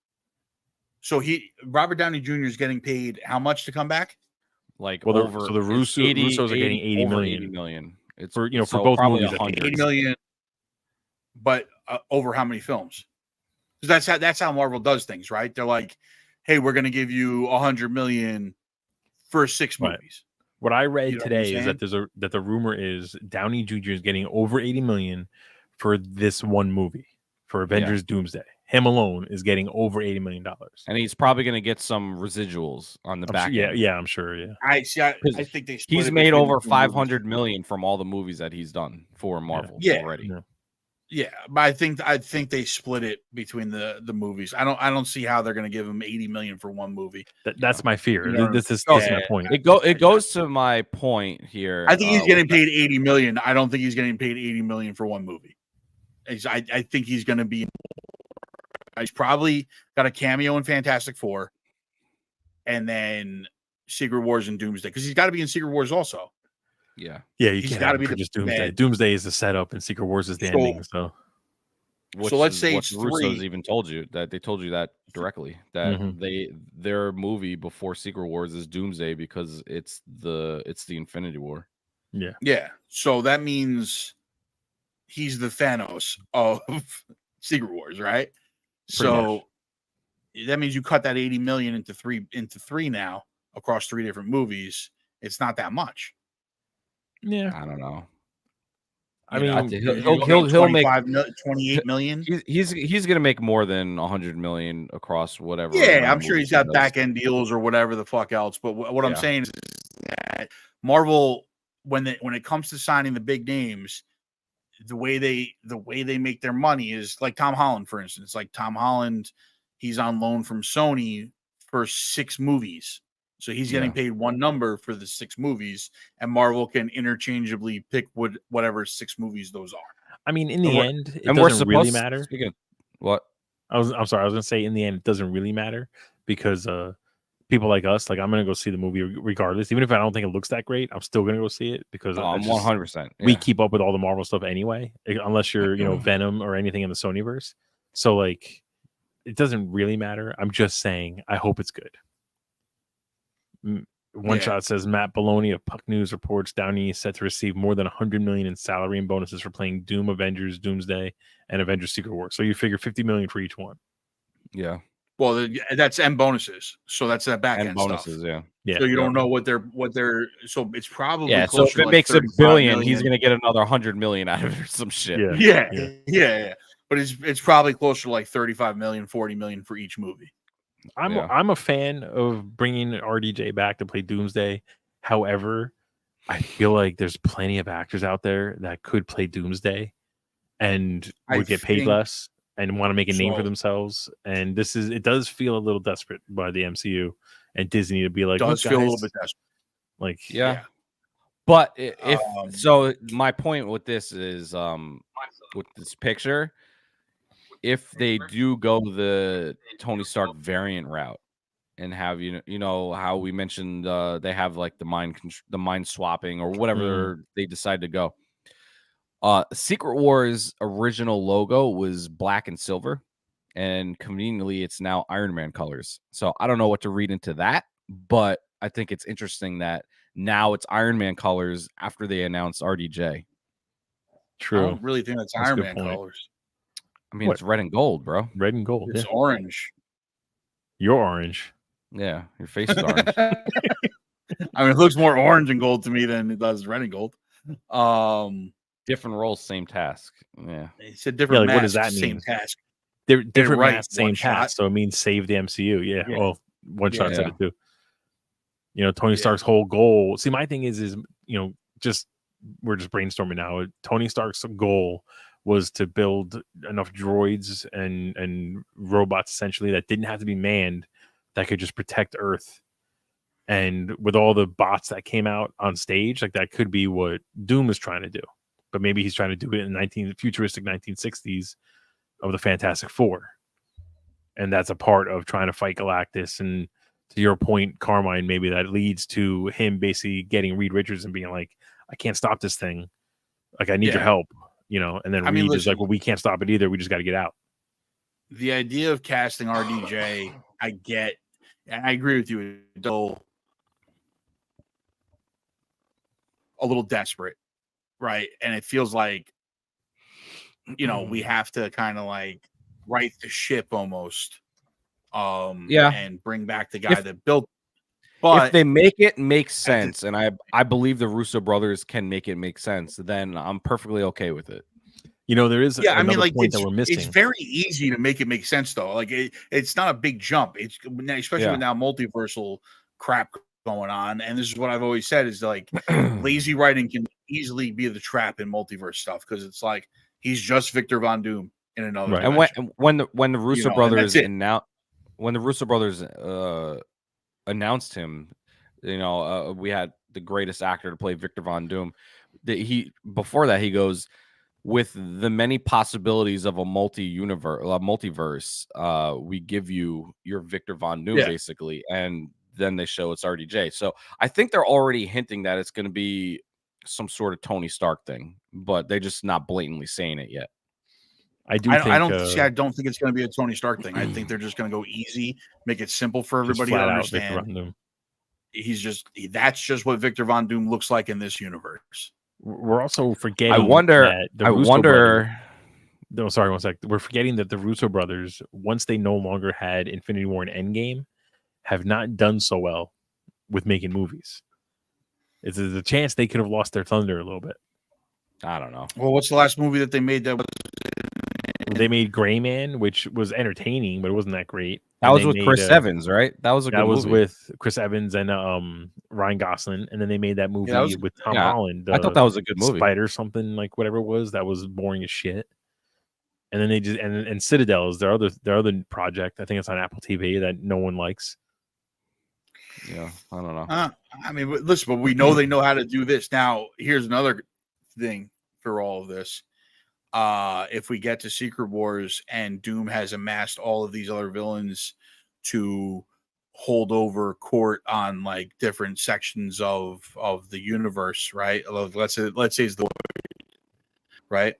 So Robert Downey Jr. is getting paid how much to come back? Like so the it's Russos are getting 80 over million. 80 million. It's for so both probably movies. 80 million, but over how many films? Because that's how Marvel does things, right? They're like, hey, we're going to give you 100 million for 6 movies. What I read today is that that the rumor is Downey Jr. is getting over 80 million for this one movie, for Avengers Doomsday. Him alone is getting over $80 million, and he's probably going to get some residuals on the back end. Yeah, I'm sure. Yeah, I think he's made over 500 million from all the movies that he's done for Marvel already. Yeah, but I think they split it between the movies. I don't see how they're going to give him 80 million for one movie. That's my fear. This is my point. It goes to my point here. I think he's getting paid 80 million. I don't think he's getting paid 80 million for one movie. I think he's going to be. He's probably got a cameo in Fantastic Four, and then Secret Wars and Doomsday, because he's got to be in Secret Wars also. Yeah, he's got to be just Doomsday. Doomsday is the setup, and Secret Wars is the ending. So let's say it's Russo's even told you that they told you that directly that their movie before Secret Wars is Doomsday because it's the Infinity War. Yeah. So that means he's the Thanos of Secret Wars, right? So that means you cut that 80 million into three now across 3 different movies. It's not that much. Yeah, I don't know. I mean, he'll make 28 million. He's gonna make more than 100 million across whatever. Yeah, I'm sure he's got back end deals or whatever the fuck else. But what I'm saying is that Marvel, when it comes to signing the big names, the way they make their money is like Tom Holland, for instance. Like Tom Holland, he's on loan from Sony for 6 movies. So he's getting paid one number for the 6 movies, and Marvel can interchangeably pick whatever 6 movies those are. I mean, in the end, it doesn't really matter. What? I'm sorry. I was going to say, in the end, it doesn't really matter because people like us, like I'm going to go see the movie regardless. Even if I don't think it looks that great, I'm still going to go see it because I'm 100%. We keep up with all the Marvel stuff anyway, unless you're Venom or anything in the Sonyverse. So like, it doesn't really matter. I'm just saying, I hope it's good. One Shot says Matt Belloni of Puck News reports Downey is set to receive more than 100 million in salary and bonuses for playing Doom, Avengers, Doomsday, and Avengers Secret Wars. So you figure 50 million for each one. Yeah. Well, that's end bonuses. So that's that back end bonuses. Stuff. Yeah. So you don't know what they're. So it's probably so if it makes $1 billion, he's going to get another 100 million out of some shit. Yeah. But it's probably closer to like 35 million, 40 million for each movie. I'm a fan of bringing RDJ back to play Doomsday. However, I feel like there's plenty of actors out there that could play Doomsday and would get paid less and want to make a name for themselves. And it does feel a little desperate by the MCU and Disney to be like, does feel a little bit desperate. Like, But if so, my point with this is with this picture. If they do go the Tony Stark variant route and have you know how we mentioned they have like the mind swapping or whatever they decide to go. Secret Wars original logo was black and silver, and conveniently it's now Iron Man colors. So I don't know what to read into that, but I think it's interesting that now it's Iron Man colors after they announced RDJ. True. I don't really think that's Iron Man colors. I mean, it's red and gold, bro. Red and gold. It's orange. You're orange. Yeah, your face is orange. I mean, it looks more orange and gold to me than it does red and gold. Different roles, same task. Yeah, it's a different. What does that mean? Same task. They're different right, math, same one shot. path. So it means save the MCU. Yeah. Yeah. Well, one shot Yeah. said it too. You know, Tony Stark's whole goal. See, my thing is you know, we're just brainstorming now. Tony Stark's goal was to build enough droids and robots essentially that didn't have to be manned, that could just protect Earth. And with all the bots that came out on stage, like that could be what Doom is trying to do. But maybe he's trying to do it in futuristic 1960s of the Fantastic Four. And that's a part of trying to fight Galactus. And to your point, Carmine, maybe that leads to him basically getting Reed Richards and being like, I can't stop this thing. Like, I need your help, you know? And then Reed is like, well, we can't stop it either. We just got to get out. The idea of casting RDJ, I get, and I agree with you, a little desperate, right? And it feels like, you know, we have to kind of like right the ship almost. And bring back the guy that built. But if they make it make sense, and I believe the Russo brothers can make it make sense, then I'm perfectly okay with it. You know, there is I mean, like, point that we're missing. It's very easy to make it make sense, though. Like, it's not a big jump. It's especially with now multiversal crap going on. And this is what I've always said is like lazy writing can easily be the trap in multiverse stuff, because it's like he's just Victor Von Doom in another. Right. And when the Russo brothers announced him, you know, we had the greatest actor to play Victor Von Doom. Before that he goes, with the many possibilities of a multiverse, we give you your Victor Von Doom basically, and then they show it's RDJ. So I think they're already hinting that it's going to be some sort of Tony Stark thing, but they're just not blatantly saying it yet. I don't think it's going to be a Tony Stark thing. I think they're just going to go easy, make it simple for everybody to understand. That's just what Victor Von Doom looks like in this universe. We're also forgetting. No, sorry, one sec. We're forgetting that the Russo brothers, once they no longer had Infinity War and Endgame, have not done so well with making movies. There's a chance they could have lost their thunder a little bit. I don't know. Well, what's the last movie that they made that was? They made Gray Man, which was entertaining, but it wasn't that great. That was with Chris Evans, right? That was with Chris Evans and Ryan Gosling, and then they made that movie with Tom Holland. I thought that was a good movie. Spider something, like whatever it was, that was boring as shit. And then they just and Citadel is their other project. I think it's on Apple TV that no one likes. Yeah, I don't know. I mean, listen, but we know they know how to do this. Now, here's another thing for all of this. If we get to Secret Wars and Doom has amassed all of these other villains to hold over court on like different sections of the universe, right? Let's say it's the right.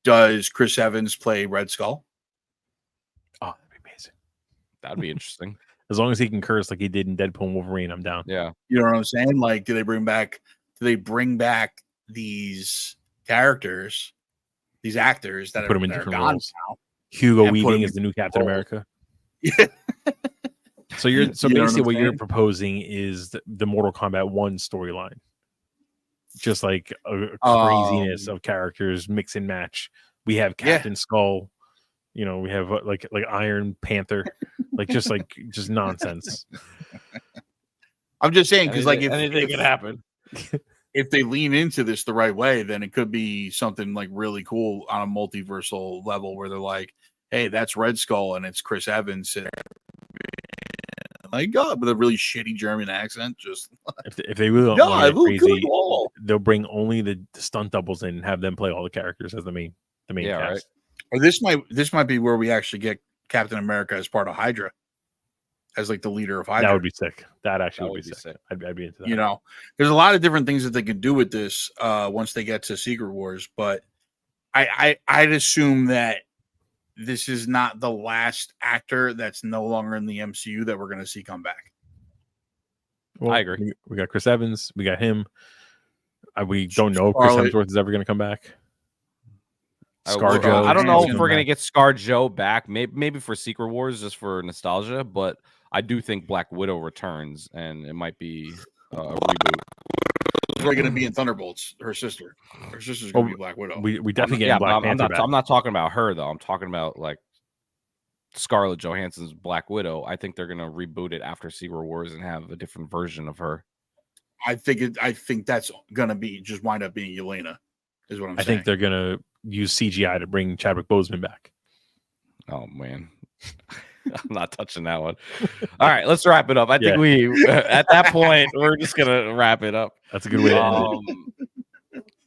Does Chris Evans play Red Skull? Oh, that'd be amazing. That'd be interesting. As long as he can curse like he did in Deadpool and Wolverine, I'm down. Yeah. You know what I'm saying? Like, do they bring back these characters, these actors that put them in different different roles now? Hugo Weaving is the new Captain America. Yeah. So basically what you're proposing is the Mortal Kombat 1 storyline. Just like a craziness of characters, mix and match. We have Captain Skull, you know, we have like Iron Panther, just nonsense. I'm just saying, because like if anything can happen. If they lean into this the right way, then it could be something like really cool on a multiversal level where they're like, hey, that's Red Skull and it's Chris Evans. My God, with a really shitty German accent. Just if they really want to get crazy, they'll bring only the stunt doubles in and have them play all the characters as the main cast. Right. Or this might be where we actually get Captain America as part of Hydra, as like the leader of Hydra. That would be sick. That would be sick. I'd be into that. You know, there's a lot of different things that they can do with this once they get to Secret Wars, but I'd assume that this is not the last actor that's no longer in the MCU that we're going to see come back. Well, I agree. We got Chris Evans. We got him. We don't know if Chris Hemsworth is ever going to come back. ScarJo. I don't know if we're going to get ScarJo back. Maybe for Secret Wars, just for nostalgia. But I do think Black Widow returns, and it might be a reboot. We're going to be in Thunderbolts. Her sister. Her sister's going to be Black Widow. We definitely get Black Panther back. I'm not talking about her though. I'm talking about like Scarlett Johansson's Black Widow. I think they're gonna reboot it after Secret Wars and have a different version of her. I think that's gonna be just wind up being Yelena, is what I'm saying. I think they're gonna use CGI to bring Chadwick Boseman back. Oh man, I'm not touching that one. All right, let's wrap it up. I think we at that point we're just gonna wrap it up. That's a good way to end it.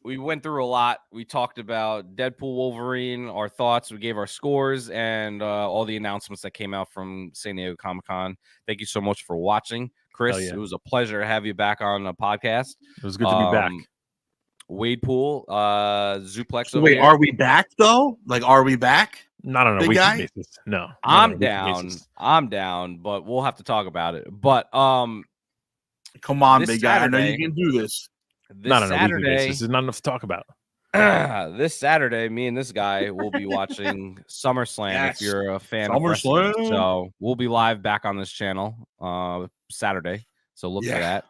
We went through a lot. We talked about Deadpool, Wolverine, our thoughts. We gave our scores and all the announcements that came out from San Diego Comic-Con. Thank you so much for watching, Chris. It was a pleasure to have you back on the podcast. It was good to be back. Wade Pool, Zuplex. So wait, are we back though? Like, are we back? Not on a weekly basis. No, I'm down. I'm down, but we'll have to talk about it. But come on, big guy. I know you Saturday, can do this. Not on a weekly basis. This is not enough to talk about. This Saturday, me and this guy will be watching SummerSlam. If you're a fan of wrestling, so we'll be live back on this channel Saturday. So look for that.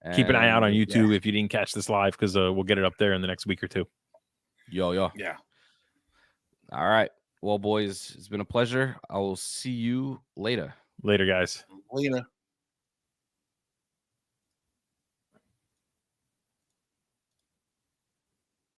And keep an eye out on YouTube if you didn't catch this live, because we'll get it up there in the next week or two. Yo. Yeah. All right. Well, boys, it's been a pleasure. I will see you later. Later, guys. Later.